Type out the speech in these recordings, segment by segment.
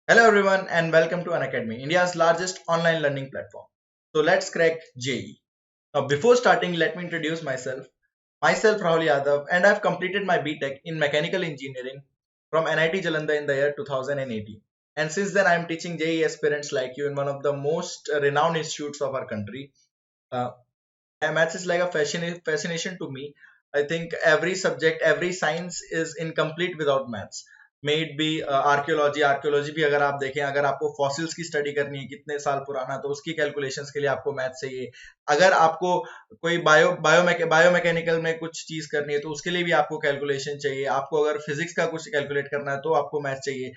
Hello everyone and welcome to Unacademy, India's largest online learning platform. So let's crack JEE. Now before starting, let me introduce myself. Myself Rahul Yadav and I've completed my BTech in Mechanical Engineering from NIT Jalandhar in the year 2018. And since then I am teaching JEE aspirants like you in one of the most renowned institutes of our country. Uh, Maths is like a fascination to me. I think every subject, every science is incomplete without maths. May it be archaeology भी अगर आप देखें, अगर आपको fossils की study करनी है कितने साल पुराना, तो उसकी कैलकुलेशंस के लिए आपको मैथ चाहिए. अगर आपको कोई बायोमैकेनिकल में कुछ चीज करनी है तो उसके लिए भी आपको कैलकुलेशन चाहिए. आपको अगर फिजिक्स का कुछ कैलकुलेट करना है तो आपको मैथ चाहिए.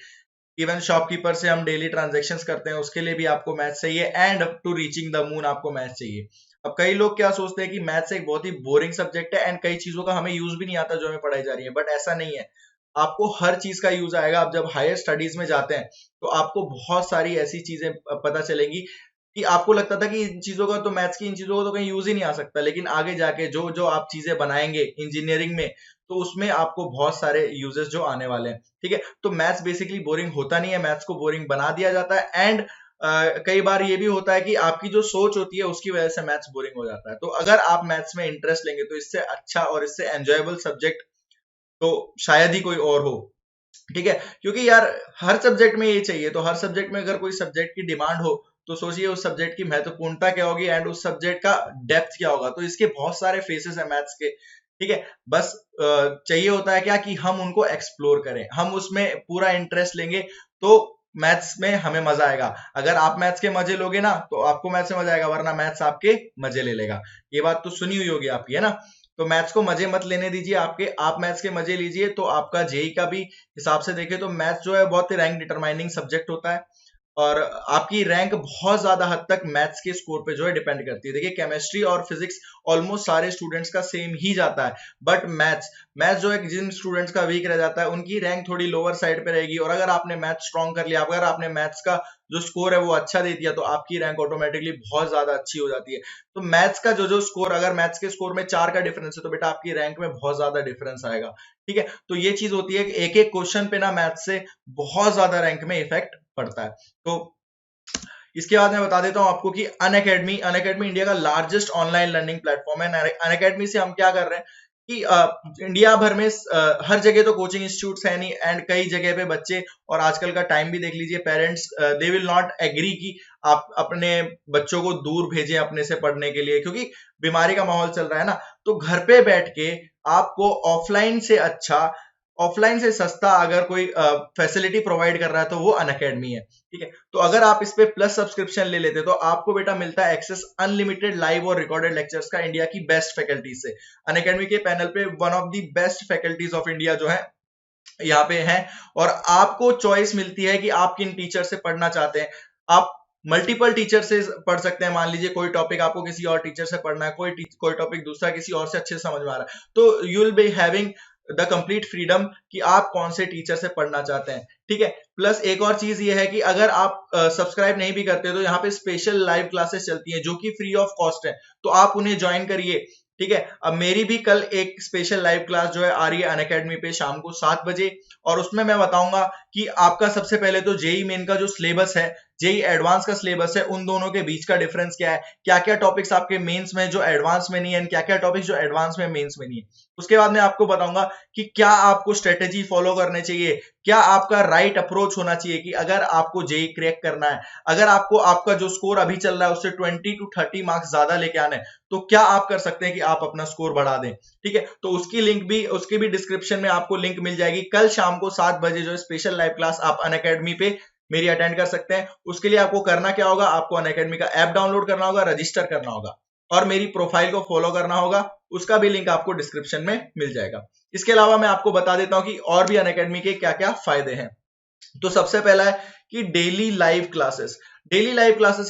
इवन शॉपकीपर से हम डेली ट्रांजेक्शन्स करते हैं, उसके लिए भी आपको मैथ चाहिए. And to reaching the moon आपको मैथ चाहिए. अब कई लोग क्या सोचते हैं कि मैथ्स एक बहुत ही बोरिंग सब्जेक्ट है एंड कई चीजों का हमें यूज भी नहीं आता जो हमें पढ़ाई जा रही है, बट ऐसा नहीं है. आपको हर चीज का यूज आएगा. आप जब हायर स्टडीज में जाते हैं तो आपको बहुत सारी ऐसी चीजें पता चलेंगी कि आपको लगता था कि इन चीजों का तो मैथ्स की इन चीजों का तो कहीं यूज ही नहीं आ सकता, लेकिन आगे जाके जो जो आप चीजें बनाएंगे इंजीनियरिंग में, तो उसमें आपको बहुत सारे यूजेस जो आने वाले हैं. ठीक है, तो मैथ्स बेसिकली बोरिंग होता नहीं है, मैथ्स को बोरिंग बना दिया जाता है. एंड कई बार ये भी होता है कि आपकी जो सोच होती है उसकी वजह से मैथ्स बोरिंग हो जाता है. तो अगर आप मैथ्स में इंटरेस्ट लेंगे तो इससे अच्छा और इससे एंजॉयबल सब्जेक्ट तो शायद ही कोई और हो. ठीक है, क्योंकि यार हर सब्जेक्ट में ये चाहिए, तो हर सब्जेक्ट में अगर कोई सब्जेक्ट की डिमांड हो तो सोचिए उस सब्जेक्ट की महत्वपूर्णता क्या होगी एंड उस सब्जेक्ट का डेप्थ क्या होगा. तो इसके बहुत सारे फेसेस हैं मैथ्स के. ठीक है, बस चाहिए होता है क्या कि हम उनको एक्सप्लोर करें, हम उसमें पूरा इंटरेस्ट लेंगे तो मैथ्स में हमें मजा आएगा. अगर आप मैथ्स के मजे लोगे ना तो आपको मैथ्स में मजा आएगा, वरना मैथ्स आपके मजे ले लेगा. ये बात तो सुनी हुई होगी आपकी, है ना. तो मैथ्स को मजे मत लेने दीजिए आपके, आप मैथ्स के मजे लीजिए. तो आपका जेई का भी हिसाब से देखें तो मैथ्स जो है बहुत ही रैंक डिटरमाइनिंग सब्जेक्ट होता है. और आपकी रैंक बहुत ज्यादा हद तक मैथ्स के स्कोर पे जो है डिपेंड करती है. देखिए केमिस्ट्री और फिजिक्स ऑलमोस्ट सारे स्टूडेंट्स का सेम ही जाता है, बट मैथ्स मैथ्स जो है जिन स्टूडेंट्स का वीक रह जाता है उनकी रैंक थोड़ी लोअर साइड पे रहेगी. और अगर आपने मैथ्स स्ट्रॉन्ग कर लिया, अगर आपने मैथ्स का जो स्कोर है वो अच्छा दे दिया, तो आपकी रैंक ऑटोमेटिकली बहुत ज्यादा अच्छी हो जाती है. तो मैथ्स का जो जो स्कोर, अगर मैथ्स के स्कोर में 4 का डिफरेंस है तो बेटा आपकी रैंक में बहुत ज्यादा डिफरेंस आएगा. ठीक है, तो ये चीज होती है कि एक एक क्वेश्चन पे ना मैथ्स से बहुत ज्यादा रैंक में इफेक्ट पड़ता है. तो इसके बाद मैं बता देता हूं आपको कि अनअकैडमी इंडिया का लार्जेस्ट ऑनलाइन लर्निंग प्लेटफॉर्म है. अनअकैडमी से हम क्या कर रहे हैं कि इंडिया भर में हर जगह तो कोचिंग इंस्टीट्यूट्स है नहीं, एंड कई जगह पे बच्चे, और आजकल का टाइम भी देख लीजिए, parents they will not agree कि आप अपने बच्चों को दूर भेजें अपने से पढ़ने के लिए, क्योंकि बीमारी का माहौल चल रहा है ना. तो घर पे बैठ के आपको ऑफलाइन से अच्छा, ऑफलाइन से सस्ता अगर कोई फैसिलिटी प्रोवाइड कर रहा है तो वो अनअकैडमी है. ठीक है, तो अगर आप इस पे प्लस सब्सक्रिप्शन ले लेते तो आपको बेटा मिलता है एक्सेस अनलिमिटेड लाइव और रिकॉर्डेड लेक्चर्स का इंडिया की बेस्ट फैकल्टीज से. अनअकैडमी के पैनल पे one of the best faculties of India जो है यहाँ पे है, और आपको चॉइस मिलती है कि आप किन टीचर से पढ़ना चाहते हैं. आप मल्टीपल टीचर से पढ़ सकते हैं. मान लीजिए कोई टॉपिक आपको किसी और टीचर से पढ़ना है, कोई टॉपिक दूसरा किसी और से अच्छे से समझ में आ रहा है, तो you will be having the complete freedom कि आप कौन से टीचर से पढ़ना चाहते हैं. ठीक है, प्लस एक और चीज ये है कि अगर आप सब्सक्राइब नहीं भी करते तो यहाँ पे स्पेशल लाइव क्लासेस चलती हैं जो कि फ्री ऑफ कॉस्ट है, तो आप उन्हें ज्वाइन करिए. ठीक है, अब मेरी भी कल एक स्पेशल लाइव क्लास जो है आ रही है अनअकैडमी पे शाम को 7 बजे, और उसमें मैं बताऊंगा कि आपका सबसे पहले तो जेई मेन का जो सिलेबस है, जेई एडवांस का सिलेबस है, उन दोनों के बीच का डिफरेंस क्या है, क्या क्या टॉपिक्स आपके मेंस में जो एडवांस में नहीं है, क्या क्या टॉपिक्स जो एडवांस में मेंस में नहीं है. उसके बाद मैं आपको बताऊंगा कि क्या आपको स्ट्रेटेजी फॉलो करने चाहिए, क्या आपका राइट अप्रोच होना चाहिए कि अगर आपको जेई क्रैक करना है, अगर आपको आपका जो स्कोर अभी चल रहा है उससे 20 to 30 मार्क्स ज्यादा लेके आना है, तो क्या आप कर सकते हैं कि आप अपना स्कोर बढ़ा दें. ठीक है, तो उसकी भी डिस्क्रिप्शन में आपको लिंक मिल जाएगी. कल शाम को 7 बजे जो स्पेशल लाइव क्लास आप अनअकैडमी पे मेरी अटेंड कर सकते हैं. उसके लिए आपको करना क्या होगा, आपको अनअकैडमी का ऐप डाउनलोड करना होगा, रजिस्टर करना होगा और मेरी प्रोफाइल को फॉलो करना होगा. उसका भी लिंक आपको डिस्क्रिप्शन में मिल जाएगा. इसके अलावा मैं आपको बता देता हूं कि और भी अनअकैडमी के क्या क्या फायदे हैं. तो सबसे पहला है कि डेली लाइव क्लासेस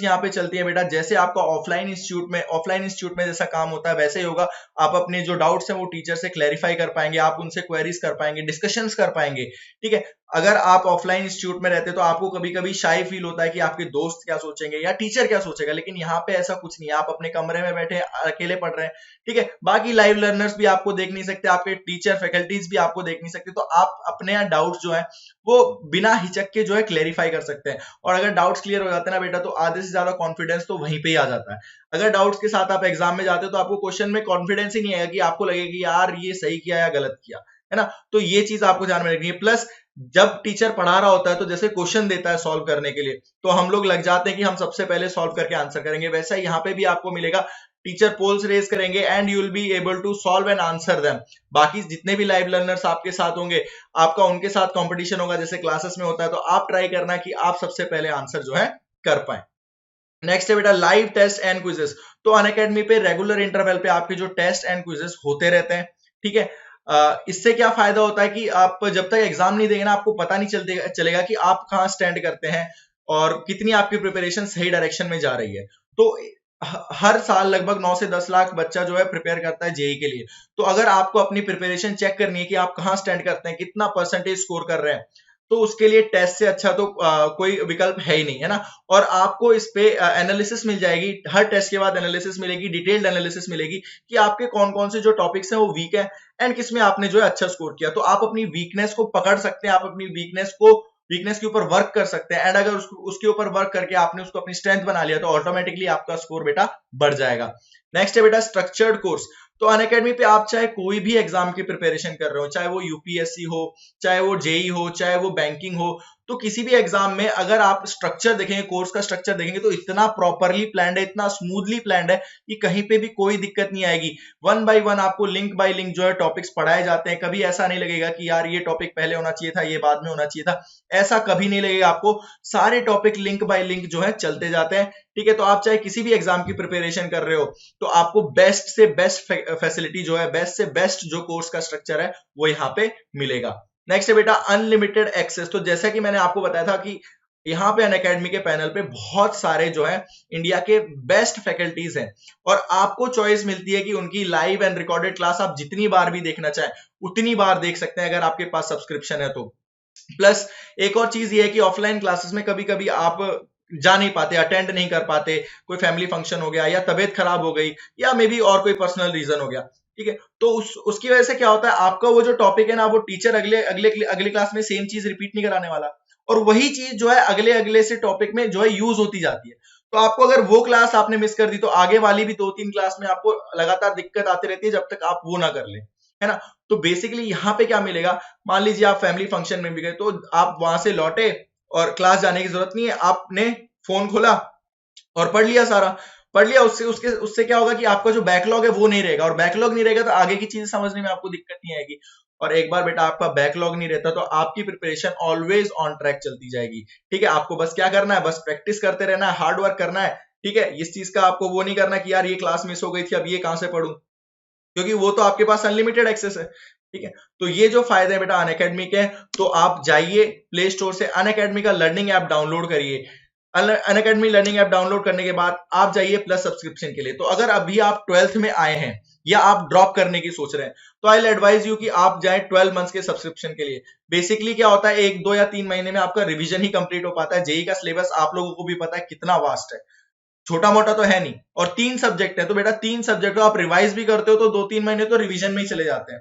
यहाँ पे चलती है बेटा. जैसे आपका ऑफलाइन इंस्टीट्यूट में जैसा काम होता है वैसे ही होगा. आप अपने जो डाउट्स हैं वो टीचर से क्लैरिफाई कर पाएंगे, आप उनसे क्वेरीज कर पाएंगे, डिस्कशंस कर पाएंगे. ठीक है, अगर आप ऑफलाइन इंस्टीट्यूट में रहते तो आपको कभी कभी शाई फील होता है कि आपके दोस्त क्या सोचेंगे या टीचर क्या सोचेगा, लेकिन यहाँ पे ऐसा कुछ नहीं है. आप अपने कमरे में बैठे अकेले पढ़ रहे हैं. ठीक है, बाकी लाइव लर्नर्स भी आपको देख नहीं सकते, आपके टीचर फैकल्टीज भी आपको देख नहीं सकते, तो आप अपने डाउट्स जो है वो बिना हिचक के जो है क्लेरिफाई ट्राई कर सकते हैं। और अगर डाउट्स क्लियर हो जाते हैं ना बेटा, तो आधे से ज्यादा कॉन्फिडेंस तो वहीं पे ही आ जाता है। अगर डाउट्स के साथ आप एग्जाम में जाते हो तो आपको क्वेश्चन में कॉन्फिडेंस ही नहीं आएगा कि आपको लगेगा कि यार ये सही किया या गलत किया, है ना। तो ये चीज आपको ध्यान में रखनी है। प्लस जब टीचर पढ़ा रहा होता है तो जैसे क्वेश्चन देता है सॉल्व करने के लिए, तो हम लोग लग जाते हैं कि हम सबसे पहले सॉल्व करके आंसर करेंगे। वैसा ही यहाँ पे भी आपको मिलेगा, टीचर पोल्स रेज करेंगे and you will be able to solve and answer them. बाकी जितने भी लाइव लर्नर्स आपके साथ होंगे, आपका उनके साथ कंपटीशन होगा जैसे क्लासेस में होता है, तो आप ट्राई करना कि आप सबसे पहले आंसर जो है कर पाए। नेक्स्ट है बेटा लाइव टेस्ट एंड क्विजेस। तो अनअकैडमी पे रेगुलर इंटरवल पे आपके जो टेस्ट एंड क्विजेस होते रहते हैं, ठीक है। इससे क्या फायदा होता है कि आप जब तक एग्जाम नहीं देंगे ना, आपको पता नहीं चलेगा कि आप कहाँ स्टैंड करते हैं और कितनी आपकी प्रिपरेशन सही डायरेक्शन में जा रही है। तो हर साल लगभग 9 से 10 लाख बच्चा जो है प्रिपेयर करता है जेई के लिए। तो अगर आपको अपनी प्रिपरेशन चेक करनी है कि आप कहाँ स्टैंड करते हैं, कितना परसेंटेज स्कोर कर रहे हैं, तो उसके लिए टेस्ट से अच्छा तो कोई विकल्प है ही नहीं, है ना। और आपको इस पे एनालिसिस मिल जाएगी, हर टेस्ट के बाद एनालिसिस मिलेगी, डिटेल्ड एनालिसिस मिलेगी कि आपके कौन कौन से जो टॉपिक्स हैं वो वीक है एंड किसमें आपने जो है अच्छा स्कोर किया। तो आप अपनी वीकनेस को पकड़ सकते हैं, आप अपनी वीकनेस के ऊपर वर्क कर सकते हैं एंड अगर उसके ऊपर वर्क करके आपने उसको अपनी स्ट्रेंथ बना लिया तो ऑटोमेटिकली आपका स्कोर बेटा बढ़ जाएगा। नेक्स्ट है बेटा स्ट्रक्चर्ड कोर्स। तो अनअकैडमी पे आप चाहे कोई भी एग्जाम की प्रिपरेशन कर रहे हो, चाहे वो यूपीएससी हो, चाहे वो जेई हो, चाहे वो बैंकिंग हो, तो किसी भी एग्जाम में अगर आप स्ट्रक्चर देखेंगे, कोर्स का स्ट्रक्चर देखेंगे, तो इतना प्रॉपरली प्लान्ड है, इतना स्मूथली प्लान्ड है कि कहीं पे भी कोई दिक्कत नहीं आएगी। वन बाय वन आपको लिंक बाय लिंक जो है टॉपिक्स पढ़ाए जाते हैं। कभी ऐसा नहीं लगेगा कि यार ये टॉपिक पहले होना चाहिए था, ये बाद में होना चाहिए था, ऐसा कभी नहीं लगेगा आपको। सारे टॉपिक लिंक बाय लिंक जो है चलते जाते हैं, ठीक है। तो आप चाहे किसी भी एग्जाम की प्रिपरेशन कर रहे हो, तो आपको बेस्ट से बेस्ट फैसिलिटी जो है, बेस्ट से बेस्ट जो कोर्स का स्ट्रक्चर है वो यहाँ पे मिलेगा। नेक्स्ट है बेटा अनलिमिटेड एक्सेस। तो जैसा कि मैंने आपको बताया था कि यहाँ पे अनअकैडमी के पैनल पे बहुत सारे जो है इंडिया के बेस्ट फैकल्टीज हैं और आपको चॉइस मिलती है कि उनकी लाइव एंड रिकॉर्डेड क्लास आप जितनी बार भी देखना चाहें उतनी बार देख सकते हैं अगर आपके पास सब्सक्रिप्शन है तो। प्लस एक और चीज ये है कि ऑफलाइन क्लासेस में कभी कभी आप जा नहीं पाते, अटेंड नहीं कर पाते, कोई फैमिली फंक्शन हो गया या तबीयत खराब हो गई या मे बी और कोई पर्सनल रीजन हो गया, ठीक है। तो उसकी वजह से क्या होता है, आपका वो जो टॉपिक है ना, वो टीचर अगले अगले अगले क्लास में सेम चीज रिपीट नहीं कराने वाला और वही चीज जो है अगले अगले से टॉपिक में जो है यूज होती जाती है। तो आपको अगर वो क्लास आपने मिस कर दी तो आगे वाली भी 2-3 क्लास में आपको लगातार दिक्कत आती रहती है जब तक आप वो ना कर ले, है ना। तो बेसिकली यहाँ पे क्या मिलेगा, मान लीजिए आप फैमिली फंक्शन में भी गए तो आप वहां से लौटे और क्लास जाने की जरूरत नहीं है, आपने फोन खोला और पढ़ लिया, सारा पढ़ लिया। उससे क्या होगा कि आपका जो बैकलॉग है वो नहीं रहेगा और बैकलॉग नहीं रहेगा तो आगे की चीज समझने में आपको दिक्कत नहीं आएगी। और एक बार बेटा आपका बैकलॉग नहीं रहता तो आपकी प्रिपरेशन ऑलवेज ऑन ट्रैक चलती जाएगी, ठीक है। आपको बस क्या करना है, बस प्रैक्टिस करते रहना है, हार्ड वर्क करना है, ठीक है। इस चीज का आपको वो नहीं करना कि यार ये क्लास मिस हो गई थी अब ये कहां से पढ़ूं, क्योंकि वो तो आपके पास अनलिमिटेड एक्सेस है, ठीक है। तो ये जो फायदे हैं बेटा अनअकैडमी के, तो आप जाइए प्ले स्टोर से अनअकैडमी का लर्निंग ऐप डाउनलोड करिए। अनअकैडमी लर्निंग ऐप डाउनलोड करने के बाद आप जाइए प्लस सब्सक्रिप्शन के लिए। तो अगर अभी आप 12th में आए हैं या आप ड्रॉप करने की सोच रहे हैं तो आई विल एडवाइज यू कि आप जाएं 12 मंथ्स के सब्सक्रिप्शन के लिए। बेसिकली क्या होता है, 1, 2 या 3 महीने में आपका रिवीजन ही कंप्लीट हो पाता है। जेई का सिलेबस आप लोगों को भी पता है कितना वास्ट है, छोटा मोटा तो है नहीं, और 3 सब्जेक्ट है तो बेटा 3 सब्जेक्ट आप रिवाइज भी करते हो तो 2-3 महीने तो रिवीजन में ही चले जाते हैं,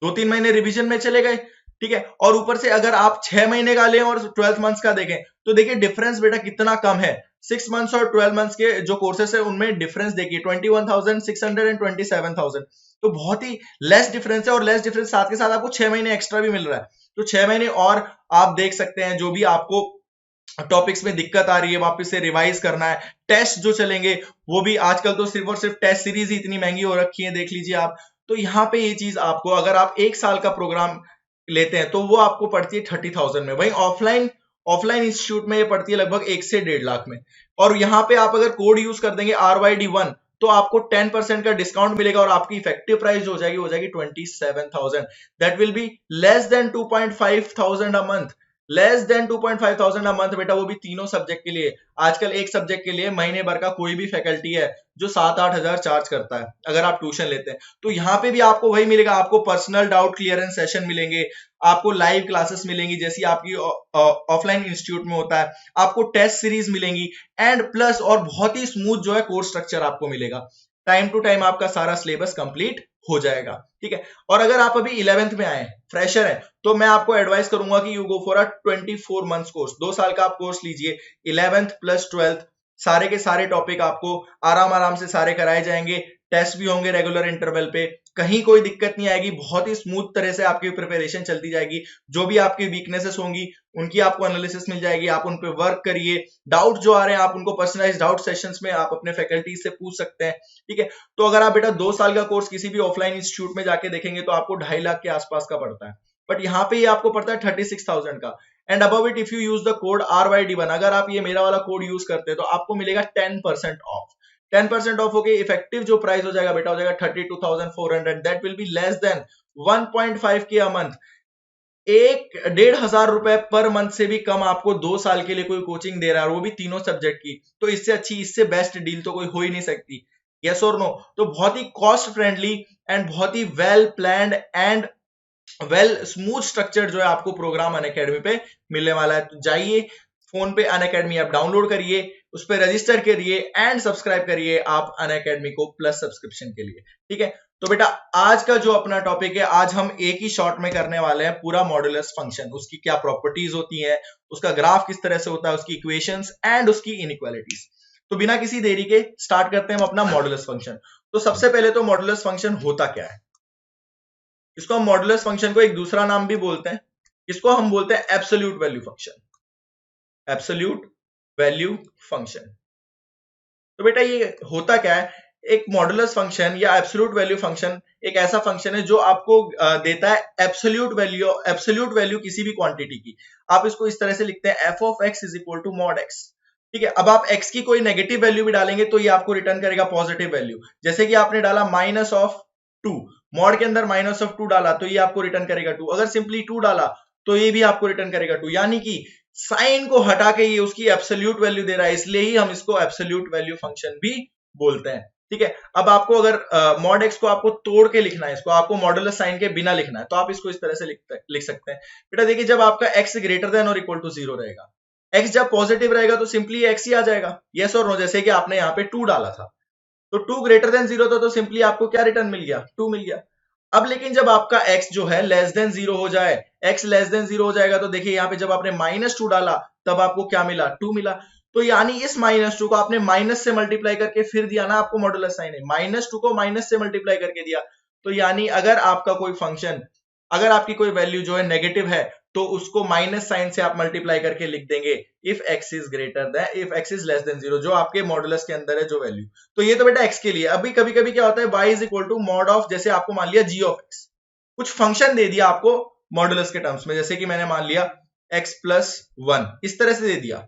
2-3 महीने रिवीजन में चले गए, ठीक है। और ऊपर से अगर आप 6 महीने का लें और 12 मंथ्स का देखें तो देखिए डिफरेंस बेटा कितना कम है। 6 मंथ्स और 12 मंथ्स के जो कोर्सेस है उनमें डिफरेंस देखिए 21,600 एंड 27,000, तो बहुत ही लेस डिफरेंस है। और लेस डिफरेंस साथ के साथ आपको 6 महीने एक्स्ट्रा भी मिल रहा है, तो 6 महीने और आप देख सकते हैं जो भी आपको टॉपिक्स में दिक्कत आ रही है वापस से रिवाइज करना है। टेस्ट जो चलेंगे वो भी आजकल तो सिर्फ और सिर्फ टेस्ट सीरीज ही इतनी महंगी हो रखी है, देख लीजिए आप। तो यहाँ पे ये चीज आपको, अगर आप 1 साल का प्रोग्राम लेते हैं तो वो आपको पड़ती है 30,000 में। वहीं ऑफलाइन ऑफलाइन इंस्टीट्यूट में ये पड़ती है लगभग 1 से 1.5 लाख में। और यहाँ पे आप अगर कोड यूज कर देंगे RYD1 तो आपको 10% का डिस्काउंट मिलेगा और आपकी इफेक्टिव प्राइस जो हो जाएगी 27,000। That will be less then 2,500 a month, less than 2,500 a month बेटा, वो भी तीनों सब्जेक्ट के लिए। आजकल एक सब्जेक्ट के लिए महीने भर का कोई भी फैकल्टी है जो 7-8 हजार चार्ज करता है अगर आप ट्यूशन लेते हैं। तो यहाँ पे भी आपको वही मिलेगा, आपको पर्सनल डाउट क्लियरेंस सेशन मिलेंगे, आपको लाइव क्लासेस मिलेंगी जैसी आपकी ऑफलाइन इंस्टीट्यूट में होता है, आपको टेस्ट सीरीज मिलेंगी एंड प्लस और बहुत ही स्मूथ जो है कोर्स स्ट्रक्चर आपको मिलेगा। टाइम टू टाइम आपका सारा सिलेबस कंप्लीट हो जाएगा। ठीक है, और अगर आप अभी 11th में आए, फ्रेशर हैं, तो मैं आपको एडवाइस करूंगा कि you go for a 24 months course, 2 साल का आप कोर्स लीजिए। 11th प्लस 12th सारे के सारे टॉपिक आपको आराम आराम से सारे कराए जाएंगे, टेस्ट भी होंगे रेगुलर इंटरवल पे, कहीं कोई दिक्कत नहीं आएगी, बहुत ही स्मूथ तरह से आपकी प्रिपरेशन चलती जाएगी। जो भी आपकी वीकनेसेस होंगी उनकी आपको एनालिसिस मिल जाएगी, आप उन पे वर्क करिए। डाउट जो आ रहे हैं आप उनको पर्सनलाइज डाउट सेशंस में आप अपने फैकल्टी से पूछ सकते हैं। ठीक है, तो अगर आप बेटा 2 साल का कोर्स किसी भी ऑफलाइन इंस्टीट्यूट में जाके देखेंगे तो आपको 2.5 लाख के आसपास का पड़ता है, बट यहाँ पे ये आपको पड़ता है 36,000 का। And above it if you use the code RYD1, अगर आप ये मेरा वाला कोड यूज करते हैं तो आपको मिलेगा 10% ऑफ। 10% ऑफ होके इफेक्टिव जो प्राइस हो जाएगा बेटा हो जाएगा 32,400, that will be less then 1.5 के अ मंथ। 1,500 रुपए पर मंथ से भी कम आपको 2 साल के लिए कोई कोचिंग दे रहा है, और वो भी तीनों सब्जेक्ट की। तो इससे अच्छी, इससे बेस्ट डील तो कोई हो ही नहीं सकती। यस और नो? तो बहुत ही कॉस्ट फ्रेंडली एंड बहुत ही well planned and well smooth structure जो है आपको प्रोग्राम अनअकैडमी पे मिलने वाला है। तो जाइए फोन पे अनअकैडमी ऐप डाउनलोड करिए, उस पर रजिस्टर करिए एंड सब्सक्राइब करिए आप अनअकैडमी को प्लस सब्सक्रिप्शन के लिए। ठीक है, तो बेटा आज का जो अपना टॉपिक है, आज हम एक ही शॉट में करने वाले हैं पूरा मॉड्यूलस फंक्शन, उसकी क्या प्रॉपर्टीज होती है, उसका ग्राफ किस तरह से होता है, उसकी इक्वेशंस एंड उसकी इनइक्वालिटीज। तो बिना किसी देरी के स्टार्ट करते हैं हम अपना मॉड्यूलस फंक्शन। तो सबसे पहले तो मॉड्यूलस फंक्शन होता क्या है? इसको हम मॉड्यूलस फंक्शन को एक दूसरा नाम भी बोलते हैं, इसको हम बोलते हैं absolute value function. Absolute value function. तो बेटा ये होता क्या है? एक मॉड्यूलस फंक्शन या एब्सोल्यूट वैल्यू फंक्शन एक ऐसा फंक्शन है जो आपको देता है एब्सोल्यूट वैल्यू किसी भी क्वांटिटी की। आप इसको इस तरह से लिखते हैं f of x is equal to mod x। ठीक है, अब आप x की कोई नेगेटिव वैल्यू भी डालेंगे तो ये आपको रिटर्न करेगा पॉजिटिव वैल्यू। जैसे कि आपने डाला -2, मॉड के अंदर -2 डाला तो ये आपको रिटर्न करेगा 2। अगर सिंपली 2 डाला तो ये भी आपको रिटर्न करेगा 2। यानी कि साइन को हटा के ये उसकी एब्सोल्यूट वैल्यू दे रहा है, इसलिए ही हम इसको एब्सोल्यूट वैल्यू फंक्शन भी बोलते हैं। ठीक है, अब आपको अगर मॉड एक्स को आपको तोड़ के लिखना है, इसको आपको मॉडुलस साइन के बिना लिखना है, तो आप इसको इस तरह से लिख सकते हैं। बेटा देखिए, जब आपका x ग्रेटर देन और इक्वल टू 0 रहेगा, x जब पॉजिटिव रहेगा तो सिंपली x ही आ जाएगा। यस और नो? जैसे कि आपने यहाँ पे 2 डाला था तो 2 ग्रेटर देन 0 था, तो सिंपली आपको क्या रिटर्न मिल गया? 2 मिल गया। अब लेकिन जब आपका x जो है लेस देन 0 हो जाए, x लेस देन 0 हो जाएगा, तो देखिए यहाँ पे जब आपने -2 डाला तब आपको क्या मिला? 2 मिला। तो यानी इस -2 को आपने माइनस से मल्टीप्लाई करके फिर दिया ना, आपको मॉडुलस साइन है, -2 को माइनस से मल्टीप्लाई करके दिया। तो यानी अगर आपका कोई फंक्शन, अगर आपकी कोई वैल्यू जो है नेगेटिव है तो उसको माइनस साइन से आप मल्टीप्लाई करके लिख देंगे if x is less than 0, जो आपके मॉडुलस के अंदर है जो वैल्यू। तो ये तो बेटा x के लिए। अभी कभी कभी क्या होता है, y is equal to mod of, जैसे आपको मान लिया g ऑफ x, कुछ फंक्शन दे दिया आपको मॉडुलस के टर्म्स में, जैसे कि मैंने मान लिया x प्लस 1 इस तरह से दे दिया,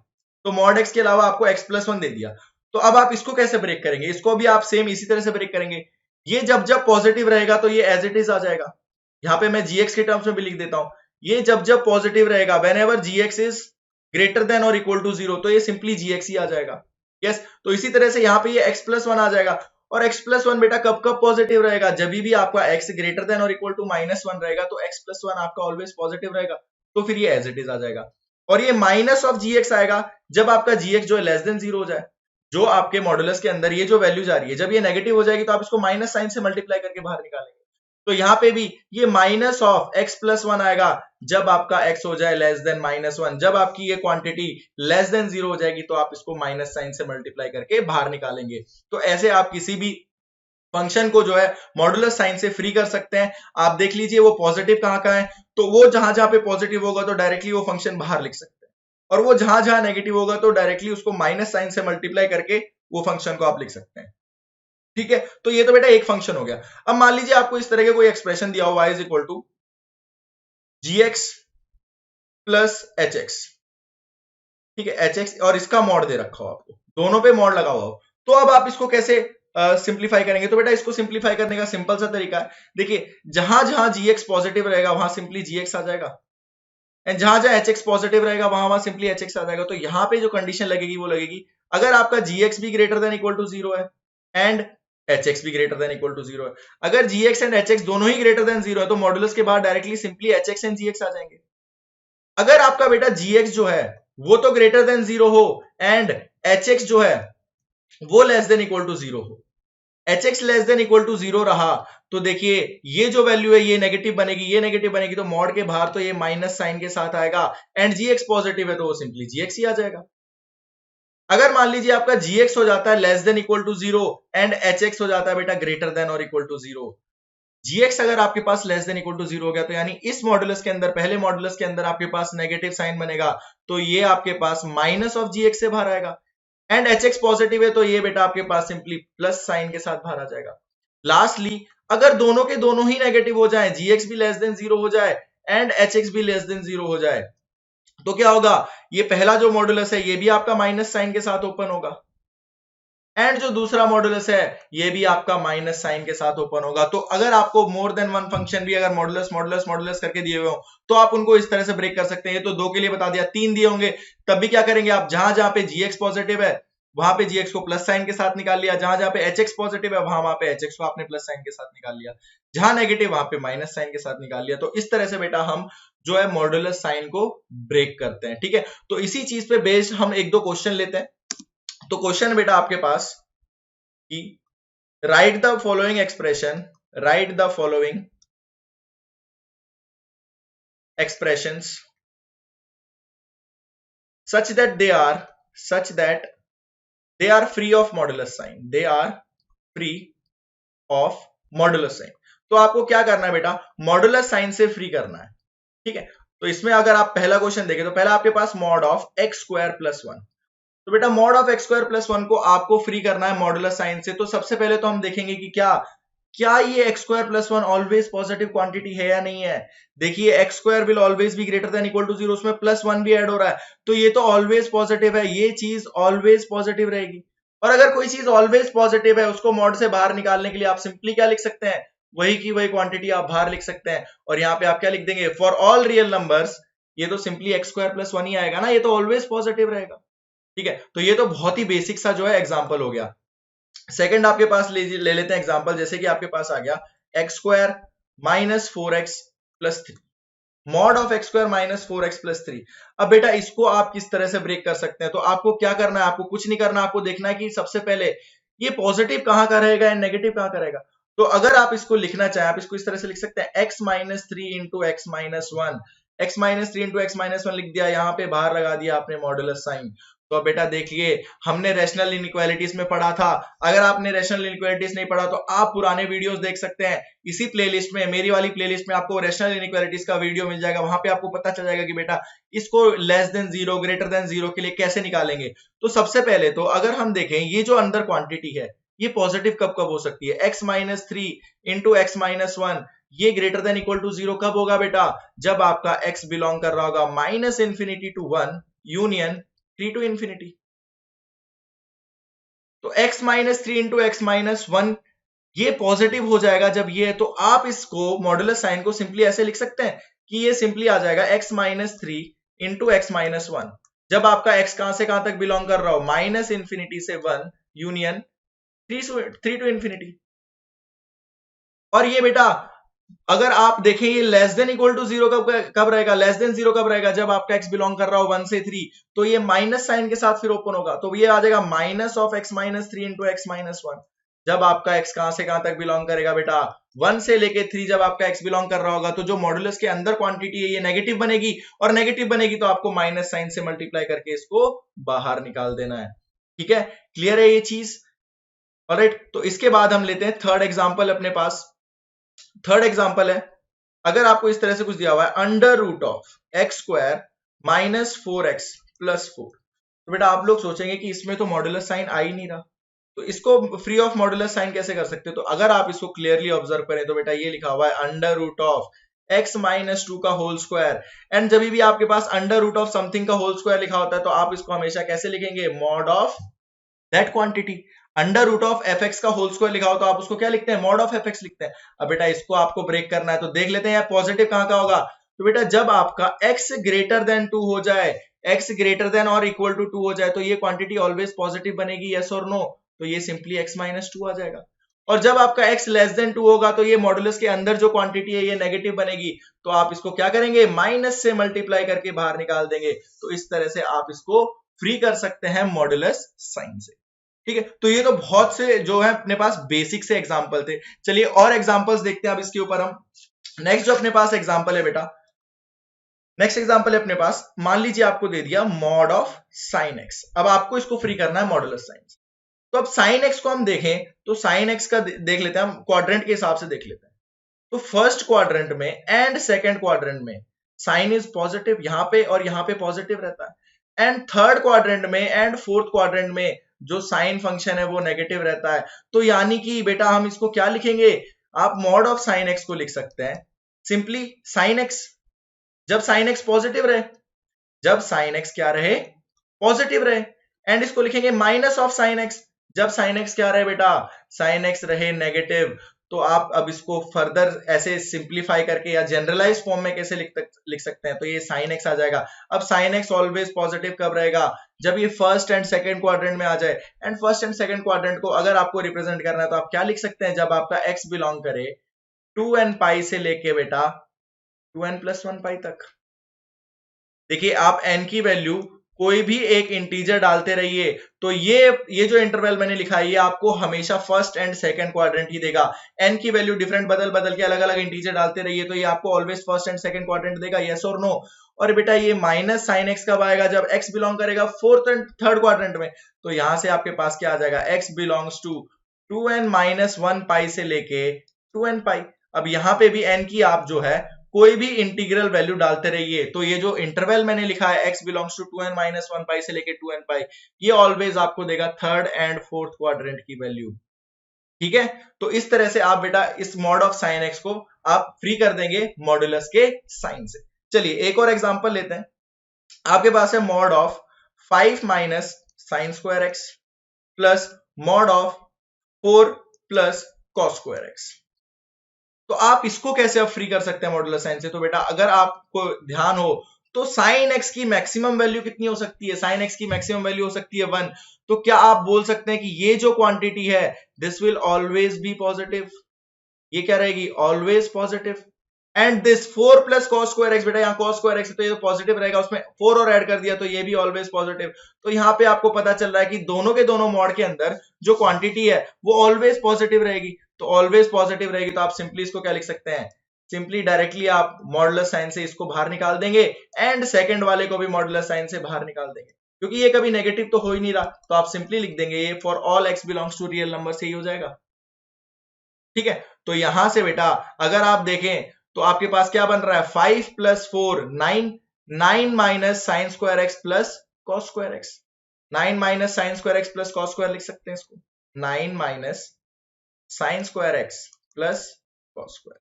तो मॉड x के अलावा आपको x प्लस 1 दे दिया। तो अब आप इसको कैसे ब्रेक करेंगे? इसको भी आप सेम इसी तरह से ब्रेक करेंगे। ये जब जब पॉजिटिव रहेगा तो ये एज इट इज आ जाएगा। यहां पे मैं gx के टर्म्स में भी लिख देता हूं, ये जब जब पॉजिटिव रहेगा, whenever gx is greater than or equal to 0, तो ये सिंपली gx ही आ जाएगा। यस, तो इसी तरह से यहाँ पे ये x प्लस 1 आ जाएगा। और x प्लस 1 बेटा कब कब पॉजिटिव रहेगा? जब भी आपका x ग्रेटर देन और इक्वल टू -1 रहेगा, तो x प्लस 1 आपका ऑलवेज पॉजिटिव रहेगा, तो फिर ये एज इट इज आ जाएगा। और ये माइनस ऑफ gx आएगा जब आपका gx जो है लेस देन 0 हो जाए। जो आपके मॉडुलस के अंदर ये जो वैल्यू जा रही है, जब ये नेगेटिव हो जाएगी तो आप इसको माइनस साइन से मल्टीप्लाई करके बाहर निकालेंगे। तो यहां पे भी ये माइनस ऑफ x प्लस 1 आएगा जब आपका x हो जाए लेस देन -1। जब आपकी ये क्वांटिटी लेस देन 0 हो जाएगी तो आप इसको माइनस साइन से मल्टीप्लाई करके बाहर निकालेंगे। तो ऐसे आप किसी भी फंक्शन को जो है मॉडुलस साइन से फ्री कर सकते हैं। आप देख लीजिए वो पॉजिटिव कहां है, तो वो जहां जहां पे पॉजिटिव होगा तो डायरेक्टली वो फंक्शन बाहर लिख सकते हैं, और वो जहां जहां नेगेटिव होगा तो डायरेक्टली उसको माइनस साइन से मल्टीप्लाई करके वो फंक्शन को आप लिख सकते हैं। ठीक है, तो ये तो बेटा एक फंक्शन हो गया। अब मान लीजिए आपको इस तरह के कोई एक्सप्रेशन दिया हो, y is equal to gx plus hx। ठीक है, hx और इसका मॉड दे रखा हो, आपको दोनों पे मॉड लगा हुआ हो, तो अब आप इसको कैसे सिंप्लीफाई करेंगे? तो बेटा इसको सिंप्लीफाई करने का सिंपल सा तरीका है। देखिए, जहां जहां gx पॉजिटिव रहेगा वहां सिंपली gx आ जाएगा, एंड जहां जहां hx पॉजिटिव रहेगा वहां वहां सिंपली hx आ जाएगा। तो यहां पे जो कंडीशन लगेगी वो लगेगी अगर आपका gx भी ग्रेटर देन इक्वल टू 0 है एंड hx भी ग्रेटर देन इक्वल टू 0 है। अगर gx एंड hx दोनों ही ग्रेटर देन 0 है तो मॉडुलस के बाद directly simply hx and gx आ जाएंगे। अगर आपका बेटा gx जो है वो तो ग्रेटर देन 0 हो एंड hx जो है वो लेस देन इक्वल टू 0 हो, H X less than equal to 0 रहा तो देखिए ये जो वैल्यू है ये नेगेटिव बनेगी, ये नेगेटिव बनेगी, तो मॉड के बाहर तो ये माइनस साइन के साथ आएगा, एंड जी एक्स पॉजिटिव है तो वो सिंपली जी एक्स ही आ जाएगा। अगर मान लीजिए आपका जी एक्स हो जाता है less than equal to 0 and H X हो जाता है बेटा ग्रेटर देन और इक्वल टू 0, जी एक्स अगर आपके पास लेस देन इक्वल टू 0 हो गया तो यानी इस मॉडुलस के अंदर, पहले मॉडुलस के अंदर आपके पास नेगेटिव साइन बनेगा, तो ये आपके पास माइनस ऑफ जी एक्स से बाहर आएगा, एंड एच एक्स पॉजिटिव है तो ये बेटा आपके पास सिंपली प्लस साइन के साथ बाहर आ जाएगा। लास्टली अगर दोनों के दोनों ही नेगेटिव हो जाए, जी एक्स भी लेस देन 0 हो जाए एंड एच एक्स भी लेस देन 0 हो जाए, तो क्या होगा, ये पहला जो मॉडुलस है ये भी आपका माइनस साइन के साथ ओपन होगा, एंड जो दूसरा मॉडुलस है ये भी आपका माइनस साइन के साथ ओपन होगा। तो अगर आपको मोर देन वन फंक्शन भी अगर मॉडुलस मॉडुलस मॉडुलस करके दिए हुए हो तो आप उनको इस तरह से ब्रेक कर सकते हैं। ये तो दो के लिए बता दिया, तीन दिए होंगे तब भी क्या करेंगे आप, जहां जहां पे जी एक्स पॉजिटिव है वहां पे जी एक्स को प्लस साइन के साथ निकाल लिया, जहां जहां पे एच एक्स पॉजिटिव है वहां पे एच एक्स को आपने प्लस साइन के साथ निकाल लिया, जहां नेगेटिव वहां पे माइनस साइन के साथ निकाल लिया। तो इस तरह से बेटा हम जो है मॉडुलस साइन को ब्रेक करते हैं। ठीक है, तो इसी चीज पे बेस्ड हम एक दो क्वेश्चन लेते हैं। तो क्वेश्चन बेटा आपके पास कि write the following expression, write the following expressions such that they are free of modulus sign, they are free of modulus sign। तो आपको क्या करना है बेटा, मॉडुलस साइन से फ्री करना है। ठीक है, तो इसमें अगर आप पहला क्वेश्चन देखें तो पहला आपके पास mod of x square plus one, तो बेटा mod of x square plus one को आपको फ्री करना है मॉडुलस साइन से। तो सबसे पहले तो हम देखेंगे कि क्या क्या ये X square plus one always positive quantity है या नहीं है। देखिए X square will always be greater than equal to 0, उसमें प्लस वन भी ऐड हो रहा है, तो ये तो ऑलवेज पॉजिटिव है, ये चीज ऑलवेज पॉजिटिव रहेगी। और अगर कोई चीज ऑलवेज पॉजिटिव है उसको मॉड से बाहर निकालने के लिए आप सिंपली क्या लिख सकते हैं, वही की वही क्वांटिटी आप बाहर लिख सकते हैं, और यहाँ पे आप क्या लिख देंगे, फॉर ऑल रियल नंबर्स, ये तो simply x square plus one ही आएगा ना, ये तो ऑलवेज पॉजिटिव रहेगा। ठीक है, तो ये तो बहुत ही बेसिक सा जो है एग्जाम्पल हो गया। सेकंड आपके पास ले लेते हैं एग्जांपल, जैसे कि आपके पास आ गया x square minus four X plus three, mod of x square minus four X plus three. अब बेटा इसको आप किस तरह से ब्रेक कर सकते हैं, तो आपको क्या करना है, आपको कुछ नहीं करना, आपको देखना है कि सबसे पहले ये पॉजिटिव कहां का रहेगा एंड नेगेटिव कहां का रहेगा। तो अगर आप इसको लिखना चाहें, आप इसको इस तरह से लिख सकते हैं x minus three into x minus one, x minus three into x minus one लिख दिया, यहाँ पे बाहर लगा दिया आपने मॉडुलस साइन। तो बेटा देखिए हमने रैशनल इनइक्वालिटीज में पढ़ा था, अगर आपने रैशनल इनइक्वालिटीज नहीं पढ़ा तो आप पुराने वीडियोस देख सकते हैं, इसी प्लेलिस्ट में, मेरी वाली प्लेलिस्ट में आपको रैशनल इनइक्वालिटीज का वीडियो मिल जाएगा, वहां पे आपको पता चल जाएगा कि बेटा इसको less than zero greater than zero के लिए कैसे निकालेंगे। तो सबसे पहले तो अगर हम देखें ये जो अंदर क्वांटिटी है ये पॉजिटिव कब कब हो सकती है, x minus three into x minus one, ये greater than equal to zero कब होगा बेटा, जब आपका x बिलोंग कर रहा होगा minus infinity to one union three to infinity. तो x minus three into x minus one ये पॉजिटिव हो जाएगा जब ये है, तो आप इसको मॉडुलस साइन को सिंपली ऐसे लिख सकते हैं कि ये सिंपली आ जाएगा x minus three into x minus one, जब आपका x कहां से कहां तक बिलोंग कर रहा हो, माइनस इंफिनिटी से one union three to infinity. और ये बेटा अगर आप देखें ये less than equal to zero कब रहेगा, लेस देन जीरो कब रहेगा, जब आपका x बिलोंग कर रहा हो वन से थ्री, तो ये माइनस साइन के साथ फिर ओपन होगा, तो ये आ जाएगा minus of x minus three into x minus one, जब आपका x कहां से कहां तक बिलोंग करेगा बेटा, वन से लेके थ्री, जब आपका x बिलोंग कर रहा होगा, तो जो मॉडुलस के अंदर क्वांटिटी है ये नेगेटिव बनेगी, और नेगेटिव बनेगी तो आपको माइनस साइन से मल्टीप्लाई करके इसको बाहर निकाल देना है। ठीक है, क्लियर है ये चीज। ऑलराइट, तो इसके बाद हम लेते हैं थर्ड एग्जांपल अपने पास। थर्ड एग्जांपल है, अगर आपको इस तरह से कुछ दिया हुआ है under root of x square minus four X plus four, तो बेटा आप लोग सोचेंगे कि इसमें तो मॉडुलस साइन आ ही नहीं रहा, तो इसको फ्री ऑफ मॉडुलस साइन कैसे कर सकते हो। तो अगर आप इसको क्लियरली ऑब्जर्व करें तो बेटा ये लिखा हुआ है under root of x minus two का होल स्क्वायर, एंड जब भी आपके पास अंडर रूट ऑफ समथिंग का होल स्क्वायर लिखा होता है तो आप इसको हमेशा कैसे लिखेंगे, mod of that quantity. Under root of F X का होल स्क्वायर लिखा हो तो आप उसको क्या लिखते हैं, मॉड ऑफ एफ एक्स लिखते हैं। अब बेटा इसको आपको ब्रेक करना है, तो देख लेते हैं पॉजिटिव कहां का होगा। तो बेटा जब आपका x ग्रेटर देन टू हो जाए, x ग्रेटर देन और इक्वल टू टू हो जाए, तो ये क्वांटिटी ऑलवेज पॉजिटिव बनेगी, यस और नो, तो ये सिंपली x माइनस टू आ जाएगा। और जब आपका x लेस देन टू होगा तो ये मॉडुलस के अंदर जो क्वांटिटी है ये नेगेटिव बनेगी, तो आप इसको क्या करेंगे, माइनस से मल्टीप्लाई करके बाहर निकाल देंगे। तो इस तरह से आप इसको फ्री कर सकते हैं मॉडुलस साइन से। ठीक है, तो ये तो बहुत से जो है अपने पास बेसिक से एग्जांपल थे। चलिए और एग्जांपल्स देखते हैं अब इसके ऊपर हम। नेक्स्ट जो अपने पास एग्जांपल है बेटा, नेक्स्ट एग्जांपल है अपने पास, मान लीजिए आपको दे दिया मॉड ऑफ साइन एक्स। अब आपको इसको फ्री करना है मॉडुलस साइन से। तो अब साइन एक्स को हम देखें तो साइन एक्स का देख लेते हैं हम, क्वाड्रेंट के हिसाब से देख लेते हैं। तो फर्स्ट क्वाड्रेंट में एंड सेकंड क्वाड्रेंट में साइन इज पॉजिटिव, यहां पे और यहां पे पॉजिटिव रहता है। एंड थर्ड क्वाड्रेंट में एंड फोर्थ क्वाड्रेंट में जो साइन फंक्शन है वो नेगेटिव रहता है। तो यानी कि बेटा हम इसको क्या लिखेंगे, आप मॉड ऑफ साइन एक्स को लिख सकते हैं सिंपली साइन एक्स, जब साइन एक्स पॉजिटिव रहे, जब साइन एक्स क्या रहे, पॉजिटिव रहे। एंड इसको लिखेंगे माइनस ऑफ साइन एक्स, जब साइन एक्स क्या रहे बेटा, साइन एक्स रहे नेगेटिव। तो आप अब इसको फर्दर ऐसे सिंप्लीफाई करके या जनरलाइज फॉर्म में कैसे लिख सकते हैं, तो ये साइन एक्स आ जाएगा। अब साइन एक्स ऑलवेज पॉजिटिव कब रहेगा, जब ये फर्स्ट एंड सेकंड क्वाड्रेंट में आ जाए। And first and second quadrant को अगर आपको रिप्रेजेंट करना है तो आप क्या लिख सकते हैं, जब आपका एक्स बिलोंग करे 2n पाई से लेके बेटा 2n प्लस 1 पाई तक। देखिए आप n की वैल्यू कोई भी एक इंटीजर डालते रहिए, तो ये जो इंटरवल मैंने लिखा है ये आपको हमेशा फर्स्ट एंड सेकंड क्वाड्रेंट ही देगा। n की वैल्यू डिफरेंट बदल बदल के अलग अलग इंटीजर डालते रहिए तो ये आपको always first and second quadrant देगा, यस और नो। और बेटा ये माइनस साइन एक्स कब आएगा, जब x बिलोंग करेगा फोर्थ एंड थर्ड क्वाड्रेंट में। तो यहां से आपके पास क्या आ जाएगा, x belongs to 2n minus 1 pi से लेके 2n पाई। अब यहां पे भी n की आप जो है कोई भी इंटीग्रल वैल्यू डालते रहिए, तो ये जो इंटरवल मैंने लिखा है x belongs to 2n minus 1 pi से लेके 2n पाई, ये ऑलवेज आपको देगा थर्ड एंड फोर्थ क्वाड्रेंट की वैल्यू। ठीक है, तो इस तरह से आप बेटा इस मॉड ऑफ साइन एक्स को आप फ्री कर देंगे मॉड्यूलस के साइन से। चलिए एक और एग्जांपल लेते हैं। आपके पास है mod of 5 minus sine square x plus mod of 4 plus cos square x. तो आप इसको कैसे अब फ्री कर सकते हैं मॉडुलस साइन से, तो बेटा अगर आपको ध्यान हो तो साइन एक्स की मैक्सिमम वैल्यू कितनी हो सकती है, साइन एक्स की मैक्सिमम वैल्यू हो सकती है 1। तो क्या आप बोल सकते हैं कि ये जो क्वांटिटी है this will always B positive, ये क्या रहेगी, always positive. And this 4 plus cos square x, बेटा यहाँ कॉस स्क्वायर एक्स तो ये पॉजिटिव रहेगा, उसमें 4 और ऐड कर दिया तो ये भी ऑलवेज पॉजिटिव। तो यहाँ पे आपको पता चल रहा है कि दोनों के दोनों मॉड के अंदर जो क्वांटिटी है वो ऑलवेज पॉजिटिव रहेगी। तो ऑलवेज पॉजिटिव रहेगी तो आप सिंपली इसको क्या लिख सकते हैं, सिंपली डायरेक्टली आप मॉडुलस साइन से इसको बाहर निकाल देंगे एंड सेकंड वाले को भी मॉडुलस साइन से बाहर निकाल देंगे, क्योंकि ये कभी नेगेटिव तो हो ही नहीं रहा। तो आप सिंपली लिख देंगे ये for all x belongs to real number से ही हो जाएगा। ठीक है, तो यहां से बेटा अगर आप देखें तो आपके पास क्या बन रहा है, 5 plus 4 9, 9 minus sine square x plus cos square x, 9 minus sine square x plus cos square लिख सकते हैं इसको, 9 minus sine square x plus cos square.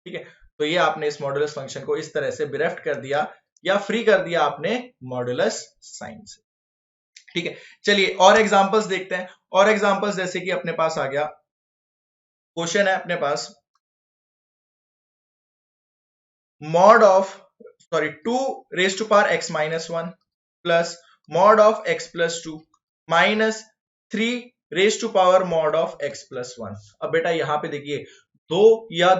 ठीक है, तो ये आपने इस मॉडुलस फंक्शन को इस तरह से बिरेफ्ट कर दिया या फ्री कर दिया आपने मॉडुलस साइन से। ठीक है, चलिए और एग्जांपल्स देखते हैं। और एग्जांपल्स जैसे कि अपने पास आ गया, क्वेश्चन है अपने पास mod of 2 raise to power x minus 1 plus mod of x plus 2 minus 3 raise to power mod of x plus 1। अब बेटा यहां पे देखिए दो या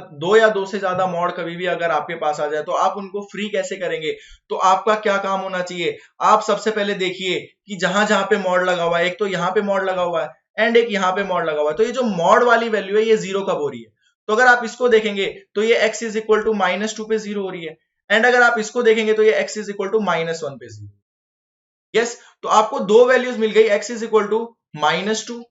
दो से ज्यादा मॉड कभी भी अगर आपके पास आ जाए तो आप उनको फ्री कैसे करेंगे। तो आपका क्या काम होना चाहिए, आप सबसे पहले देखिए कि जहां जहां पे मॉड लगा हुआ है, एक तो यहां पे मॉड लगा हुआ है एंड एक यहां पे मॉड लगा हुआ है, तो ये जो मॉड वाली वैल्यू है ये 0 कब हो रही है। तो अगर आप इसको देखेंगे तो ये x इज इक्वल टू -2 पे 0 हो रही है। एंड अगर आप इसको देखेंगे तो ये x इज इक्वल टू -1 पे 0। यस, तो आपको दो वैल्यूज मिल गई, x is equal to -2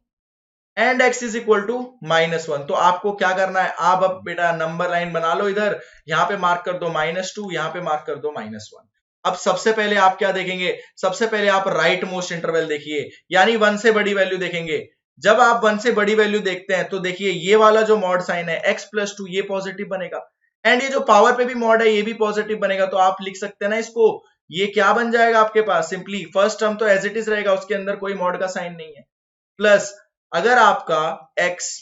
and x is equal to -1। तो आपको क्या करना है, आप अब बेटा नंबर लाइन बना लो, इधर यहाँ पे मार्क कर दो -2, यहाँ पे मार्क कर दो -1। अब सबसे पहले आप क्या देखेंगे, सबसे पहले आप राइट मोस्ट इंटरवल देखिए, यानी 1 से बड़ी वैल्यू देखेंगे। जब आप 1 से बड़ी वैल्यू देखते हैं तो देखिए ये वाला जो मॉड साइन है x प्लस 2 ये पॉजिटिव बनेगा एंड ये जो पावर पे भी मॉड है ये भी पॉजिटिव बनेगा। तो आप लिख सकते हैं ना इसको, ये क्या बन जाएगा आपके पास, सिंपली फर्स्ट टर्म तो एज इट इज रहेगा, उसके अंदर कोई मॉड का साइन नहीं है, प्लस अगर आपका x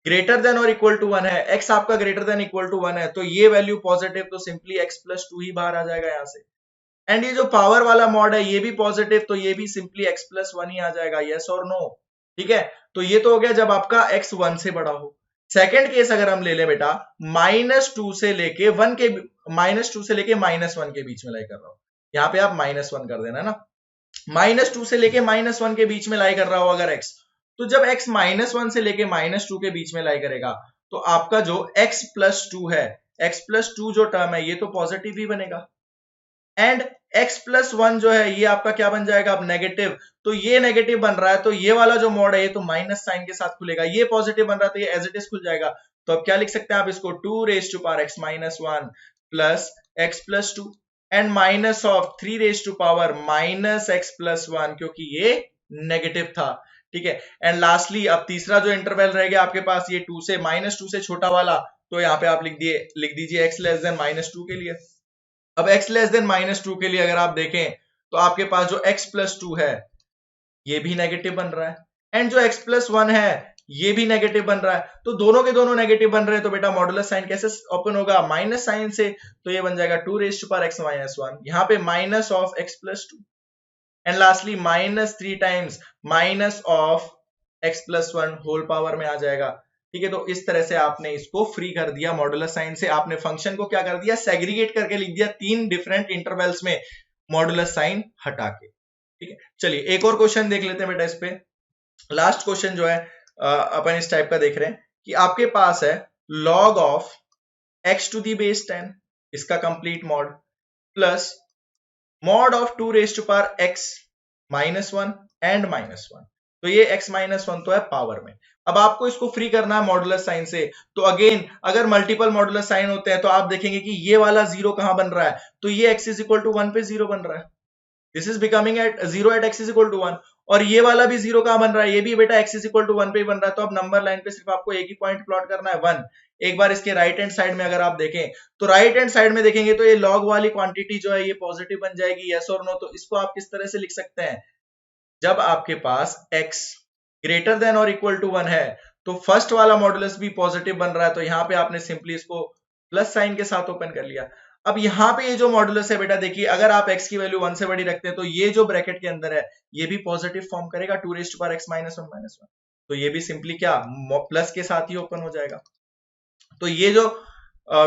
ग्रेटर देन और इक्वल टू 1 है, x आपका ग्रेटर देन इक्वल टू 1 है तो ये वैल्यू पॉजिटिव, तो सिंपली x प्लस 2 ही बाहर आ जाएगा यहां से। एंड ये जो पावर वाला मॉड है ये भी पॉजिटिव, तो ये भी सिंपली x प्लस 1 ही आ जाएगा, यस और नो। ठीक है, तो ये तो हो गया जब आपका x 1 से बड़ा हो। सेकेंड केस अगर हम ले लें बेटा, -2 से लेके -1 के बीच में लाई कर रहा हूं, यहाँ पे आप -1 कर देना ना। -2 से लेके -1 के बीच में लाई कर रहा हो अगर x, तो जब x -1 से लेके -2 के बीच में लाई करेगा तो आपका जो x+2 है, x+2 जो टर्म है ये तो पॉजिटिव ही बनेगा, एंड x+1 जो है ये आपका क्या बन जाएगा अब नेगेटिव, तो ये नेगेटिव बन रहा है तो ये वाला जो मॉड है ये तो माइनस साइन के साथ खुलेगा, ये पॉजिटिव बन रहा है तो ये एज इट इज खुल जाएगा। तो अब क्या लिख सकते हैं आप इसको 2 raised to power x-1 plus x+2 and minus of 3 raised to power -x+1 क्योंकि ये नेगेटिव था, ठीक है। एंड लास्टली अब तीसरा जो इंटरवल रह गया आपके पास ये -2 से छोटा वाला, तो यहाँ पे आप लिख दीजिए x<-2 के लिए। अब x<-2 के लिए अगर आप देखें तो आपके पास जो x+2 है ये भी नेगेटिव बन रहा है एंड जो x+1 है ये भी नेगेटिव बन रहा है, तो दोनों के दोनों नेगेटिव बन रहे हैं तो बेटा मॉडुलस साइन कैसे ओपन होगा, माइनस साइन से, तो ये बन जाएगा 2 raised to power x-1, यहाँ पे minus of x+2 and lastly -3 times minus of x+1 whole power में आ जाएगा, ठीक है। तो इस तरह से आपने इसको फ्री कर दिया मॉडुलस साइन से, आपने फंक्शन को क्या कर दिया, सेग्रीगेट करके लिख दिया 3 डिफरेंट इंटरवल्स में मॉडुलस साइन हटा के, ठीक है। चलिए एक और क्वेश्चन देख लेते हैं बेटा इस पे। लास्ट क्वेश्चन जो है अपन इस टाइप का देख रहे हैं कि आपके पास है log ऑफ x⁻10 इसका complete mod plus mod of 2 raised to power x-1 and -1, तो ये x-1 तो है पावर में। अब आपको इसको फ्री करना है मॉडुलस साइन से, तो अगेन अगर मल्टीपल मॉडुलस साइन होते हैं तो आप देखेंगे कि ये वाला जीरो कहां बन रहा है, तो ये x=1 पे जीरो बन रहा है, this is becoming at 0 at x=1, और ये वाला भी जीरो कहां बन रहा है, ये भी बेटा x=1 पे ही बन रहा है। तो अब नंबर लाइन पे सिर्फ आपको एक ही पॉइंट प्लॉट करना है 1। एक बार इसके राइट हैंड साइड में अगर आप देखें तो राइट हैंड साइड में देखेंगे तो ये लॉग वाली क्वांटिटी जो है ये पॉजिटिव बन जाएगी, यस और नो। तो इसको आप किस तरह से लिख सकते हैं, जब आपके पास x ग्रेटर देन और इक्वल टू 1 है तो फर्स्ट वाला मॉडुलस भी पॉजिटिव बन रहा है, तो यहां पे आपने सिंपली इसको प्लस साइन के साथ ओपन कर लिया। अब यहाँ पे ये जो मॉडुलस है बेटा देखिए, अगर आप x की वैल्यू 1 से बड़ी रखते हैं तो ये जो ब्रैकेट के अंदर है ये भी पॉजिटिव फॉर्म करेगा 2 raised to power x-1 तो ये भी सिंपली क्या प्लस के साथ ही ओपन हो जाएगा। तो ये जो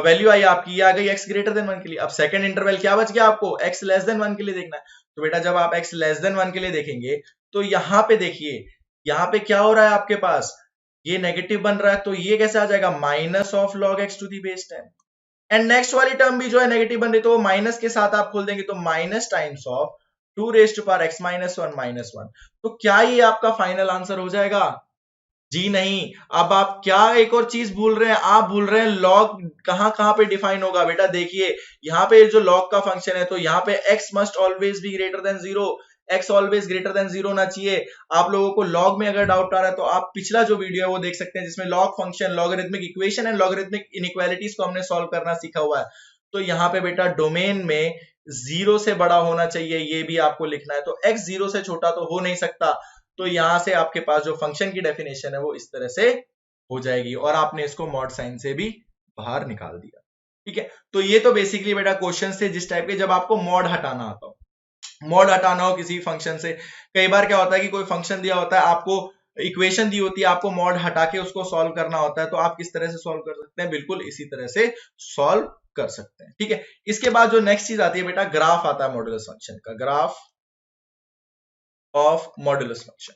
वैल्यू आई आपकी ये आ गई x>1 के लिए। अब सेकंड इंटरवल क्या बच गया आपको, x<1 के लिए देखना है। तो बेटा जब आप x<1 के लिए देखेंगे तो यहाँ पे देखिए, यहाँ पे क्या हो रहा है आपके पास, ये नेगेटिव बन रहा है, तो ये कैसे आ जाएगा minus of log x⁻10 and next वाली टर्म भी जो है नेगेटिव बन रही तो वो माइनस के साथ आप खोल देंगे तो minus times of 2 raised to power x-1 तो क्या ये आपका फाइनल आंसर हो जाएगा, जी नहीं। अब आप क्या एक और चीज भूल रहे हैं, आप भूल रहे हैं लॉग कहां कहां पे डिफाइन होगा। बेटा देखिए यहाँ पे जो लॉग का फंक्शन है तो यहाँ पे x must always be greater than 0, x always greater than 0 होना चाहिए। आप लोगों को लॉग में अगर डाउट आ रहा है तो आप पिछला जो वीडियो है वो देख सकते हैं जिसमें log function, logarithmic equation and logarithmic inequalities को हमने सॉल्व करना सीखा हुआ है। तो यहाँ पे बेटा डोमेन में 0 से बड़ा होना चाहिए ये भी आपको लिखना है, तो x 0 से छोटा तो हो नहीं सकता। तो यहां से आपके पास जो फंक्शन की डेफिनेशन है वो इस तरह से हो जाएगी और आपने इसको मॉड साइन से भी बाहर निकाल दिया, ठीक है। तो ये तो बेसिकली बेटा क्वेश्चन थे जिस टाइप के जब आपको मॉड हटाना आता हो, मॉड हटाना हो किसी फंक्शन से। कई बार क्या होता है कि कोई फंक्शन दिया होता है, आपको इक्वेशन दी होती है, आपको मॉड हटा के उसको सॉल्व करना होता है, तो आप किस तरह से सॉल्व कर सकते हैं, बिल्कुल इसी तरह से सॉल्व कर सकते हैं, ठीक है। इसके बाद जो नेक्स्ट चीज आती है बेटा ग्राफ आता है मॉडुलस फंक्शन का, ग्राफ ऑफ मॉडुलस फंक्शन।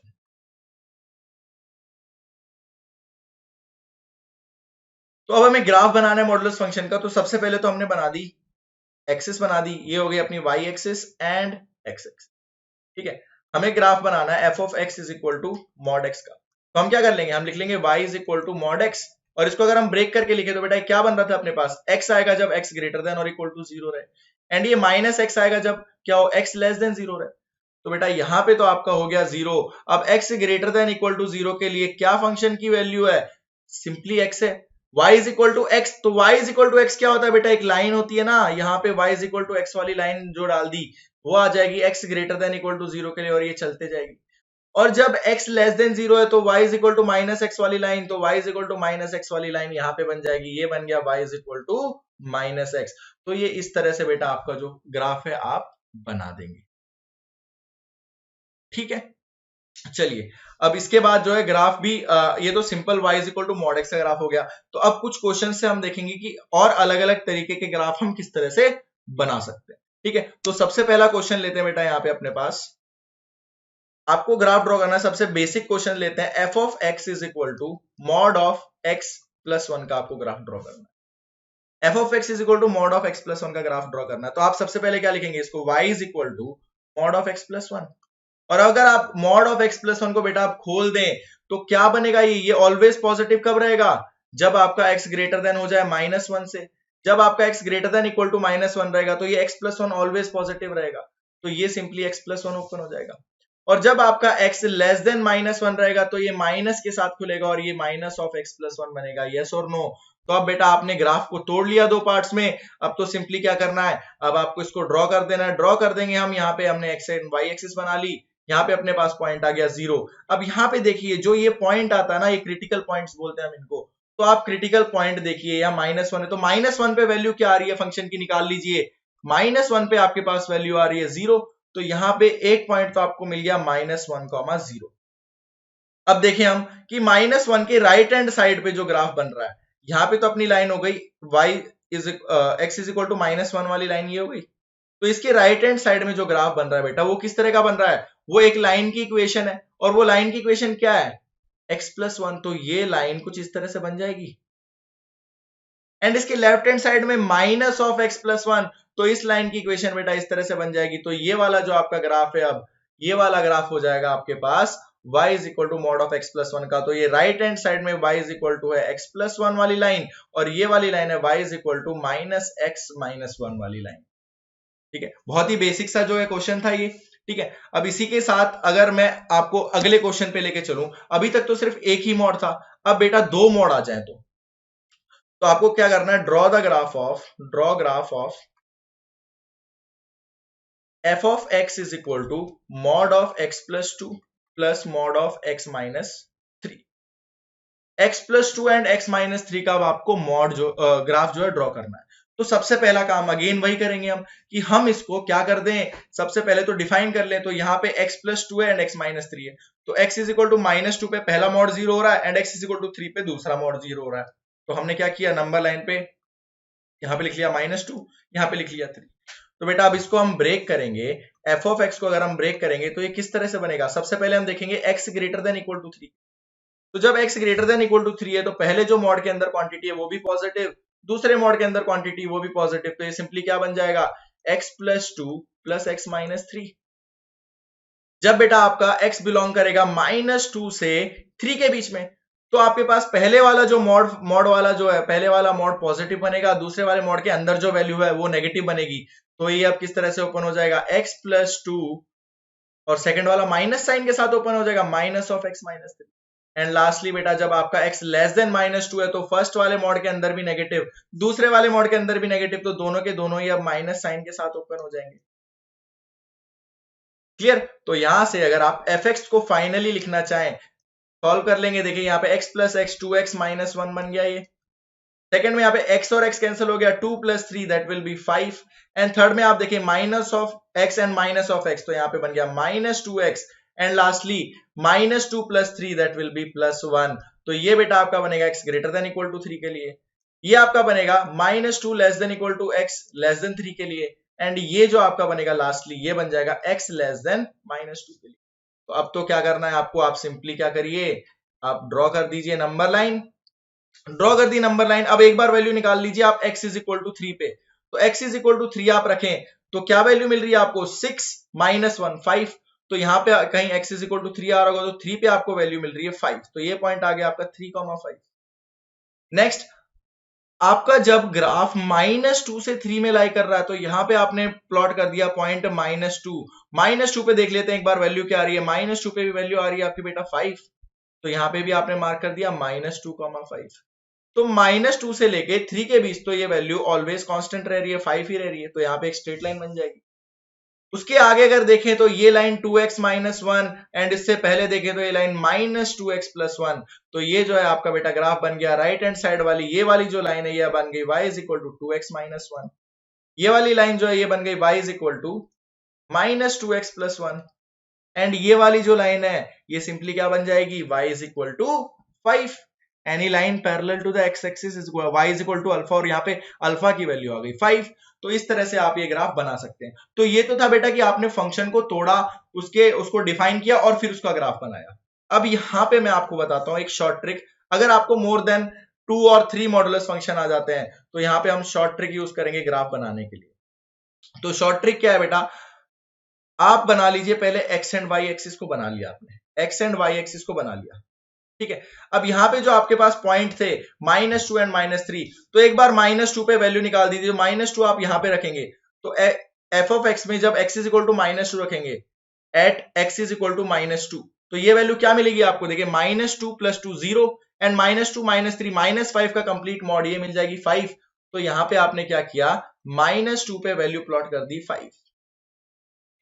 तो अब हमें ग्राफ बनाना है मॉडुलस फंक्शन का, तो सबसे पहले तो हमने बना दी एक्सिस, बना दी, ये हो गई अपनी y axis and x axis, ठीक है। हमें ग्राफ बनाना है f of x is equal to mod x का, तो हम क्या कर लेंगे, हम लिख लेंगे y is equal to mod x, और इसको अगर हम ब्रेक करके लिखे तो बेटा क्या बन रहा था अपने पास, एक्स आएगा जब एक्स ग्रेटर देन और इक्वल टू 0 रहे, एंड ये माइनस एक्स आएगा जब क्या हो एक्स लेस देन 0 रहे। तो बेटा यहाँ पे तो आपका हो गया 0। अब x greater than equal to 0 के लिए क्या फंक्शन की वैल्यू है, सिंपली x है। y is equal to x, तो y is equal to x क्या होता है बेटा, एक लाइन होती है ना, यहाँ पे y is equal to x वाली लाइन जो डाल दी वो आ जाएगी x greater than equal to 0 के लिए, और ये चलते जाएगी। और जब x लेस देन 0 है तो y is equal to minus x वाली लाइन, तो y is equal to minus x वाली लाइन यहाँ पे बन जाएगी, ये बन गया y is equal to minus x. तो ये इस तरह से बेटा आपका जो ग्राफ है आप बना देंगे, ठीक है। चलिए अब इसके बाद जो है ग्राफ भी ये तो simple y is equal to mod x का ग्राफ हो गया। तो अब कुछ क्वेश्चन से हम देखेंगे कि और अलग अलग तरीके के ग्राफ हम किस तरह से बना सकते हैं, ठीक है। तो सबसे पहला क्वेश्चन लेते हैं बेटा यहाँ पे अपने पास, आपको ग्राफ ड्रॉ करना है, सबसे बेसिक क्वेश्चन लेते हैं, f of x is equal to mod of x plus one का आपको ग्राफ ड्रॉ करना है। F of x is equal to mod of x plus one का ग्राफ ड्रॉ करना है, तो आप सबसे पहले क्या लिखेंगे इसको, y is equal to mod of x plus one. और अगर आप mod of x plus one को बेटा आप खोल दें तो क्या बनेगा, ये ऑलवेज पॉजिटिव कब रहेगा, जब आपका x ग्रेटर देन हो जाए माइनस वन से। जब आपका x greater than equal to minus one रहेगा तो ये x plus one always positive रहेगा, तो ये simply x plus one open हो जाएगा। और जब आपका x less than minus one रहेगा तो ये माइनस के साथ खुलेगा और ये minus of x plus one बनेगा, यस और नो। तो अब बेटा आपने ग्राफ को तोड़ लिया दो पार्ट्स में, अब तो सिंपली क्या करना है, अब आपको इसको ड्रॉ कर देना है। ड्रॉ कर देंगे हम, यहाँ पे हमने एक्स एंड वाई एक्सिस बना ली, यहाँ पे अपने पास पॉइंट आ गया 0। अब यहाँ पे देखिए जो ये पॉइंट आता है ना, ये क्रिटिकल पॉइंट्स बोलते हैं हम इनको, तो आप क्रिटिकल पॉइंट देखिए, यहाँ माइनस वन है तो माइनस वन पे वैल्यू क्या आ रही है फंक्शन की, निकाल लीजिए। माइनस वन पे आपके पास वैल्यू आ रही है 0, तो यहाँ पे एक पॉइंट तो आपको मिल गया माइनस वन कॉमा 0। अब देखें हम कि माइनस वन के राइट हैंड साइड पे जो ग्राफ बन रहा है, यहाँ पे तो अपनी लाइन हो गई y is x is equal to minus one वाली लाइन, ये हो गई। तो इसके राइट हैंड साइड में जो ग्राफ बन रहा है बेटा, वो किस तरह का बन रहा है, वो एक लाइन की इक्वेशन है, और वो लाइन की इक्वेशन क्या है, x प्लस वन। तो ये लाइन कुछ इस तरह से बन जाएगी, एंड इसके लेफ्ट हैंड साइड में minus of x plus one, तो इस लाइन की इक्वेशन बेटा इस तरह से बन जाएगी। तो ये वाला जो आपका ग्राफ है, अब ये वाला ग्राफ हो जाएगा आपके पास y is equal to mod of x plus one का। तो ये राइट हैंड साइड में y इज इक्वल टू है एक्स प्लस वन वाली लाइन, और ये वाली लाइन है y is equal to minus x minus one वाली लाइन। ठीक है, बहुत ही बेसिक सा जो है क्वेश्चन था ये। ठीक है, अब इसी के साथ अगर मैं आपको अगले क्वेश्चन पे लेके चलूं, अभी तक तो सिर्फ एक ही मॉड था, अब बेटा दो मॉड आ जाए तो आपको क्या करना है, draw graph of f of x is equal to mod of x plus two plus mod of x minus three. X plus two and x minus three का अब आपको मॉड जो ग्राफ जो है ड्रॉ करना है। तो सबसे पहला काम अगेन वही करेंगे हम कि हम इसको क्या कर दें, सबसे पहले तो डिफाइन कर लें। तो यहाँ पे x प्लस टू है एंड x माइनस थ्री है, तो x is equal to minus two पे पहला मॉड 0 हो रहा है and x is equal to three पे दूसरा मॉड 0 हो रहा है। तो हमने क्या किया, नंबर लाइन पे यहाँ पे लिख लिया माइनस टू, यहाँ पे लिख लिया 3। तो बेटा अब इसको हम ब्रेक करेंगे, एफ ऑफ एक्स को अगर हम ब्रेक करेंगे तो ये किस तरह से बनेगा, सबसे पहले हम देखेंगे x greater than equal to 3। तो जब x greater than equal to 3 है तो पहले जो मॉड के अंदर क्वांटिटी है वो भी पॉजिटिव, दूसरे मॉड के अंदर क्वांटिटी वो भी पॉजिटिव, तो ये सिंपली क्या बन जाएगा, x plus two plus x minus three. जब बेटा आपका x बिलोंग करेगा माइनस टू से 3 के बीच में, तो आपके पास पहले वाला जो मॉड वाला जो है, पहले वाला मॉड पॉजिटिव बनेगा, दूसरे वाले मॉड के अंदर जो वैल्यू है वो नेगेटिव बनेगी। तो ये अब किस तरह से ओपन हो जाएगा, x प्लस टू और सेकंड वाला माइनस साइन के साथ ओपन हो जाएगा, minus of x minus three. And lastly बेटा जब आपका x less than minus two है तो फर्स्ट वाले मॉड के अंदर भी नेगेटिव, दूसरे वाले मॉड के अंदर भी नेगेटिव, तो दोनों के दोनों ही अब माइनस साइन के साथ ओपन हो जाएंगे। क्लियर। तो यहां से अगर आप fx को फाइनली लिखना चाहें, सॉल्व कर लेंगे, देखिए यहाँ पे x plus x two x minus one बन गया ये। सेकंड में यहाँ पे x और x कैंसिल हो गया, 2 plus 3 that will be 5। And third में आप देखिए minus of x and minus of x, तो यहाँ पे बन गया minus two x. And lastly minus two plus three that will be plus one. तो ये बेटा आपका बनेगा x greater than equal to 3 के लिए, ये आपका बनेगा minus two less than equal to x less than 3 के लिए, एंड ये जो आपका बनेगा लास्टली ये बन जाएगा x less than minus two के लिए। तो अब तो क्या करना है आपको, आप सिंपली क्या करिए, आप ड्रॉ कर दीजिए नंबर लाइन। ड्रॉ कर दी नंबर लाइन, अब एक बार वैल्यू निकाल लीजिए आप x इज इक्वल टू 3 पे। तो x इज इक्वल टू 3 आप रखें तो क्या वैल्यू मिल रही है आपको, 6 माइनस वन 5। तो यहाँ पे कहीं x इज इक्वल टू 3 आ रहा होगा, तो 3 पे आपको वैल्यू मिल रही है 5। तो ये पॉइंट आ गया आपका 3,5। नेक्स्ट, आपका जब ग्राफ माइनस टू से 3 में लाई कर रहा है तो यहाँ पे आपने प्लॉट कर दिया पॉइंट माइनस टू पे देख लेते हैं एक बार वैल्यू क्या आ रही है, माइनस टू पे भी वैल्यू आ रही है आपकी बेटा 5। तो यहाँ पे भी आपने मार्क कर दिया माइनस टू कॉमा 5। तो माइनस टू से लेके 3 के बीच तो ये वैल्यू ऑलवेज कांस्टेंट रह रही है, 5 ही रह रही है, तो यहाँ पे एक स्ट्रेट लाइन बन जाएगी। उसके आगे अगर देखें तो ये line 2x minus one, and इससे पहले देखें तो ये line minus two x plus one. तो ये जो है आपका बेटा ग्राफ बन गया राइट हैंड साइड वाली, ये वाली जो लाइन है ये बन गई y is equal to two x minus one. ये वाली लाइन जो है ये बन गई y is equal to minus two x plus one. And ये वाली जो लाइन है ये सिंपली क्या बन जाएगी, y is equal to 5। Any line parallel to the x axis is y is equal to alpha, और यहाँ पे अल्फा की वैल्यू आ गई 5। तो इस तरह से आप ये ग्राफ बना सकते हैं। तो ये तो था बेटा कि आपने फंक्शन को तोड़ा, उसको डिफाइन किया और फिर उसका ग्राफ बनाया। अब यहां पे मैं आपको बताता हूं एक शॉर्ट ट्रिक। अगर आपको मोर देन 2 और 3 मॉडुलस फंक्शन आ जाते हैं तो यहां पे हम शॉर्ट ट्रिक यूज करेंगे ग्राफ बनाने के लिए। तो शॉर्ट ट्रिक क्या है बेटा, आप बना लीजिए पहले एक्स एंड वाई एक्सिस को बना लिया आपने, एक्स एंड वाई एक्सिस को बना लिया, ठीक है। अब यहां पे जो आपके पास पॉइंट थे -2 एंड -3, तो एक बार -2 पे वैल्यू निकाल दीजिए। -2 आप यहां पे रखेंगे तो एफ ऑफ एक्स में जब x इज इक्वल टू -2 रखेंगे, at x is equal to -2, तो ये वैल्यू क्या मिलेगी आपको, देखिए -2 + 2 0 एंड -2 -3 -5 का कंप्लीट मॉड, ये मिल जाएगी 5। तो यहां पे आपने क्या किया, -2 पे वैल्यू प्लॉट कर दी 5।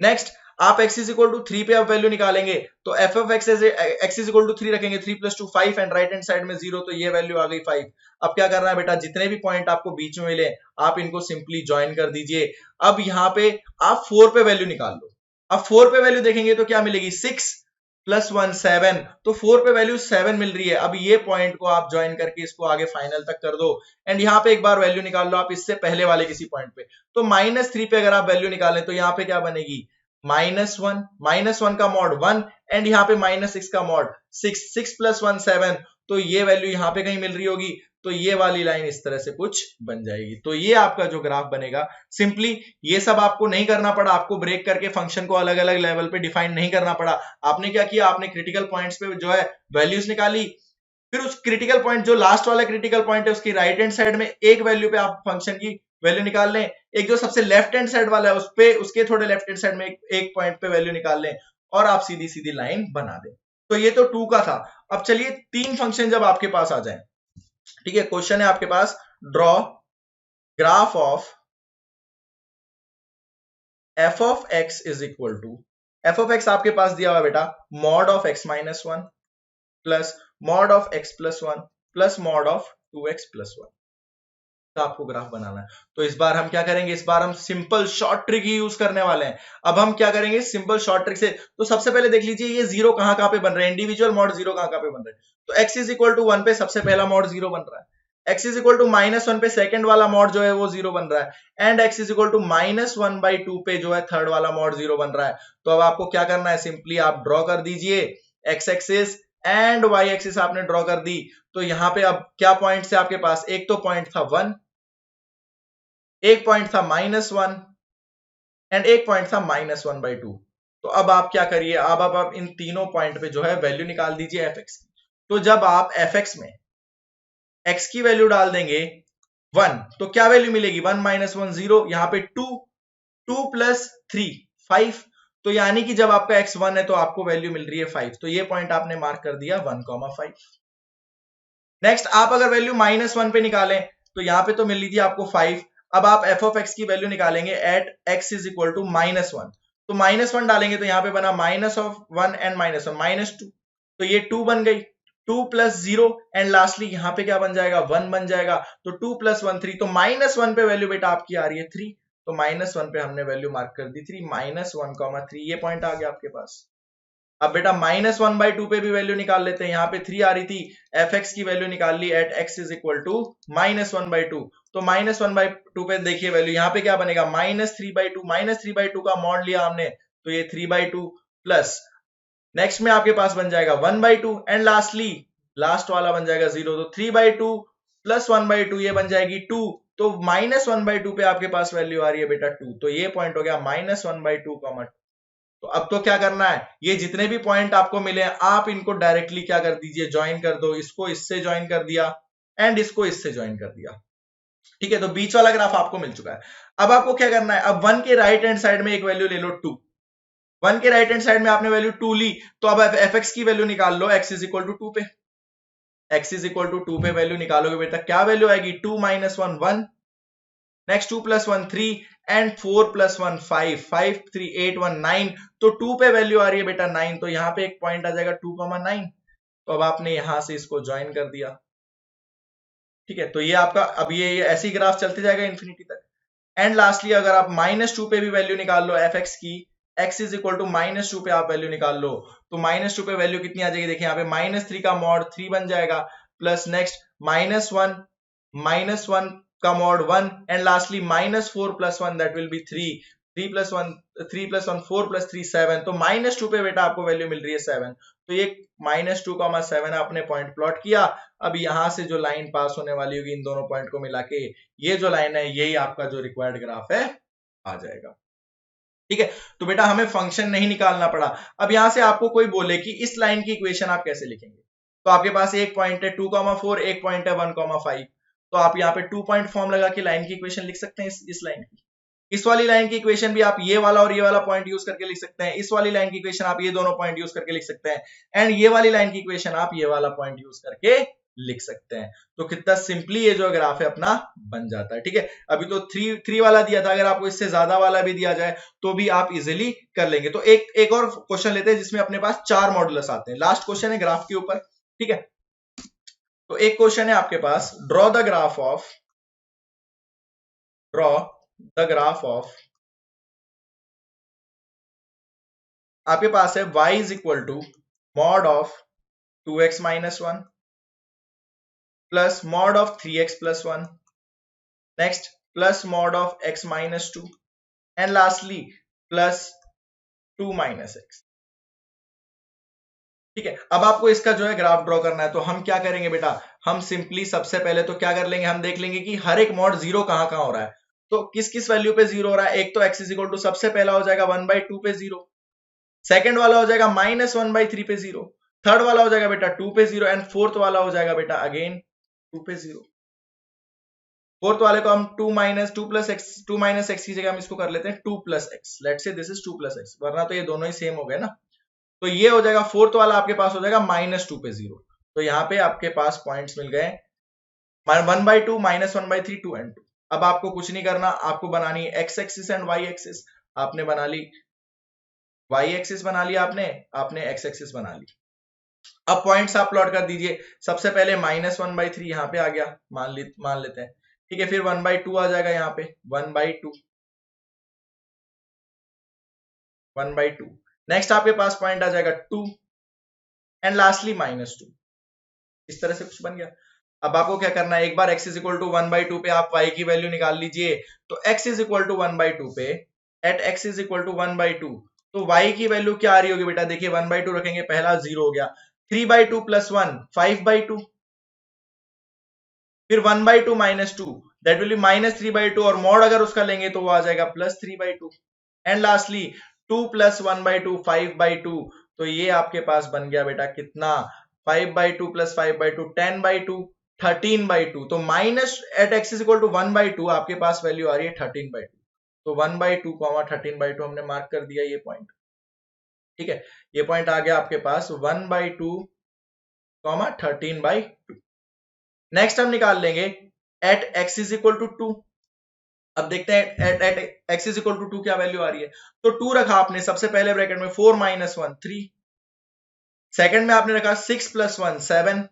नेक्स्ट आप x इज इक्वल टू 3 पे आप वैल्यू निकालेंगे तो f of x is equal to 3 रखेंगे, 3 + 2 5 एंड राइट हैंड साइड में 0, तो ये वैल्यू आ गई 5। अब क्या करना है बेटा, जितने भी पॉइंट आपको बीच में मिले आप इनको सिंपली ज्वाइन कर दीजिए। अब यहाँ पे आप 4 पे वैल्यू निकाल लो। अब 4 पे वैल्यू देखेंगे तो क्या मिलेगी, 6 + 1 7, तो 4 पे वैल्यू 7 मिल रही है। अब ये पॉइंट को आप ज्वाइन करके इसको आगे फाइनल तक कर दो एंड यहाँ पे एक बार वैल्यू निकाल लो आप इससे पहले वाले किसी पॉइंट पे, तो -3 पे अगर आप वैल्यू निकालें तो यहाँ पे क्या बनेगी, -1 का मॉड 1 एंड यहाँ पे -6 का मॉड 6, 6 + 1 7, तो ये वैल्यू यहाँ पे कहीं मिल रही होगी। तो ये वाली लाइन इस तरह से कुछ बन जाएगी। तो ये आपका जो ग्राफ बनेगा, सिंपली ये सब आपको नहीं करना पड़ा, आपको ब्रेक करके फंक्शन को अलग अलग लेवल पे डिफाइन नहीं करना पड़ा। आपने क्या किया, आपने क्रिटिकल पॉइंट्स पे जो है वैल्यूज निकाली, फिर उस क्रिटिकल पॉइंट जो लास्ट वाला क्रिटिकल पॉइंट है उसकी राइट हैंड साइड में एक वैल्यू पे आप फंक्शन की वैल्यू निकाल लें, एक जो सबसे लेफ्ट हैंड साइड वाला है उस पे उसके थोड़े लेफ्ट हैंड साइड में एक पॉइंट पे वैल्यू निकाल लें और आप सीधी सीधी लाइन बना दें। तो ये तो 2 का था। अब चलिए 3 फंक्शन जब आपके पास आ जाए, ठीक है, क्वेश्चन है आपके पास, draw graph of f of x is equal to, f of x आपके पास दिया हुआ बेटा mod of x - 1 plus mod of x + 1 plus mod of 2x + 1 का आपको ग्राफ बनाना है। तो इस बार हम क्या करेंगे, इस बार हम सिंपल शॉर्ट ट्रिक ही यूज करने वाले हैं। अब हम क्या करेंगे सिंपल शॉर्ट ट्रिक से, तो सबसे पहले देख लीजिए ये जीरो कहां कहां पे बन रहे हैं, इंडिविजुअल मॉड जीरो कहां कहां पे बन रहे हैं। तो x इज इक्वल टू 1 पे सबसे पहला मॉड जीरो बन रहा है, x इज इक्वल टू -1 पे सेकंड वाला मॉड जो है वो जीरो बन रहा है and x is equal to -1/2 पे जो है थर्ड वाला मॉड जीरो बन रहा है। तो अब आपको क्या करना है, सिंपली आप ड्रॉ कर दीजिए x axis and y axis आपने ड्रॉ कर दी। तो यहां पे अब क्या पॉइंट है आपके पास, एक तो पॉइंट था 1, एक पॉइंट था -1 एंड एक पॉइंट था -1/2। तो अब आप क्या करिए, अब आप इन तीनों पॉइंट पे जो है वैल्यू निकाल दीजिए एफ एक्स की। तो जब आप एफ एक्स में x की वैल्यू डाल देंगे 1, तो क्या वैल्यू मिलेगी, 1 - 1 0, यहाँ पे 2, 2 + 3 5, तो यानी कि जब आपका x 1 है तो आपको वैल्यू मिल रही है 5। तो ये पॉइंट आपने मार्क कर दिया 1,5। नेक्स्ट आप अगर वैल्यू -1 पे निकालें तो यहां पे तो मिल लीजिए आपको 5। अब आप एफ ऑफ एक्स की वैल्यू निकालेंगे at x is equal to -1, तो -1 डालेंगे तो यहां पे बना -1 एंड -1 -2, तो ये 2 बन गई, 2 + 0 एंड लास्टली यहां पे क्या बन जाएगा, 1 बन जाएगा। तो 2 + 1 3, तो -1 पे वैल्यू बेटा आपकी आ रही है 3, तो -1 पे हमने वैल्यू मार्क कर दी 3, -1,3, ये पॉइंट आ गया आपके पास। अब बेटा -1/2 पे भी वैल्यू निकाल लेते हैं, यहाँ पे 3 आ रही थी, एफ एक्स की वैल्यू निकाल ली at x is equal to -1/2, तो -1/2 पे देखिए वैल्यू यहाँ पे क्या बनेगा, -3/2, -3/2 का मॉड लिया हमने तो ये 3/2 प्लस नेक्स्ट में आपके पास बन जाएगा 1/2 एंड लास्टली लास्ट वाला बन जाएगा 0, तो 3/2 प्लस 1/2 ये बन जाएगी 2, तो -1/2 पे आपके पास वैल्यू आ रही है बेटा 2, तो ये पॉइंट हो गया -1/2, तो अब तो क्या करना है, ये जितने भी पॉइंट आपको मिले आप इनको डायरेक्टली क्या कर दीजिए, ज्वाइन कर दो, इसको इससे ज्वाइन कर दिया एंड इसको इससे ज्वाइन कर दिया, ठीक है। तो बीच वाला ग्राफ आपको मिल चुका है। अब आपको क्या करना है, अब 1 के राइट हैंड साइड में एक वैल्यू ले लो 2, 1 के राइट हैंड साइड में आपने वैल्यू 2 ली, तो अब एफ एक्स की वैल्यू निकाल लो x इज इक्वल टू 2 पे, x इज इक्वल टू 2 पे वैल्यू निकालोगे बेटा क्या वैल्यू आएगी, 2 - 1 1, नेक्स्ट 2 + 1 3 एंड 4 + 1 5, 5 3 8 1 9, तो 2 पे वैल्यू आ रही है बेटा 9, तो यहाँ पे एक पॉइंट आ जाएगा 2,9, तो अब आपने यहां से इसको ज्वाइन कर दिया, ठीक है। तो ये आपका अब ये ऐसी ग्राफ चलते जाएगा इन्फिनिटी तक एंड लास्टली अगर आप -2 पे भी वैल्यू निकाल लो एफ एक्स की, x इज इक्वल टू -2 पे आप वैल्यू निकाल लो, तो -2 पे वैल्यू कितनी आ जाएगी, देखिए यहाँ पे -3 का मॉड 3 बन जाएगा प्लस नेक्स्ट -1 का mod 1 and lastly -4 + 1 that will B 3 3 + 1 3 + 1 4 + 3 7 तो -2 पे बेटा आपको वैल्यू मिल रही है 7 तो ये -2, 7 आपने पॉइंट प्लॉट किया। अब यहां से जो लाइन पास होने वाली होगी इन दोनों पॉइंट को मिला के ये जो लाइन है यही आपका जो रिक्वायर्ड ग्राफ है आ जाएगा। ठीक है, तो बेटा हमें फंक्शन नहीं निकालना पड़ा। अब यहां से आपको कोई बोले कि इस लाइन की इक्वेशन आप कैसे लिखेंगे, तो आपके पास एक पॉइंट है 2,4 एक पॉइंट है 1,5 तो आप यहाँ पे 2 पॉइंट फॉर्म लगा के लाइन की इक्वेशन लिख सकते हैं। इस लाइन की इस वाली लाइन की इक्वेशन भी आप ये वाला और ये वाला पॉइंट यूज करके लिख सकते हैं। इस वाली लाइन की इक्वेशन आप ये दोनों पॉइंट यूज करके लिख सकते हैं एंड ये वाली लाइन की इक्वेशन आप ये वाला पॉइंट यूज करके लिख सकते हैं। तो कितना सिंपली ये जो ग्राफ है अपना बन जाता है। ठीक है, अभी तो 3 वाला दिया था, अगर आपको इससे ज्यादा वाला भी दिया जाए तो भी आप इजिली कर लेंगे। तो एक और क्वेश्चन लेते हैं जिसमें अपने पास 4 मॉडुलस आते हैं। लास्ट क्वेश्चन है ग्राफ के ऊपर। ठीक है, तो एक क्वेश्चन है आपके पास, ड्रॉ द ग्राफ ऑफ आपके पास है y is equal to mod of 2x - 1 plus mod of 3x + 1 next plus mod of x - 2 and lastly plus 2 - x। ठीक है, अब आपको इसका जो है ग्राफ ड्रॉ करना है तो हम क्या करेंगे बेटा, हम सिंपली सबसे पहले तो क्या कर लेंगे, हम देख लेंगे कि हर एक मॉड जीरो कहां कहां हो रहा है। तो किस किस वैल्यू पे जीरो हो रहा है, एक तो x इज इक्वल टू सबसे पहला हो जाएगा 1/2 पे जीरो, सेकंड वाला हो जाएगा -1/3 पे जीरो, थर्ड वाला हो जाएगा बेटा 2 पे जीरो एंड फोर्थ वाला हो जाएगा बेटा अगेन 2 पे जीरो। फोर्थ वाले को हम 2 माइनस एक्स की जगह हम इसको कर लेते हैं 2 + x, let's say this is 2 + x, वरना तो ये दोनों ही सेम हो गए ना। तो ये हो जाएगा फोर्थ वाला आपके पास हो जाएगा -2 पे जीरो। तो यहाँ पे आपके पास पॉइंट्स मिल गए 1/2 -1/3 2 एंड 2। अब आपको कुछ नहीं करना, आपको बनानी है x axis and y axis. आपने बना ली y एक्सिस, बना लिया आपने x एक्सिस बना ली। अब पॉइंट्स आप प्लॉट कर दीजिए। सबसे पहले -1/3 यहाँ पे आ गया, मान लेते हैं। ठीक है, फिर 1/2 आ जाएगा यहाँ पे 1/2 1/2। नेक्स्ट आपके पास पॉइंट आ जाएगा 2 एंड लास्टली -2। इस तरह से कुछ बन गया। अब आपको क्या करना है, एक बार x इज इक्वल टू 1/2 पे आप y की वैल्यू निकाल लीजिए। तो x इज इक्वल टू 1/2 पे at x is equal to 1/2 तो y की वैल्यू क्या आ रही होगी बेटा, देखिए 1/2 रखेंगे, पहला 0 हो गया, 3/2 + 1 5/2, फिर 1/2 - 2 दैट विल बी -3/2 और मॉड अगर उसका लेंगे तो वो आ जाएगा +3/2 एंड लास्टली 2 + 1/2 5/2। तो ये आपके पास बन गया बेटा कितना, 5/2 + 5/2 10/2 13/2। तो minus at x is equal to 1/2 आपके पास वैल्यू आ रही है 13/2। तो 1/2 13/2 हमने मार्क कर दिया ये पॉइंट। ठीक है, ये पॉइंट आ गया आपके पास 1/2 13/2। नेक्स्ट हम निकाल लेंगे at x is equal to 2। अब देखते हैं at x is equal to 2 क्या वैल्यू आ रही है। तो 2 रखा आपने सबसे पहले ब्रैकेट में, 4 - 1 3, सेकंड में आपने रखा 6 + 1 7,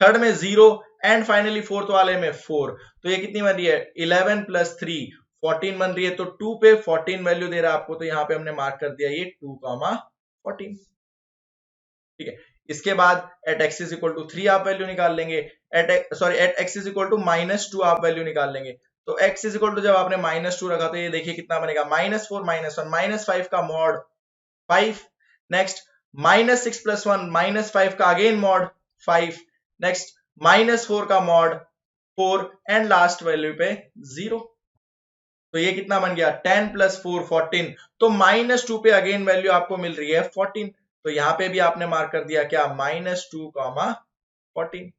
थर्ड में 0 एंड फाइनली फोर्थ वाले में 4। तो ये कितनी बन रही है 11 + 3 14 बन रही है। तो 2 पे 14 वैल्यू दे रहा है आपको, तो यहाँ पे हमने मार्क कर दिया ये 2, 14। ठीक है, इसके बाद at x is equal to 3 आप वैल्यू निकाल लेंगे, at x is equal to -2 आप वैल्यू निकाल लेंगे। तो x इज इक्वल टू जब आपने -2 रखा तो ये देखिए कितना बनेगा, -4 -1 -5 का मॉड 5, नेक्स्ट -6 + 1 -5 का अगेन मॉड 5, नेक्स्ट -4 का मॉड 4 एंड लास्ट वैल्यू पे 0। तो ये कितना बन गया 10 + 4 14। तो -2 पे अगेन वैल्यू आपको मिल रही है 14। तो यहां पे भी आपने मार्क कर दिया क्या -2, 14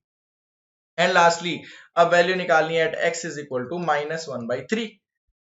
एंड लास्टली अब वैल्यू निकालनी है at x is equal to -1/3।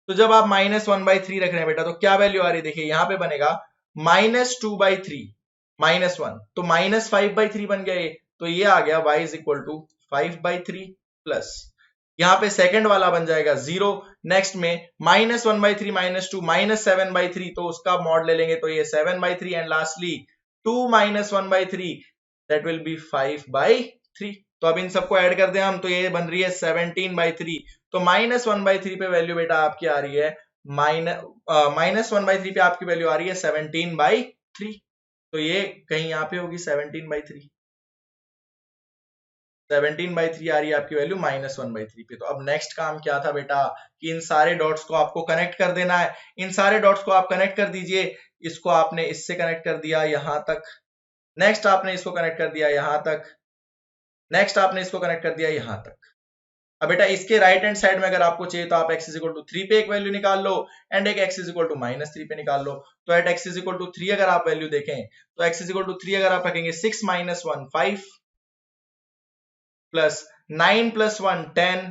तो जब आप -1/3 रख रहे हैं बेटा तो क्या वैल्यू आ रही है, देखिए यहां पे बनेगा -2/3 -1 तो -5/3 बन गया ये। तो ये आ गया y is equal to 5/3 plus यहाँ पे सेकंड वाला बन जाएगा 0, नेक्स्ट में -1/3 -2 -7/3 तो उसका मॉड ले लेंगे तो ये 7/3 and lastly 2 - 1/3 that will B 5/3। तो अब इन सबको ऐड कर दें हम तो ये बन रही है 17/3। तो -1/3 पे वैल्यू बेटा आपकी आ रही है -1/3 पे आपकी वैल्यू आ रही है 17/3। तो ये कहीं यहाँ पे होगी 17/3, 17/3 आ रही है आपकी वैल्यू -1/3 पे। तो अब नेक्स्ट काम क्या था बेटा कि इन सारे डॉट्स को आपको कनेक्ट कर देना है। इन सारे डॉट्स को आप कनेक्ट कर दीजिए। इसको आपने इससे कनेक्ट कर दिया यहां तक, नेक्स्ट आपने इसको कनेक्ट कर दिया यहां तक, नेक्स्ट आपने इसको कनेक्ट कर दिया यहां तक। अब बेटा इसके राइट हैंड साइड में अगर आपको चाहिए तो आप x इज इक्वल टू 3 पे एक वैल्यू निकाल लो एंड एक x इज इक्वल टू -3 पे निकाल लो। तो at x is equal to 3 अगर आप वैल्यू देखें तो x इज इक्वल टू 3 अगर आप रखेंगे 6 - 1 5 plus 9 + 1 10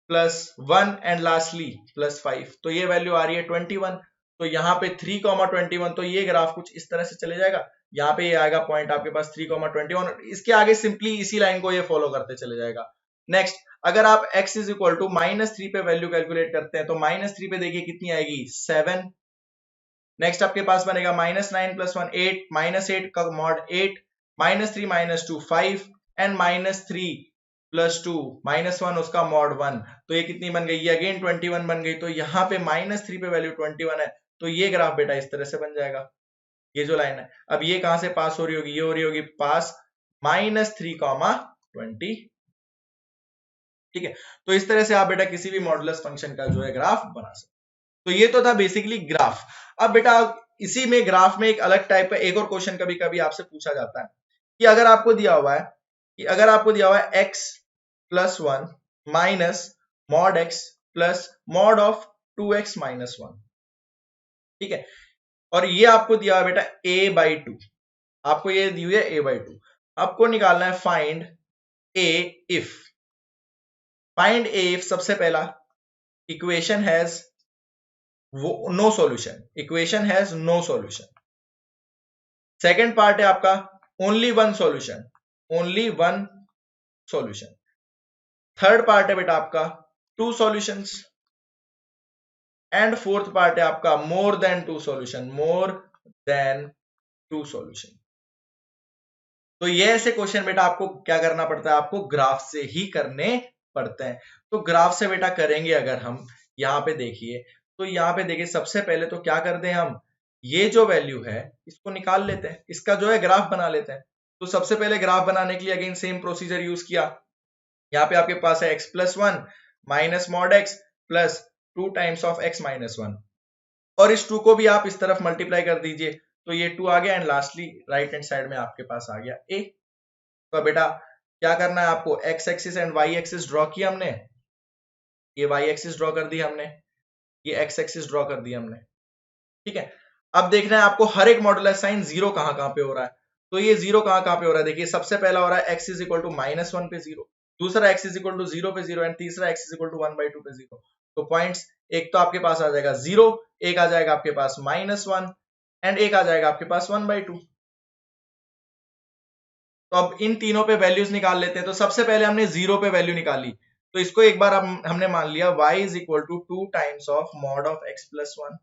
plus 1 and lastly plus 5, तो ये वैल्यू आ रही है 21। तो यहाँ पे 3,21, तो ये ग्राफ कुछ इस तरह से चले जाएगा। यहाँ पे ये आएगा पॉइंट आपके पास 3,21, इसके आगे सिंपली इसी लाइन को ये फॉलो करते चले जाएगा। नेक्स्ट अगर आप x इज इक्वल टू -3 पे वैल्यू कैलकुलेट करते हैं तो -3 पे देखिए कितनी आएगी 7। नेक्स्ट आपके पास बनेगा -9 + 1 8, -8 का मॉड 8, -3 - 2 5 एंड -3 + 2 -1 उसका मॉड 1। तो ये कितनी बन गई, ये अगेन 21 बन गई। तो यहाँ पे -3 पे वैल्यू 21 है। तो ये ग्राफ बेटा इस तरह से बन जाएगा। ये जो लाइन है अब ये कहां से पास हो रही होगी, ये हो रही होगी पास -3, 20। ठीक है, तो इस तरह से आप बेटा किसी भी मॉडुलस फंक्शन का जो है ग्राफ बना सकते। तो ये तो था बेसिकली ग्राफ। अब बेटा इसी में ग्राफ में एक अलग टाइप का एक और क्वेश्चन कभी कभी आपसे पूछा जाता है कि अगर आपको दिया हुआ है x + 1 minus mod x plus mod of 2x - 1, ठीक है, और ये आपको दिया हुआ बेटा a/2, आपको ये दी हुई है a/2, आपको निकालना है find a if. Find a if सबसे पहला equation has no solution, equation has no solution. Second part है आपका only one solution, only one solution. Third part है बेटा आपका 2 सॉल्यूशंस एंड फोर्थ पार्ट है आपका more than 2 solution, more than 2 solution. तो ये ऐसे क्वेश्चन बेटा आपको क्या करना पड़ता है, आपको ग्राफ से ही करने पड़ते हैं। तो ग्राफ से बेटा करेंगे अगर हम, यहाँ पे देखिए, तो यहाँ पे देखिए सबसे पहले तो क्या कर दें हम, ये जो वैल्यू है इसको निकाल लेते हैं, इसका जो है ग्राफ बना लेते हैं। तो सबसे पहले ग्राफ बनाने के लिए अगेन सेम प्रोसीजर यूज किया। यहाँ पे आपके पास है x + 1 minus mod x plus 2 times of x - 1, और इस 2 को भी आप इस तरफ मल्टीप्लाई कर दीजिए तो ये 2 आ गया and lastly right hand side में आपके पास आ गया a। तो बेटा क्या करना है आपको, x axis and y axis draw किया हमने, ये y एक्सिस ड्रॉ कर दी हमने, ये x एक्सिस ड्रॉ कर दी हमने, ठीक है। अब देखना है आपको हर एक मॉडुलस साइन जीरो कहां कहां पे हो रहा है। तो ये जीरो कहां कहां पे हो रहा है, देखिए सबसे पहला हो रहा है x इज इक्वल टू -1 पे 0, दूसरा x इज इक्वल टू 0 पे 0 एंड तीसरा x इज इक्वल टू 1/2 पे 0। तो पॉइंट्स एक तो आपके पास आ जाएगा 0, एक आ जाएगा आपके पास -1 एंड एक आ जाएगा आपके पास 1/2। तो अब इन तीनों पे वैल्यूज निकाल लेते हैं। तो सबसे पहले हमने 0 पे वैल्यू निकाली, तो इसको एक बार हमने मान लिया y is equal to 2 times of mod of x + 1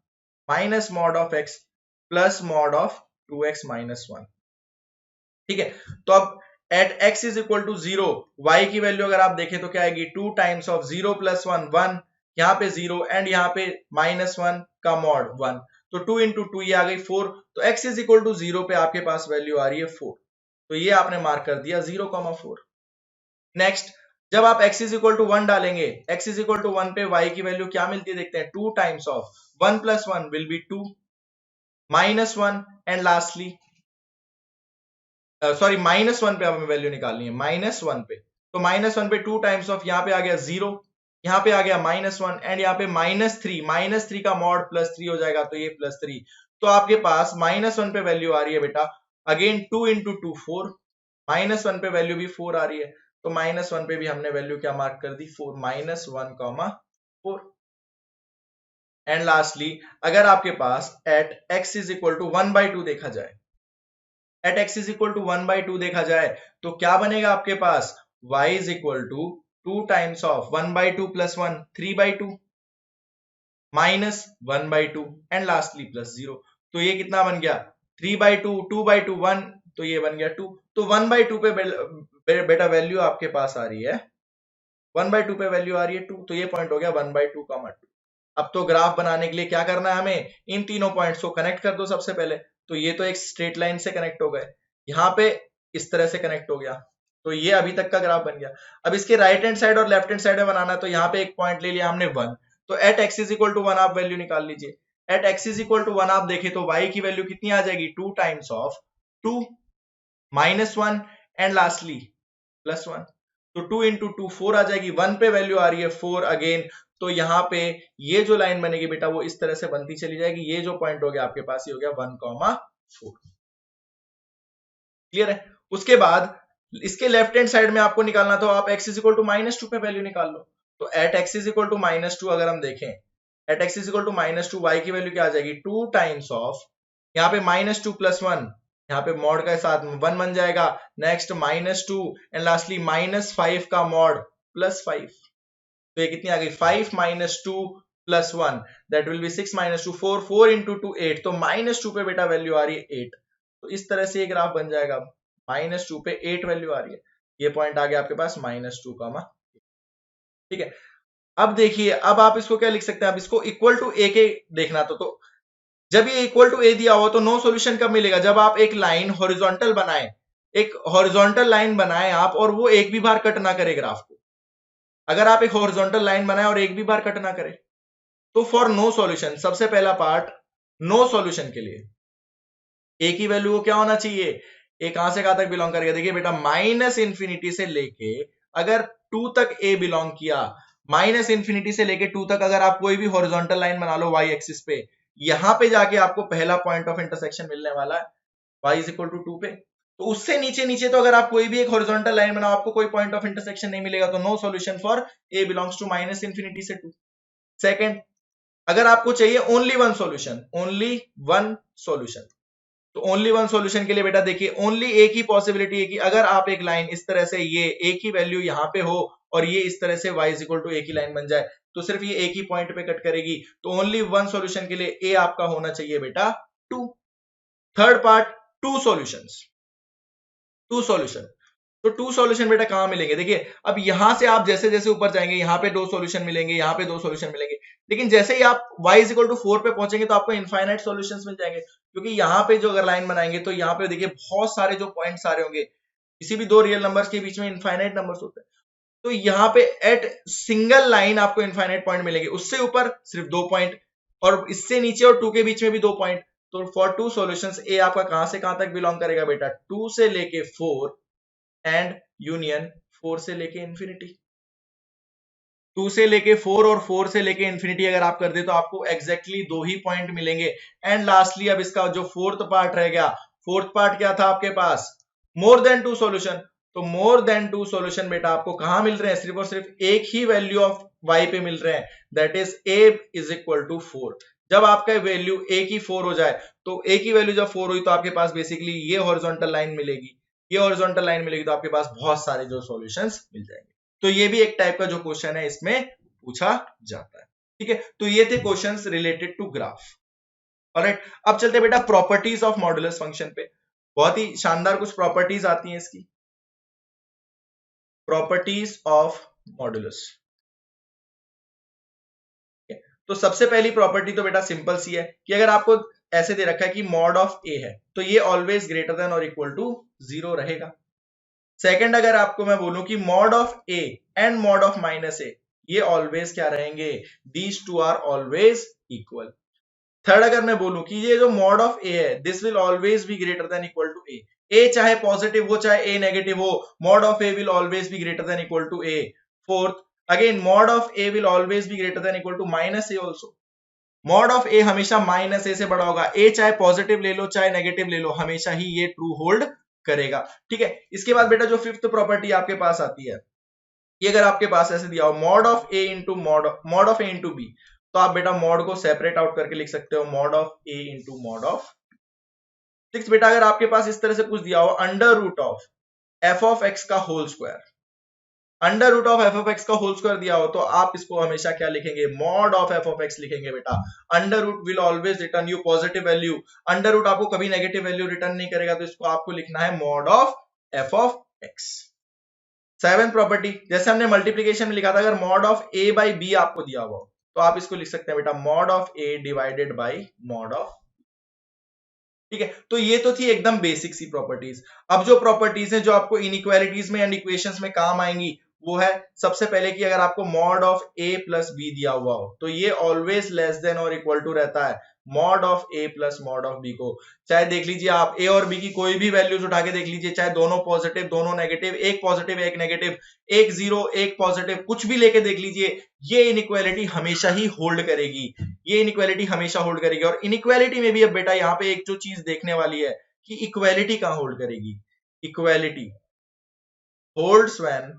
minus mod of x plus mod of 2x - 1, ठीक है। तो अब at x is equal to 0 y की वैल्यू अगर आप देखें तो क्या आएगी, 2 टाइम्स ऑफ 0 + 1 1, यहाँ पे 0 एंड यहाँ पे -1 का मॉड 1, तो 2 × 2 ये आ गई 4। तो x इज इक्वल टू 0 पे आपके पास वैल्यू आ रही है 4, तो ये आपने मार्क कर दिया 0,4। नेक्स्ट जब आप x इज इक्वल टू 1 डालेंगे, x इज इक्वल टू 1 पे y की वैल्यू क्या मिलती है देखते हैं, 2 times of 1 + 1 will B 2 -1 and lastly sorry -1 पे हमें वैल्यू निकालनी है, -1 पे, तो -1 पे 2 टाइम्स ऑफ यहाँ पे आ गया 0, यहाँ पे आ गया -1 एंड यहाँ पे -3 का मॉड +3 हो जाएगा तो ये +3। तो आपके पास -1 पे वैल्यू आ रही है बेटा अगेन 2 × 2 4, -1 पे वैल्यू भी 4 आ रही है, तो -1 पे भी हमने वैल्यू क्या मार्क कर दी 4, -1,4। एंड लास्टली अगर आपके पास at x is equal to 1/2 देखा जाए, at x is equal to 1/2 देखा जाए तो क्या बनेगा आपके पास, y is equal to 2 times of 1/2 + 1 3/2 minus 1/2 and lastly +0। तो ये कितना बन गया 3/2 2/2 1, तो ये बन गया 2। तो 1/2 पे बेटा वैल्यू आपके पास आ रही है 1/2 पे वैल्यू आ रही है 2, तो ये पॉइंट हो गया 1/2, 2। अब तो ग्राफ बनाने के लिए क्या करना है हमें, इन तीनों पॉइंट्स को कनेक्ट कर दो सबसे पहले। तो ये तो एक स्ट्रेट लाइन से कनेक्ट हो गए, यहाँ पे इस तरह से कनेक्ट हो गया, तो ये अभी तक का ग्राफ बन गया। अब इसके राइट हैंड साइड और लेफ्ट हैंड साइड में बनाना है, तो यहाँ पे एक पॉइंट ले लिया हमने 1, तो at x is equal to 1 आप वैल्यू निकाल लीजिए। At x is equal to 1 आप देखें तो y की वैल्यू कितनी आ जाएगी, 2 टाइम्स ऑफ 2 -1 एंड लास्टली +1, तो 2 इंटू 2 4 आ जाएगी, 1 पे वैल्यू आ रही है 4 अगेन। तो यहाँ पे ये जो लाइन बनेगी बेटा वो इस तरह से बनती चली जाएगी। ये जो पॉइंट हो गया आपके पास ये हो गया 1,4। क्लियर है। उसके बाद इसके लेफ्ट हैंड साइड में आपको निकालना, तो आप x इज इक्वल टू -2 पे वैल्यू निकाल लो। तो at x is equal to -2 अगर हम देखें, at x is equal to -2 y की वैल्यू क्या आ जाएगी, 2 टाइम्स ऑफ, यहाँ पे -2 +1, यहाँ पे मॉड का साथ 1 बन जाएगा, नेक्स्ट -2 एंड लास्टली -5 का मॉड +5। तो ये कितनी आ गई, 5 -2 +1 दैट विल बी 6 -2 4 4 इंटू 2 8, तो -2 पे बेटा वैल्यू आ रही है 8। तो इस तरह से ये ग्राफ बन जाएगा, -2 पे 8 वैल्यू आ रही है। ये पॉइंट आ गया आपके पास -2 का, ठीक है। अब देखिए, अब आप इसको क्या लिख सकते हैं, अब इसको इक्वल टू ए के देखना, तो जब ये इक्वल टू ए दिया हो तो नो सॉल्यूशन कब मिलेगा, जब आप एक लाइन हॉरिजॉन्टल बनाए, एक हॉरिजॉन्टल लाइन बनाए आप और वो एक भी बार कट ना करे ग्राफ को। अगर आप एक हॉरिजॉन्टल लाइन बनाए और एक भी बार कट ना करे, तो फॉर नो सॉल्यूशन, सबसे पहला पार्ट नो सॉल्यूशन के लिए ए की वैल्यू को क्या होना चाहिए, ए कहां से कहां तक बिलोंग करेगा, देखिए बेटा -इंफिनिटी से लेके अगर 2 तक ए बिलोंग किया, -इंफिनिटी से लेके 2 तक अगर आप कोई भी हॉरिजॉन्टल लाइन बना लो वाई एक्सिस पे, यहां पे जाके आपको पहला पॉइंट ऑफ इंटरसेक्शन मिलने वाला है y इज इक्वल टू 2 पे। तो उससे नीचे नीचे तो अगर आप कोई भी एक हॉरिजॉन्टल लाइन बनाओ आपको कोई पॉइंट ऑफ इंटरसेक्शन नहीं मिलेगा, तो no solution for a belongs to -infinity से 2। सेकंड, अगर आपको चाहिए only one solution, only one solution, तो ओनली वन सॉल्यूशन के लिए बेटा देखिए ओनली एक ही पॉसिबिलिटी है कि अगर आप एक लाइन इस तरह से, ये ए की वैल्यू यहां पे हो और ये इस तरह से y इज इक्वल टू ए की लाइन बन जाए, तो सिर्फ ये एक ही पॉइंट पे कट करेगी। तो ओनली वन सॉल्यूशन के लिए ए आपका होना चाहिए बेटा 2। Third part, two solutions, two solution, तो टू सॉल्यूशन बेटा कहां मिलेंगे, देखिए अब यहां से आप जैसे जैसे ऊपर जाएंगे यहाँ पे 2 सॉल्यूशन मिलेंगे, यहाँ पे 2 सॉल्यूशन मिलेंगे, लेकिन जैसे ही आप y इज इक्वल टू 4 पे पहुंचेंगे तो आपको इनफाइनाइट सॉल्यूशंस मिल जाएंगे, क्योंकि यहाँ पे जो अगर लाइन बनाएंगे तो यहाँ पे देखिए बहुत सारे जो पॉइंट्स आ रहे होंगे, किसी भी दो रियल नंबर्स के बीच में इनफाइनाइट नंबर्स होते हैं, तो यहाँ पे एट सिंगल लाइन आपको इनफाइनाइट पॉइंट मिलेंगे, उससे ऊपर सिर्फ 2 पॉइंट और इससे नीचे और 2 के बीच में भी 2 पॉइंट। तो फॉर टू सॉल्यूशंस ए आपका कहां से कहां तक बिलोंग करेगा बेटा, 2 से लेके 4 एंड यूनियन 4 से लेके इंफिनिटी। 2 से लेके 4 और 4 से लेके इंफिनिटी अगर आप कर दे तो आपको एग्जैक्टली 2 ही पॉइंट मिलेंगे। एंड लास्टली अब इसका जो फोर्थ पार्ट रह गया, फोर्थ पार्ट क्या था आपके पास, मोर देन 2 सॉल्यूशन। तो मोर देन 2 सॉल्यूशन बेटा आपको कहां मिल रहे हैं, सिर्फ और सिर्फ एक ही वैल्यू ऑफ y पे मिल रहे हैं, that is a is equal to 4। जब आपका वैल्यू a की 4 हो जाए, तो a की वैल्यू जब 4 हुई तो आपके पास बेसिकली ये हॉरिजॉन्टल लाइन मिलेगी, ये हॉरिजॉन्टल लाइन मिलेगी, तो आपके पास बहुत सारे जो सॉल्यूशंस मिल जाएंगे। तो ये भी एक टाइप का जो क्वेश्चन है इसमें पूछा जाता है, ठीक है। तो ये थे questions related to graph. Alright, अब चलते बेटा प्रॉपर्टीज ऑफ मॉडुलस फंक्शन पे। बहुत ही शानदार कुछ प्रॉपर्टीज आती हैं इसकी, प्रॉपर्टीज ऑफ मॉडुलस। तो सबसे पहली प्रॉपर्टी तो बेटा सिंपल सी है कि अगर आपको ऐसे दे रखा है कि मॉड ऑफ ए है तो ये ऑलवेज ग्रेटर देन और इक्वल टू 0 रहेगा। सेकंड, अगर आपको मैं बोलूं कि mod of a and mod of minus a, ये ऑलवेज क्या रहेंगे, these two are always equal. Third, अगर मैं बोलूं कि ये जो मॉड ऑफ ए है this will always be greater than equal to a चाहे पॉजिटिव हो चाहे ए नेगेटिव हो, mod of a will always be greater than equal to a. Fourth, again mod of a will always be greater than equal to minus a also. Mod of a हमेशा minus ए से बड़ा होगा, ए चाहे positive ले लो चाहे negative ले लो, हमेशा ही ये ट्रू होल्ड करेगा, ठीक है। इसके बाद बेटा जो फिफ्थ प्रॉपर्टी आपके पास आती है, ये अगर आपके पास ऐसे दिया हो mod of a into mod of a into b, तो आप बेटा मॉड को सेपरेट आउट करके लिख सकते हो mod of a into mod of. Six, बेटा अगर आपके पास इस तरह से कुछ दिया हो under root of f of x का whole square, under root of f of x का होल स्क्वायर दिया हो तो आप इसको हमेशा क्या लिखेंगे, mod of f of x लिखेंगे बेटा। Under root will always return you positive value, under root आपको कभी नेगेटिव वैल्यू रिटर्न नहीं करेगा, तो इसको आपको लिखना है mod of f of x. Seven property, जैसे हमने मल्टीप्लीकेशन में लिखा था, अगर mod of a by b आपको दिया हुआ तो आप इसको लिख सकते हैं बेटा mod of A divided by mod of. ठीक है, तो ये तो थी एकदम बेसिक सी प्रॉपर्टीज। अब जो प्रॉपर्टीज है जो आपको इनइक्वालिटीज में एंड इक्वेशंस में काम आएंगी वो है सबसे पहले कि अगर आपको mod of a plus b दिया हुआ हो तो ये ऑलवेज लेस देन और इक्वल टू रहता है mod of a plus mod of b को। चाहे देख लीजिए आप ए और बी की कोई भी वैल्यूज उठा के देख लीजिए, चाहे दोनों पॉजिटिव दोनों नेगेटिव, एक पॉजिटिव एक नेगेटिव, एक जीरो एक पॉजिटिव, कुछ भी लेके देख लीजिए, ये इनइक्वालिटी हमेशा ही होल्ड करेगी, ये इनइक्वालिटी हमेशा होल्ड करेगी। और इनइक्वालिटी में भी अब बेटा यहाँ पे एक जो चीज देखने वाली है कि इक्वालिटी कहां होल्ड करेगी। इक्वालिटी होल्ड्स व्हेन,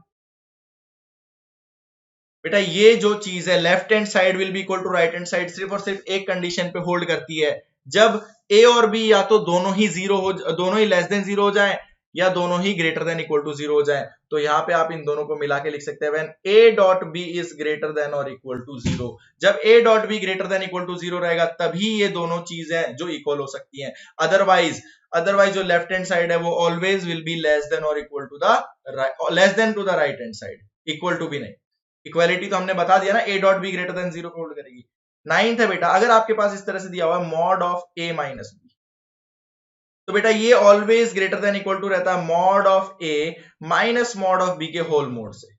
बेटा ये जो चीज है left hand side will be equal to right hand side, सिर्फ और सिर्फ एक कंडीशन पे होल्ड करती है, जब ए और बी या तो दोनों ही जीरो हो, दोनों ही लेस देन जीरो हो जाए या दोनों ही greater than equal to zero हो जाए। तो यहाँ पे आप इन दोनों को मिला के लिख सकते हैं when a dot b is greater than और इक्वल टू जीरो। जब a dot b greater than equal to zero रहेगा तभी ये दोनों चीजें जो इक्वल हो सकती हैं, अदरवाइज अदरवाइज जो लेफ्ट हैंड साइड है वो always will be less than और equal to the less than to the right hand side, equal to भी नहीं। इक्वालिटी तो हमने बता दिया ना, a dot b greater than zero को होल्ड करेगी। नाइन्थ है बेटा, अगर आपके पास इस तरह से दिया हुआ है mod of a minus b, तो बेटा ये always greater than equal to रहता है mod of a minus mod of b के होल मोड से।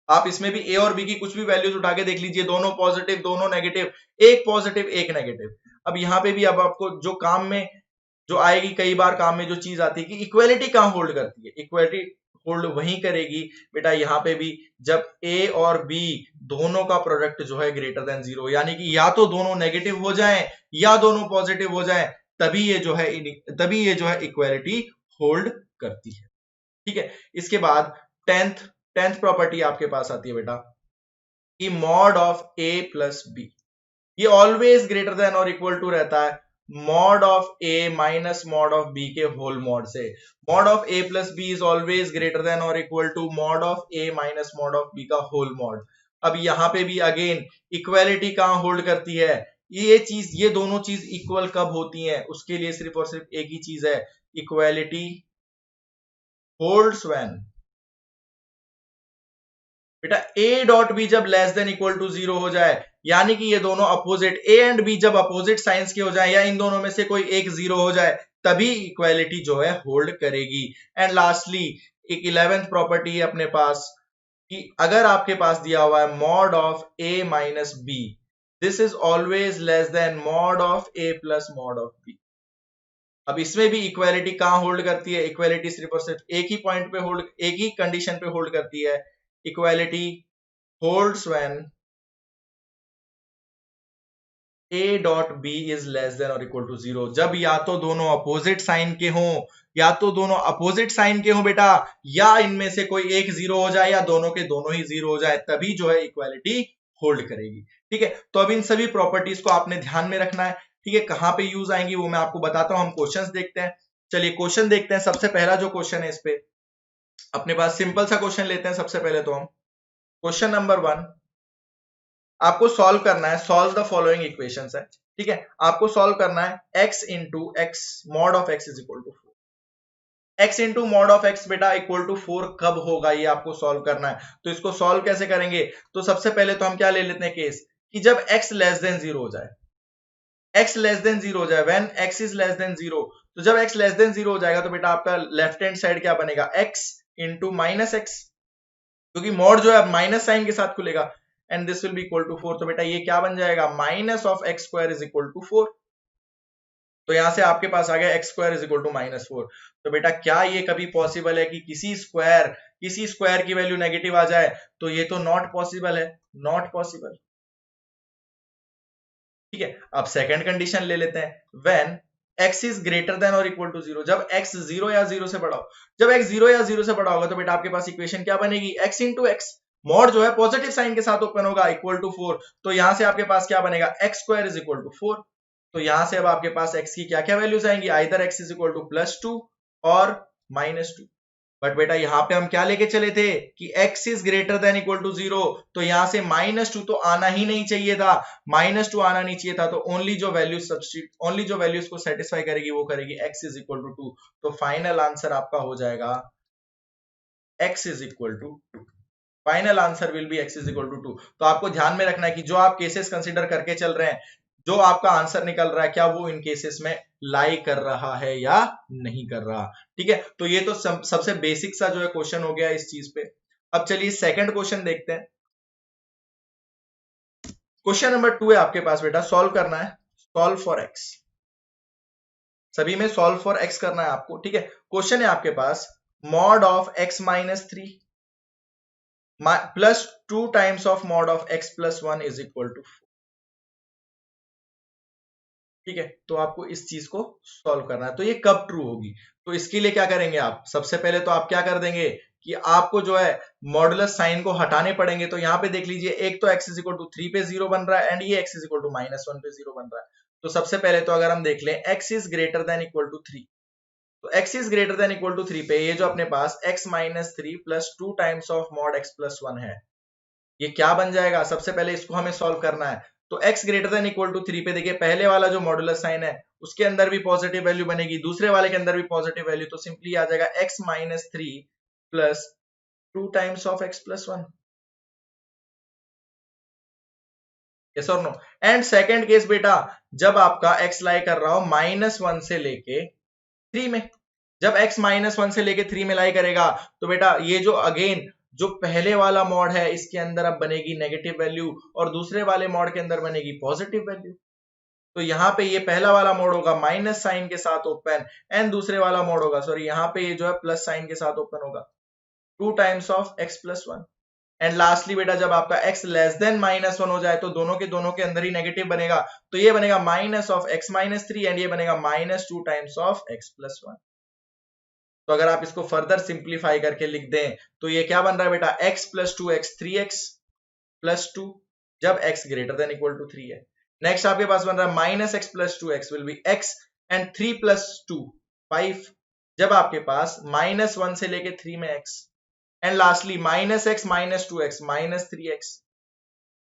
आप इसमें भी ए और बी की कुछ भी वैल्यूज उठा के देख लीजिए, दोनों पॉजिटिव दोनों नेगेटिव, एक पॉजिटिव एक नेगेटिव। अब यहाँ पे भी अब आपको जो काम में जो आएगी, कई बार काम में जो चीज आती है कि इक्वालिटी कहां होल्ड करती है, इक्वालिटी होल्ड वहीं करेगी बेटा यहाँ पे भी जब ए और बी दोनों का प्रोडक्ट जो है ग्रेटर देन जीरो, यानी कि या तो दोनों नेगेटिव हो जाएं या दोनों पॉजिटिव हो जाएं, तभी ये जो है इक्वालिटी होल्ड करती है। ठीक है, इसके बाद टेंथ टेंथ प्रॉपर्टी आपके पास आती है बेटा कि mod of a plus b, ये ऑलवेज ग्रेटर देन और इक्वल टू रहता है mod of a minus mod of b के होल मॉड से। Mod of a plus b is always greater than और equal to mod of a minus mod of b का whole mod. अब यहाँ पे भी अगेन इक्वालिटी कहां hold करती है, ये दोनों चीज इक्वल कब होती हैं, उसके लिए सिर्फ और सिर्फ एक ही चीज है, इक्वालिटी होल्ड्स व्हेन बेटा ए डॉट बी जब less than equal to zero हो जाए, यानी कि ये दोनों अपोजिट ए एंड बी जब अपोजिट साइंस के हो जाए या इन दोनों में से कोई एक जीरो हो जाए, तभी इक्वालिटी जो है होल्ड करेगी। एंड लास्टली एक 11th प्रॉपर्टी है अपने पास कि अगर आपके पास दिया हुआ है mod of a minus b, this is always less than mod of a plus mod of b. अब इसमें भी इक्वालिटी कहां होल्ड करती है, इक्वालिटी सिर्फ और सिर्फ एक ही पॉइंट पे होल्ड, एक ही कंडीशन पे होल्ड करती है, equality holds when a dot b is less than और इक्वल टू जीरो। जब या तो दोनों अपोजिट साइन के हों, या तो दोनों अपोजिट साइन के हों बेटा, या इनमें से कोई एक जीरो हो जाए या दोनों के दोनों ही जीरो हो जाए, तभी जो है इक्वालिटी होल्ड करेगी। ठीक है, तो अब इन सभी प्रॉपर्टीज को आपने ध्यान में रखना है। ठीक है, कहां पे यूज आएंगी वो मैं आपको बताता हूं। हम क्वेश्चंस देखते हैं, चलिए क्वेश्चन देखते हैं। सबसे पहला जो क्वेश्चन है इस पे अपने पास सिंपल सा क्वेश्चन लेते हैं। सबसे पहले तो हम क्वेश्चन नंबर 1 आपको सॉल्व करना है, सॉल्व द फॉलोइंग इक्वेशंस है। ठीक है, आपको सॉल्व करना है x into x mod of x is equal to 4। x into mod of x बेटा इक्वल टू 4 कब होगा, ये आपको सॉल्व करना है। तो इसको सॉल्व कैसे करेंगे, तो सबसे पहले तो हम क्या ले लेते हैं केस कि जब x लेस देन जीरो हो जाए, x लेस देन जीरो हो जाए, when x is less than zero, तो जब x लेस देन जीरो हो जाएगा तो बेटा आपका लेफ्ट हैंड साइड क्या बनेगा, x इंटू माइनस एक्स, क्योंकि मॉड जो है माइनस साइन के साथ खुलेगा, and this will be equal to 4। तो बेटा ये क्या बन जाएगा, minus of x square is equal to 4। तो यहां से आपके पास आ गया x square is equal to minus 4। तो बेटा क्या ये कभी पॉसिबल है कि किसी स्क्वायर की वैल्यू नेगेटिव आ जाए, तो ये तो नॉट पॉसिबल है, नॉट पॉसिबल। ठीक है, अब सेकंड कंडीशन ले लेते हैं, when x is greater than और इक्वल टू जीरो, जब x जीरो या जीरो से बड़ा हो, जब x जीरो या जीरो से बड़ा होगा तो बेटा आपके पास इक्वेशन क्या बनेगी, x इंटू एक्स, मॉड जो है पॉजिटिव साइन के साथ ओपन होगा, इक्वल टू 4। तो यहां से आपके पास क्या बनेगा, x square is equal to 4। तो यहां से अब आपके पास x की क्या क्या वैल्यूज आएंगी, either x is equal to +2 और -2। बट बेटा यहां पे हम क्या लेके चले थे कि x is greater than equal to zero, तो यहां से -2 तो आना ही नहीं चाहिए था, -2 आना नहीं चाहिए था। तो ओनली जो वैल्यूज को सेटिस्फाई करेगी वो करेगी x इज इक्वल टू 2। तो फाइनल आंसर आपका हो जाएगा x is equal to 2। Final answer will be x is equal to 2। तो आपको ध्यान में रखना है कि जो आप केसेस कंसिडर करके चल रहे हैं, जो आपका आंसर निकल रहा है क्या वो इन केसेस में लाई कर रहा है या नहीं कर रहा। ठीक है, तो ये तो सबसे बेसिक सा जो है क्वेश्चन हो गया इस चीज पे। अब चलिए सेकंड क्वेश्चन देखते हैं। क्वेश्चन नंबर 2 है आपके पास बेटा, सॉल्व करना है, सॉल्व फॉर एक्स। सभी में सॉल्व फॉर एक्स करना है आपको। ठीक है, क्वेश्चन है आपके पास, mod of x minus 3 plus 2 times of mod of x plus 1 is equal to. ठीक है, तो आपको इस चीज को सॉल्व करना है। तो ये कब ट्रू होगी, तो इसके लिए क्या करेंगे आप, सबसे पहले तो आप क्या कर देंगे कि आपको जो है मॉडुलस साइन को हटाने पड़ेंगे। तो यहाँ पे देख लीजिए, एक तो x इज इक्वल टू 3 पे 0 बन रहा है एंड ये x इज इक्वल टू -1 पे 0 बन रहा है। तो सबसे पहले तो अगर हम देख लें x is greater than equal to 3, तो x is greater than equal to 3 पे ये जो अपने पास x minus 3 plus 2 times of mod x plus 1 है, ये क्या बन जाएगा, सबसे पहले इसको हमें सॉल्व करना है। तो x greater than equal to 3 पे देखिए, पहले वाला जो मॉडुलस साइन है उसके अंदर भी पॉजिटिव वैल्यू बनेगी, दूसरे वाले के अंदर भी पॉजिटिव वैल्यू, तो सिंपली आ जाएगा x minus 3 plus 2 times of x plus 1। Yes और नो। एंड सेकेंड केस बेटा, जब आपका x लाई कर रहा हो -1 से लेके 3 में, जब x -1 से लेके 3 में लाई करेगा, तो बेटा ये जो अगेन जो पहले वाला मॉड है इसके अंदर अब बनेगी नेगेटिव वैल्यू और दूसरे वाले मॉड के अंदर बनेगी पॉजिटिव वैल्यू। तो यहाँ पे ये पहला वाला मोड होगा माइनस साइन के साथ ओपन एंड दूसरे वाला मोड होगा, सॉरी यहाँ पे ये जो है प्लस साइन के साथ ओपन होगा, 2 times of x plus 1। And lastly बेटा, जब आपका x लेस देन -1 हो जाए तो दोनों के अंदर ही नेगेटिव बनेगा, तो ये बनेगा minus of x minus 3 and ये बनेगा -2 टाइम्स ऑफ x प्लस 1। तो अगर आप इसको फर्दर सिंप्लीफाई करके लिख दें तो ये क्या बन रहा है बेटा, x plus 2x 3x plus 2 जब x greater than equal to 3 है। नेक्स्ट आपके पास बन रहा है minus x plus 2x will be x and 3 plus 2 5 जब आपके पास -1 से लेके 3 में x। And lastly minus x minus 2x minus 3x।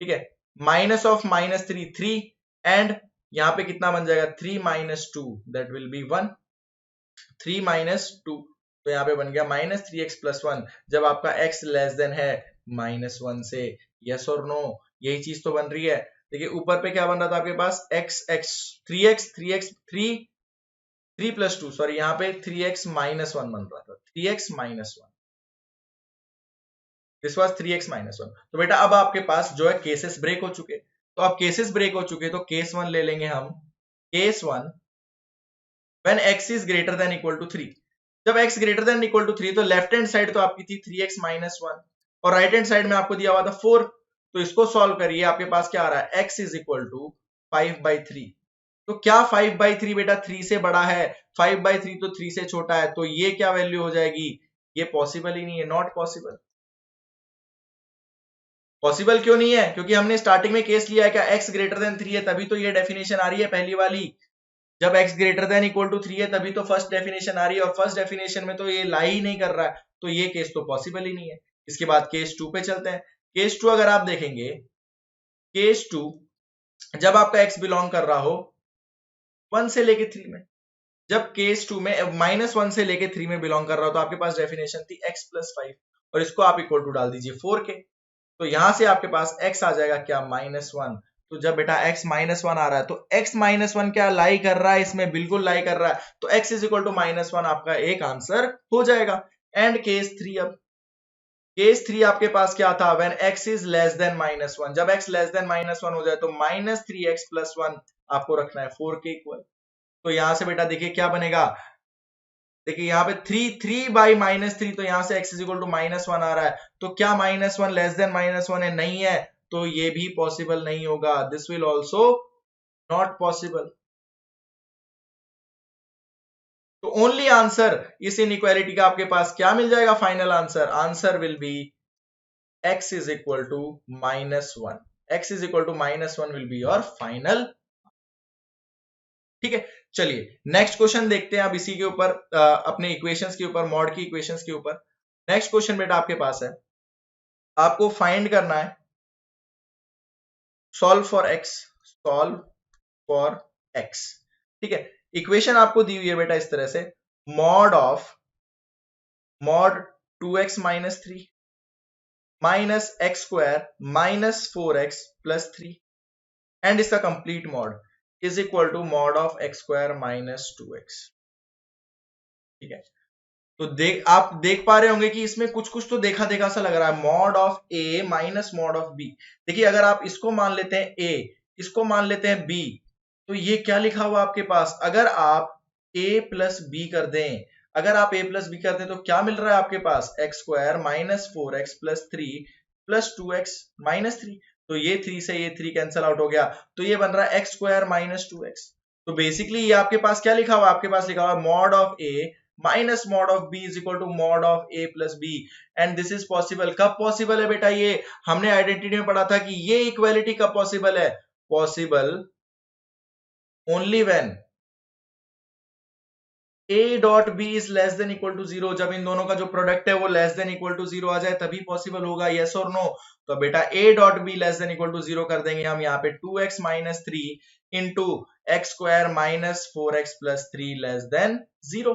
ठीक है, माइनस ऑफ -3 3 एंड यहां पे कितना बन जाएगा, 3 minus 2 that will B 1, 3 minus 2, तो यहाँ पे बन गया -3x प्लस 1 जब आपका x लेस देन है -1 से। यस और नो, यही चीज तो बन रही है। देखिए ऊपर पे क्या बन रहा था आपके पास, x 3 प्लस 2, सॉरी यहाँ पे 3x माइनस 1 बन रहा था, 3x minus 1, this was 3x minus 1। तो बेटा अब आपके पास जो है केसेस ब्रेक हो चुके, तो अब केसेस ब्रेक हो चुके तो केस 1 ले लेंगे हम। Case 1, when x is greater than equal to 3, जब x greater than equal to 3 तो लेफ्ट हैंड साइड तो आपकी थी 3x माइनस 1 और राइट हैंड साइड में आपको दिया हुआ था 4, तो इसको सॉल्व करिए, आपके पास क्या आ रहा है, x इज इक्वल टू 5/3। तो क्या 5/3 बेटा 3 से बड़ा है, 5/3 तो 3 से छोटा है, तो ये क्या वैल्यू हो जाएगी, ये पॉसिबल ही नहीं है, नॉट पॉसिबल। पॉसिबल क्यों नहीं है, क्योंकि हमने स्टार्टिंग में केस लिया है क्या, x ग्रेटर देन 3 है, तभी तो ये डेफिनेशन आ रही है पहली वाली। जब x greater than equal to 3 है तभी तो फर्स्ट डेफिनेशन आ रही है, और फर्स्ट डेफिनेशन में तो ये लाई ही नहीं कर रहा है, तो ये केस तो पॉसिबल ही नहीं है। इसके बाद केस 2 पे चलते हैं। केस 2 अगर आप देखेंगे, केस 2 जब आपका x बिलोंग कर रहा हो 1 से लेके 3 में, जब केस 2 में -1 से लेके 3 में बिलोंग कर रहा हो, तो आपके पास डेफिनेशन थी x प्लस 5 और इसको आप इक्वल टू डाल दीजिए 4 के, तो यहां से आपके पास x आ जाएगा क्या, -1। तो जब बेटा x -1 आ रहा है तो x -1 क्या लाई कर रहा है, इसमें बिल्कुल लाई कर रहा है, तो x इज इक्वल टू -1 आपका एक आंसर हो जाएगा। एंड केस 3, अब केस 3 आपके पास क्या था, when x is less than -1, जब x लेस देन -1 हो जाए तो -3x प्लस 1 आपको रखना है 4 के इक्वल। तो यहां से बेटा देखिए क्या बनेगा, देखिए यहाँ पे 3 तो यहां से x इज इक्वल टू -1 आ रहा है, तो क्या -1 लेस देन -1 है, नहीं है, तो ये भी पॉसिबल नहीं होगा, this will also not possible. तो ओनली आंसर इस इनइक्वालिटी का आपके पास क्या मिल जाएगा, final answer, answer will be x is equal to -1, x is equal to -1 will be your final. ठीक है, चलिए नेक्स्ट क्वेश्चन देखते हैं अब इसी के ऊपर, अपने इक्वेशंस के ऊपर, मॉड की इक्वेशंस के ऊपर। नेक्स्ट क्वेश्चन बेटा आपके पास है, आपको फाइंड करना है solve for x, solve for x। ठीक है, इक्वेशन आपको दी हुई है बेटा इस तरह से, mod of mod 2x minus 3 minus x square minus 4x plus 3 and इसका complete mod. Is equal to mod of x square minus 2x। ठीक है, तो आप देख पा रहे होंगे कि इसमें कुछ कुछ तो देखा देखा सा लग रहा है, mod of a minus mod of b. देखिए अगर आप इसको मान लेते हैं ए, इसको मान लेते हैं बी, तो ये क्या लिखा हुआ आपके पास, अगर आप a प्लस बी कर दें, अगर आप a प्लस बी कर दें तो क्या मिल रहा है आपके पास, x square minus 4x plus 3 plus 2x minus 3। तो ये 3 से ये 3 कैंसिल आउट हो गया, तो ये बन रहा है एक्स स्क्वायर माइनस 2x। तो बेसिकली ये आपके पास क्या लिखा हुआ है, आपके पास लिखा हुआ है mod of a minus mod of b is equal to mod of a plus b. And this is possible, कब पॉसिबल है बेटा, ये हमने आइडेंटिटी में पढ़ा था कि ये इक्वालिटी कब पॉसिबल है, possible only when a dot b is less than equal to zero. जब इन दोनों का जो प्रोडक्ट है वो less than equal to zero आ जाए तभी पॉसिबल होगा, यस और नो। तो बेटा a dot b less than equal to zero कर देंगे हम यहाँ पे 2x minus 3 into x square minus 4x plus 3 less than zero.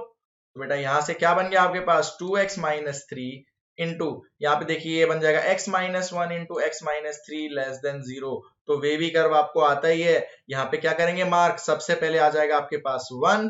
तो बेटा यहां से क्या बन गया आपके पास 2x माइनस 3 इंटू, यहाँ पे देखिए ये बन जाएगा x minus 1 into x minus 3 less than zero. तो वेवी कर्व आपको आता ही है, यहाँ पे क्या करेंगे मार्क, सबसे पहले आ जाएगा आपके पास 1,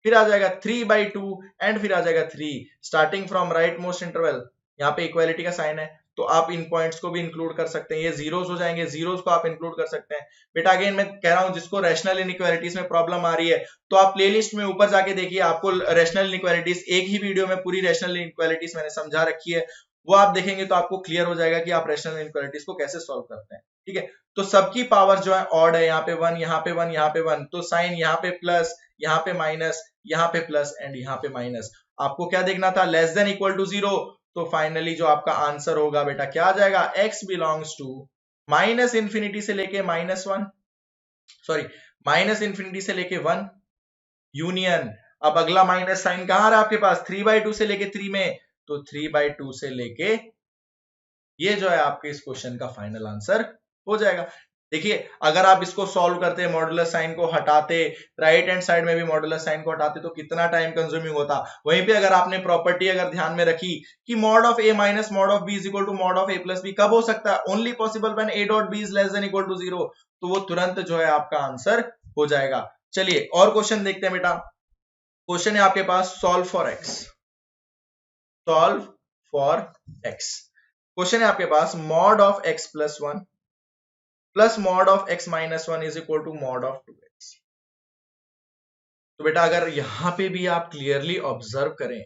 फिर आ जाएगा 3/2 एंड फिर आ जाएगा 3, starting from right most interval. यहाँ पे इक्वालिटी का साइन है तो आप इन पॉइंट्स को भी इंक्लूड कर सकते हैं, ये जीरोस हो जाएंगे, जीरोस को आप इंक्लूड कर सकते हैं। बेटा अगेन मैं कह रहा हूं जिसको रैशनल इनइक्वालिटीज में प्रॉब्लम आ रही है तो आप प्लेलिस्ट में ऊपर जाके देखिए, आपको रैशनल इनइक्वालिटीज एक ही वीडियो में पूरी रैशनल इनइक्वालिटीज मैंने समझा रखी है, वो आप देखेंगे तो आपको क्लियर हो जाएगा कि आप रैशनल इनइक्वालिटीज को कैसे सॉल्व करते हैं। ठीक है, तो सबकी पावर जो है ऑड है, यहाँ पे 1, यहाँ पे 1, यहाँ पे 1, तो साइन यहाँ पे प्लस, यहाँ पे माइनस, यहाँ पे प्लस एंड यहाँ पे माइनस। आपको क्या देखना था, less than equal to zero. तो फाइनली जो आपका आंसर होगा बेटा क्या आ जाएगा, x belongs to minus infinity से लेके माइनस 1, सॉरी माइनस इंफिनिटी से लेके 1 यूनियन। अब अगला माइनस साइन कहां रहा आपके पास, 3/2 से लेके 3 में, तो 3/2 से लेके, ये जो है आपके इस क्वेश्चन का फाइनल आंसर हो जाएगा। देखिए अगर आप इसको सॉल्व करते, मॉडुलस साइन को हटाते, राइट हैंड साइड में भी मॉडुलस साइन को हटाते तो कितना टाइम कंज्यूमिंग होता। वहीं पे अगर आपने प्रॉपर्टी अगर ध्यान में रखी कि mod of a minus mod of b is equal to mod of a plus b, कब हो सकता है, only possible when a dot b is less than equal to zero. तो वो तुरंत जो है आपका आंसर हो जाएगा। चलिए और क्वेश्चन देखते हैं बेटा। क्वेश्चन है आपके पास, solve for x, solve for x। Question है आपके पास mod of x plus 1 plus mod of x minus 1 is equal to mod of 2x। तो बेटा अगर यहां पे भी आप क्लियरली ऑब्जर्व करें,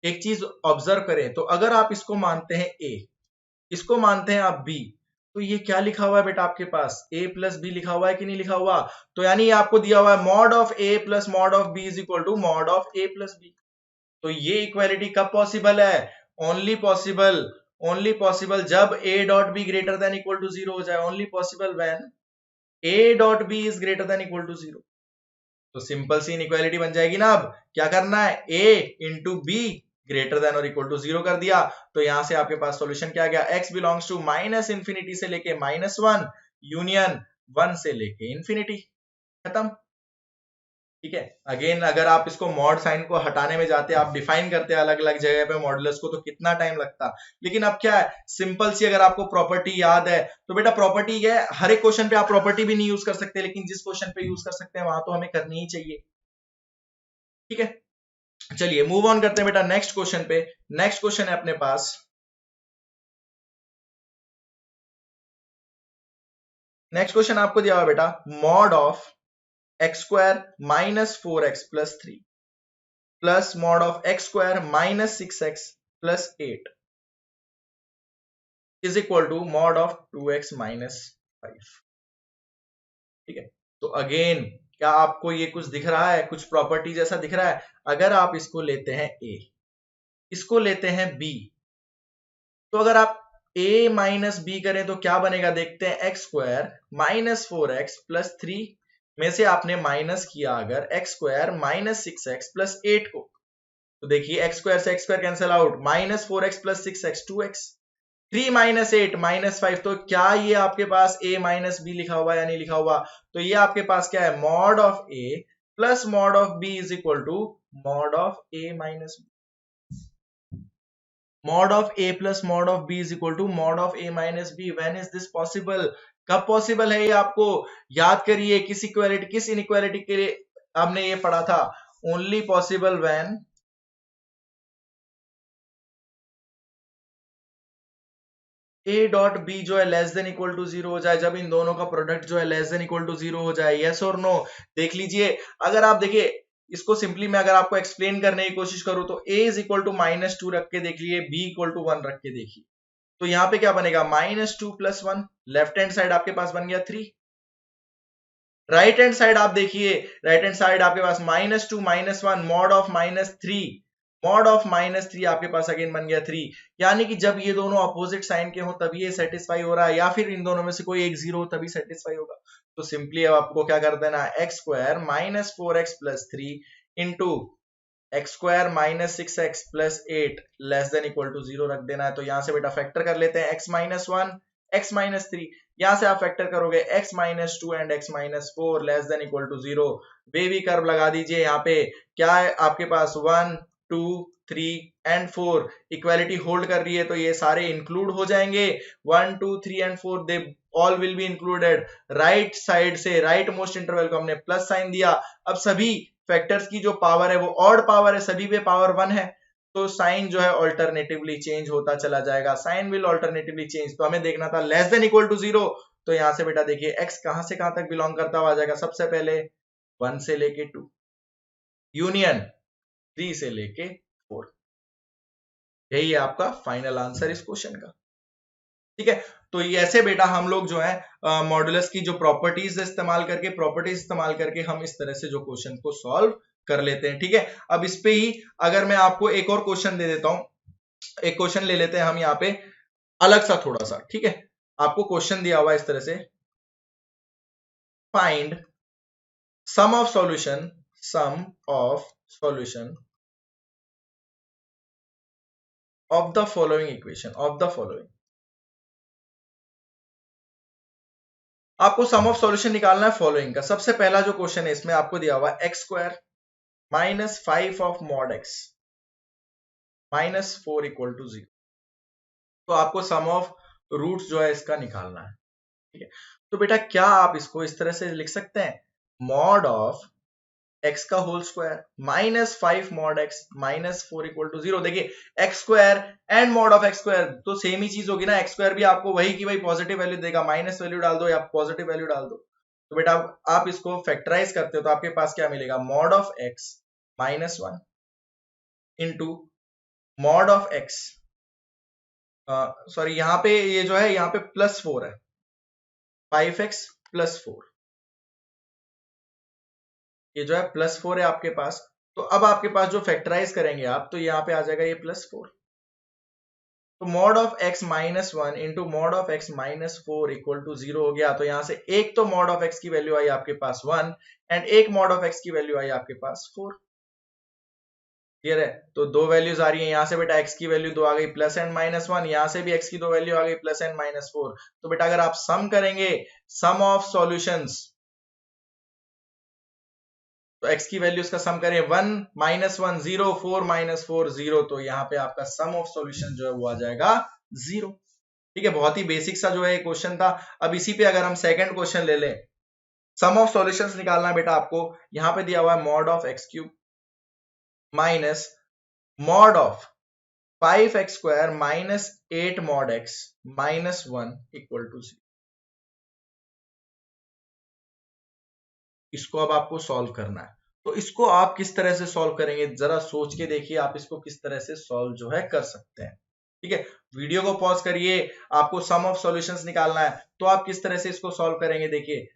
एक चीज ऑब्जर्व करें, तो अगर आप इसको मानते हैं a, इसको मानते हैं आप b, तो ये क्या लिखा हुआ है बेटा आपके पास, a प्लस बी लिखा हुआ है कि नहीं लिखा हुआ। तो यानी ये आपको दिया हुआ है mod of a plus mod of b is equal to mod of a plus b. तो ये इक्वालिटी कब पॉसिबल है, ओनली पॉसिबल, ओनली पॉसिबल जब a dot b greater than equal to zero हो जाए, only possible when a dot b is greater than equal to zero. तो simple सी inequality बन जाएगी ना। अब क्या करना है, a into b greater than और इक्वल टू जीरो कर दिया, तो यहां से आपके पास सॉल्यूशन क्या आ गया, x belongs to minus infinity से लेके माइनस 1 यूनियन 1 से लेके इंफिनिटी, खत्म। ठीक है, अगेन अगर आप इसको मॉड साइन को हटाने में जाते, आप डिफाइन करते अलग अलग जगह पे मॉडुलस को, तो कितना टाइम लगता। लेकिन अब क्या है, सिंपल सी अगर आपको प्रॉपर्टी याद है तो बेटा प्रॉपर्टी है, हर एक क्वेश्चन पे आप प्रॉपर्टी भी नहीं यूज कर सकते, लेकिन जिस क्वेश्चन पे यूज कर सकते हैं वहां तो हमें करनी ही चाहिए। ठीक है, चलिए मूव ऑन करते हैं बेटा नेक्स्ट क्वेश्चन पे। नेक्स्ट क्वेश्चन है अपने पास, नेक्स्ट क्वेश्चन आपको दिया हुआ बेटा, mod of x square minus 4x plus 3 plus mod of x square minus 6x plus 8 is equal to mod of 2x minus 5। ठीक है, तो अगेन क्या आपको ये कुछ दिख रहा है, कुछ प्रॉपर्टी जैसा दिख रहा है। अगर आप इसको लेते हैं a, इसको लेते हैं b, तो अगर आप a माइनस बी करें तो क्या बनेगा, देखते हैं, x square minus 4x plus 3 में से आपने माइनस किया अगर x square minus 6x plus 8 को, तो देखिए एक्स स्क्वायर से x square cancel out, minus 4x plus 6x 2x, 3 minus 8 minus 5, तो क्या ये आपके पास a माइनस बी लिखा हुआ है या नहीं लिखा हुआ। तो ये आपके पास क्या है, mod of a plus mod of b is equal to mod of a minus b। Mod of a plus mod of b is equal to mod of a minus b. When is this possible? कब possible है ये आपको याद करिए, किस inequality के लिए आपने ये पढ़ा था, only possible when a dot b जो है less than equal to zero हो जाए, जब इन दोनों का प्रोडक्ट जो है less than equal to zero हो जाए। यस और नो? देख लीजिए, अगर आप देखिए इसको सिंपली मैं अगर आपको एक्सप्लेन करने की कोशिश करूं तो ए इज इक्वल टू -2 रख के देख लिए, बी इक्वल टू 1 रख के देखिए, तो यहाँ पे क्या बनेगा, -2 + 1, लेफ्ट हैंड साइड आपके पास बन गया 3। राइट हैंड साइड आप देखिए, राइट हैंड साइड आपके पास -2 -1 मॉड ऑफ -3, मॉड ऑफ -3 आपके पास अगेन बन गया 3। यानी कि जब ये दोनों अपोजिट साइन के हो तभी ये सेटिस्फाई हो रहा है, या फिर इन दोनों में से कोई एक जीरो हो तभी सेटिस्फाई होगा। तो सिंपली अब आपको क्या कर देना, x² -4x + 3 into x² -6x + 8 less than equal to 0 रख देना है। तो यहां से बेटा फैक्टर कर लेते हैं, x - 1 x - 3, यहां से आप फैक्टर करोगे x - 2 and x - 4 less than equal to 0। Wavy curve लगा दीजिए, यहाँ पे क्या है आपके पास 1 2 3 एंड 4 इक्वालिटी होल्ड कर रही है, तो ये सारे इंक्लूड हो जाएंगे। 1 2 3 and 4 they all will be included. Right side से राइट मोस्ट इंटरवल को हमने प्लस साइन दिया। अब सभी फैक्टर्स की जो पावर है वो ऑड पावर है, सभी पे पावर 1 है, तो साइन जो है ऑल्टरनेटिवली चेंज होता चला जाएगा। साइन विल ऑल्टरनेटिवली चेंज, तो हमें देखना था लेस देन इक्वल टू 0। तो यहां से बेटा देखिए x कहां से कहां तक बिलोंग करता हुआ आ जाएगा, सबसे पहले 1 से लेके 2 यूनियन 3 से लेके 4। यही है आपका फाइनल आंसर इस क्वेश्चन का। ठीक है, तो ये ऐसे बेटा हम लोग जो है मॉडुलस की जो प्रॉपर्टीज इस्तेमाल करके हम इस तरह से जो क्वेश्चन को सॉल्व कर लेते हैं। ठीक है, अब इस पे ही अगर मैं आपको एक और क्वेश्चन दे देता हूं, एक क्वेश्चन ले लेते हैं हम यहाँ पे अलग सा थोड़ा सा। ठीक है, आपको क्वेश्चन दिया हुआ इस तरह से, find sum of solution of the following equation, of the following. आपको सम ऑफ सॉल्यूशन निकालना है फॉलोइंग का। सबसे पहला जो क्वेश्चन है इसमें आपको दिया हुआ है x² -5 of mod x -4 equal to 0। तो आपको सम ऑफ रूट्स जो है इसका निकालना है। ठीक है, तो बेटा क्या आप इसको इस तरह से लिख सकते हैं, मॉड ऑफ x का whole square -5 mod x -4 equal to 0। देखिए x² and mod of x² तो सेम ही चीज होगी ना, x² भी आपको वही की वही पॉजिटिव वैल्यू देगा, माइनस वैल्यू डाल दो या पॉजिटिव वैल्यू डाल दो। तो बेटा आप इसको फैक्टराइज करते हो तो आपके पास क्या मिलेगा, mod of x -1 into mod of x, sorry यहाँ पे ये जो है यहाँ पे +4 है, 5x + 4, ये जो है +4 है आपके पास। तो अब आपके पास जो फैक्टराइज करेंगे आप, तो यहाँ पे आ जाएगा ये +4। तो mod of x -1 into mod of x -4 equal to 0 हो गया। तो यहां से एक तो मॉड ऑफ x की वैल्यू आई आपके पास 1 एंड एक मॉड ऑफ x की वैल्यू आई आपके पास 4। क्लियर है, तो दो वैल्यूज आ रही है, यहाँ से बेटा x की वैल्यू 2 आ गई प्लस एंड -1, यहाँ से भी x की दो वैल्यू आ गई प्लस एंड -4। तो बेटा अगर आप सम करेंगे, सम ऑफ सॉल्यूशंस, तो x की वैल्यूज का सम करें 1 -1 0 4 -4 0, तो यहाँ पे आपका सम ऑफ सॉल्यूशन जो है वो आ जाएगा 0। ठीक है, बहुत ही बेसिक सा जो है क्वेश्चन था। अब इसी पे अगर हम सेकंड क्वेश्चन ले लें, सम ऑफ सॉल्यूशंस निकालना है बेटा आपको। यहां पे दिया हुआ है mod of x³ minus mod of 5x² -8 mod x -1 equal to 0। इसको अब आपको सॉल्व करना है, तो इसको आप किस तरह से सॉल्व करेंगे, जरा सोच के देखिए आप इसको किस तरह से सॉल्व जो है कर सकते हैं। ठीक है, वीडियो को पॉज करिए, आपको सम ऑफ सॉल्यूशंस निकालना है, तो आप किस तरह से इसको सॉल्व करेंगे। देखिए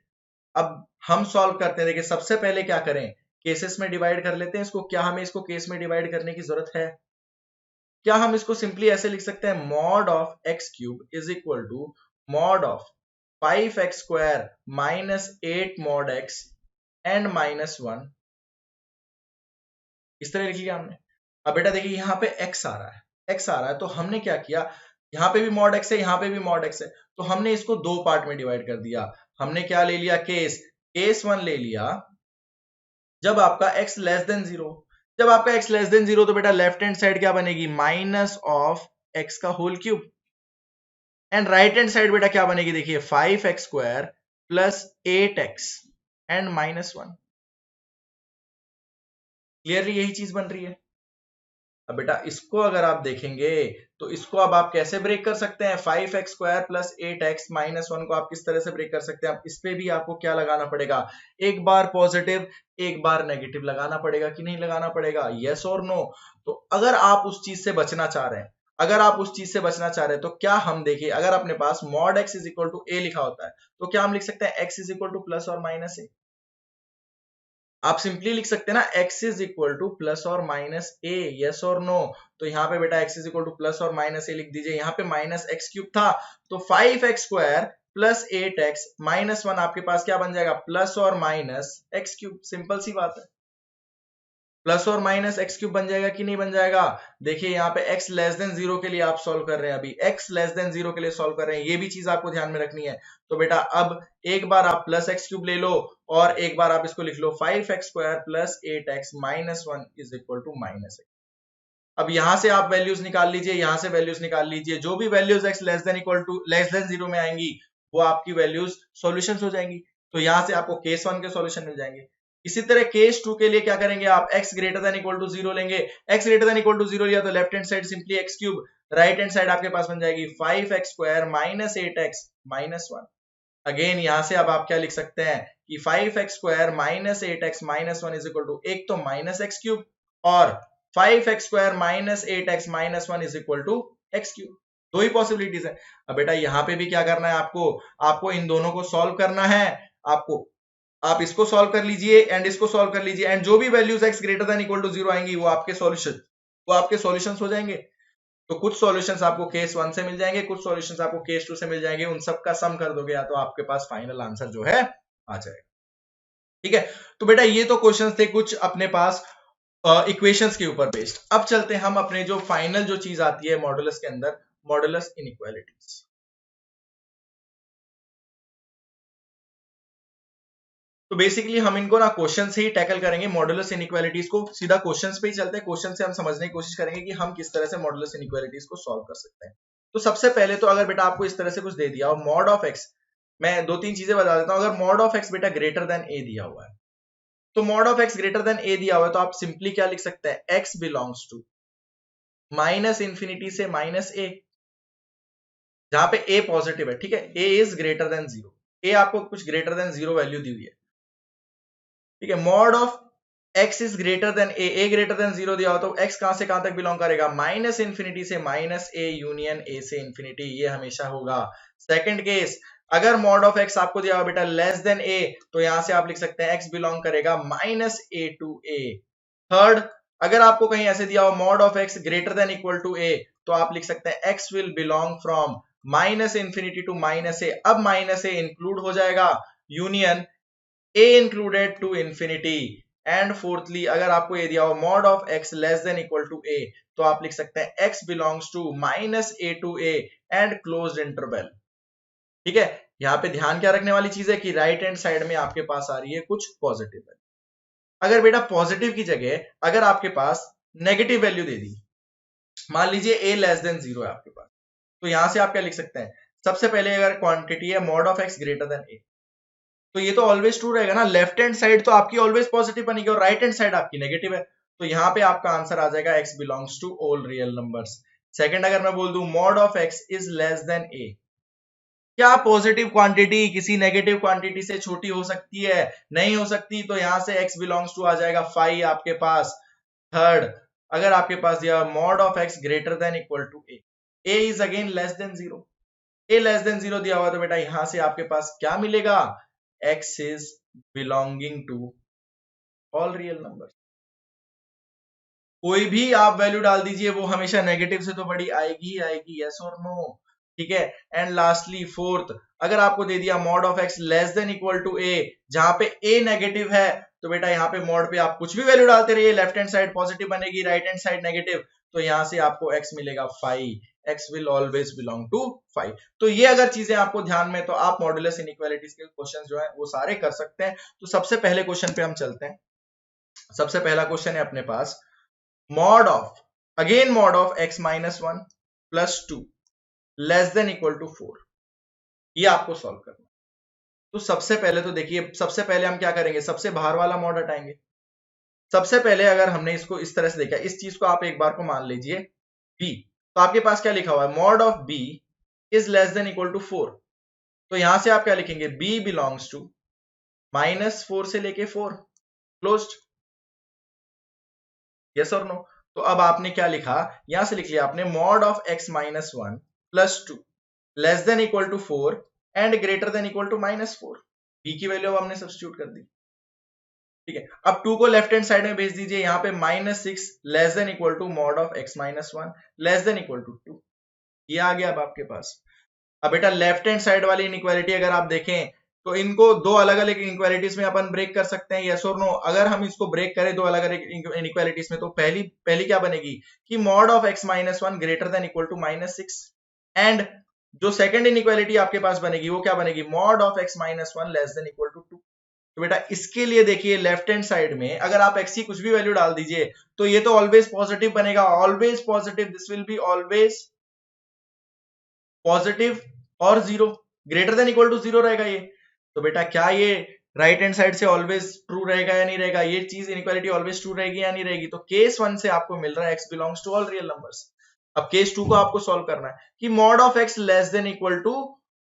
अब हम सॉल्व करते हैं, देखिए सबसे पहले क्या करें, केसेस में डिवाइड कर लेते हैं इसको। क्या हमें इसको केस में डिवाइड करने की जरूरत है, क्या हम इसको सिंपली ऐसे लिख सकते हैं, mod of x³ is equal to mod of 5x² -8 mod x and -1, इस तरह लिख लिया हमने। अब बेटा देखिए यहाँ पे x आ रहा है, x आ रहा है, तो हमने क्या किया, यहाँ पे भी मॉड x है, यहाँ पे भी मॉड x है, तो हमने इसको दो पार्ट में डिवाइड कर दिया। हमने क्या ले लिया, केस 1 ले लिया जब आपका x लेस देन 0। जब आपका x लेस देन 0 तो बेटा लेफ्ट हैंड साइड क्या बनेगी, माइनस ऑफ x का whole cube and right hand side बेटा क्या बनेगी, देखिए 5x² plus 8x and -1। Clearly यही चीज बन रही है। अब बेटा इसको अगर आप देखेंगे तो इसको अब आप कैसे ब्रेक कर सकते हैं, 5x² प्लस 8x -1 को आप किस तरह से ब्रेक कर सकते हैं, अब इस पे भी आपको क्या लगाना पड़ेगा, एक बार पॉजिटिव एक बार नेगेटिव लगाना पड़ेगा कि नहीं लगाना पड़ेगा, यस और नो। तो अगर आप उस चीज से बचना चाह रहे हैं, अगर आप उस चीज से बचना चाह रहे हैं तो क्या हम देखिए, अगर अपने पास mod x is equal to a लिखा होता है तो क्या हम लिख सकते हैं x is equal two plus और माइनस a। आप सिंपली लिख सकते हैं ना x is equal two plus और माइनस ए, यस और नो। तो यहाँ पे बेटा x is equal two plus और माइनस ए लिख दीजिए, यहाँ पे -x³ था तो 5x² प्लस 8x -1 आपके पास क्या बन जाएगा, प्लस और माइनस x³। सिंपल सी बात है, प्लस और माइनस x³ बन जाएगा कि नहीं बन जाएगा। देखिए यहाँ पे x लेस देन 0 के लिए आप सॉल्व कर रहे हैं, अभी x लेस देन 0 के लिए सॉल्व कर रहे हैं, ये भी चीज आपको ध्यान में रखनी है। तो बेटा अब एक बार आप प्लस x³ ले लो और एक बार आप इसको लिख लो 5x² plus 8x -1 is equal to -x। अब यहां से आप वैल्यूज निकाल लीजिए, यहां से वैल्यूज निकाल लीजिए, जो भी values x less than equal to less than 0 में आएंगी वो आपकी वैल्यूज सॉल्यूशंस हो जाएंगी। तो यहां से आपको केस 1 के सॉल्यूशन मिल जाएंगे। इसी तरह केस 2 के लिए क्या करेंगे, आप x greater than equal to 0 लेंगे, x greater than equal to 0 लिया तो left hand side simply x³, right hand side आपके पास बन जाएगी 5x² माइनस 8x -1। अगेन यहां से अब आप क्या लिख सकते हैं कि 5x² minus 8x -1 is equal to, एक तो -x³ और 5x² minus 8x -1 is equal to x³। दो ही पॉसिबिलिटीज है। अब बेटा यहां पे भी क्या करना है आपको, आपको इन दोनों को सॉल्व करना है। आपको आप इसको सॉल्व कर लीजिए एंड इसको सॉल्व कर लीजिए एंड जो भी values x greater than equal to 0 आएंगी वो आपके सॉल्यूशंस हो जाएंगे। तो कुछ सॉल्यूशंस आपको केस 1 से मिल जाएंगे, कुछ सॉल्यूशंस आपको केस 2 से मिल जाएंगे, उन सब का सम कर दोगे या तो आपके पास फाइनल आंसर जो है आ जाएगा। ठीक है, तो बेटा ये तो क्वेश्चंस थे कुछ अपने पास इक्वेशंस के ऊपर बेस्ड। अब चलते हैं हम अपने जो फाइनल जो चीज आती है मॉडुलस के अंदर, मॉडुलस इनइक्वालिटीज। तो बेसिकली हम इनको ना क्वेश्चन से ही टैकल करेंगे, मॉडुलस इनइक्वालिटीज को सीधा क्वेश्चंस पे ही चलते हैं, क्वेश्चन से हम समझने की कोशिश करेंगे कि हम किस तरह से मॉडुलस इनइक्वालिटीज को सॉल्व कर सकते हैं। तो सबसे पहले तो अगर बेटा आपको इस तरह से कुछ दे दिया हो मॉड ऑफ एक्स, मैं दो तीन चीजें बता देता हूं। अगर मॉड ऑफ एक्स बेटा ग्रेटर देन ए दिया हुआ है तो mod of x greater than a दिया हुआ है तो आप सिंपली क्या लिख सकते हैं, x belongs to minus infinity से माइनस ए, जहां पे ए पॉजिटिव है। ठीक है, a is greater than 0, a आपको कुछ ग्रेटर देन 0 वैल्यू दी हुई है। ठीक है, mod of x is greater than A greater than 0 दिया हो तो x कहां से कहां तक बिलोंग करेगा, माइनस इंफिनिटी से माइनस ए यूनियन ए से इंफिनिटी, ये हमेशा होगा। सेकंड केस, अगर मॉड ऑफ x आपको दिया हो बेटा लेस देन a तो यहां से आप लिख सकते हैं x बिलोंग करेगा minus a to a. Third, अगर आपको कहीं ऐसे दिया हो mod of x greater than equal to a तो आप लिख सकते हैं x will belong from minus infinity to minus a. अब माइनस ए इंक्लूड हो जाएगा, union a included to infinity। And fourthly, अगर आपको ये दिया हो mod of x less than equal to a तो आप लिख सकते हैं x belongs to minus a to a and closed interval. ठीक है, यहाँ पे ध्यान क्या रखने वाली चीज है कि राइट हैंड साइड में आपके पास आ रही है कुछ पॉजिटिव वैल्यू। अगर बेटा पॉजिटिव की जगह अगर आपके पास नेगेटिव वैल्यू दे दी, मान लीजिए a लेस देन 0 है आपके पास, तो यहां से आप क्या लिख सकते हैं, सबसे पहले अगर क्वांटिटी है mod of x greater then a तो ये तो ऑलवेज ट्रू रहेगा ना, लेफ्ट हैंड साइड तो आपकी ऑलवेज पॉजिटिव बनेगी और राइट हैंड साइड आपकी नेगेटिव है। तो यहाँ पे आपका आंसर आ जाएगा x belongs to all real numbers. Second, अगर मैं बोल दूं mod of x is less than a, क्या पॉजिटिव क्वांटिटी किसी नेगेटिव क्वांटिटी से छोटी हो सकती है, नहीं हो सकती, तो यहां से x बिलोंग्स टू आ जाएगा 5 आपके पास। थर्ड, अगर आपके पास दिया mod of x greater than equal to a is again less than 0, a less than 0 दिया हुआ तो बेटा यहां से आपके पास क्या मिलेगा, x is belonging to all real numbers। कोई भी आप वैल्यू डाल दीजिए वो हमेशा नेगेटिव से तो बड़ी आएगी ही आएगी, यस और नो। ठीक है, एंड लास्टली फोर्थ, अगर आपको दे दिया mod of x less than equal to a जहां पे a नेगेटिव है तो बेटा यहाँ पे मॉड पे आप कुछ भी वैल्यू डालते रहिए, लेफ्ट हैंड साइड पॉजिटिव बनेगी, राइट हैंड साइड नेगेटिव, तो यहां से आपको x मिलेगा 5, x will always belong to 5। तो ये अगर चीजें आपको ध्यान में, तो आप मॉडुलस इनइक्वालिटीज के क्वेश्चन जो है वो सारे कर सकते हैं। तो सबसे पहले क्वेश्चन पे हम चलते हैं। सबसे पहला क्वेश्चन है अपने पास mod of, again mod of x -1 plus 2 less than equal to 4, ये आपको सॉल्व करना है। तो सबसे पहले तो देखिए, सबसे पहले हम क्या करेंगे, सबसे बाहर वाला मॉड हटाएंगे। सबसे पहले अगर हमने इसको इस तरह से देखा, इस चीज को आप एक बार को मान लीजिए b, तो आपके पास क्या लिखा हुआ है, mod of b is less than equal to 4। तो यहां से आप क्या लिखेंगे, b बिलोंग्स टू -4 से लेके 4, क्लोज्ड, यस और नो। तो अब आपने क्या लिखा, यहां से लिख लिया आपने, mod of x-1 plus 2 less than equal to 4 and greater than equal to -4। b की वैल्यू अब हमने सब्स्टिट्यूट कर दी, ठीक है। अब 2 को लेफ्ट हैंड साइड में भेज दीजिए, यहाँ पे -6 less than equal to mod of x-1 less than equal to 2, ये आ गया अब आपके पास। अब बेटा लेफ्ट हैंड साइड वाली इनइक्वालिटी अगर आप देखें तो इनको दो अलग अलग इनइक्वालिटीज में अपन ब्रेक कर सकते हैं, यस और नो। अगर हम इसको ब्रेक करें दो अलग अलग इनइक्वालिटीज में, तो पहली पहली क्या बनेगी कि mod of x-1 greater than equal to -6, and जो सेकंड इनइक्वालिटी आपके पास बनेगी वो क्या बनेगी, mod of x-1 less than equal to 2। तो बेटा इसके लिए देखिए, लेफ्ट हैंड साइड में अगर आप x की कुछ भी वैल्यू डाल दीजिए तो ये तो ऑलवेज पॉजिटिव बनेगा, always positive, this will be always positive और zero, greater than equal to zero रहेगा ये। तो बेटा क्या ये राइट हैंड साइड से ऑलवेज ट्रू रहेगा या नहीं रहेगा, ये चीज इनइक्वालिटी ऑलवेज ट्रू रहेगी या नहीं रहेगी। तो केस 1 से आपको मिल रहा है x belongs to all real numbers. अब केस 2 को आपको सॉल्व करना है कि mod of x less than equal to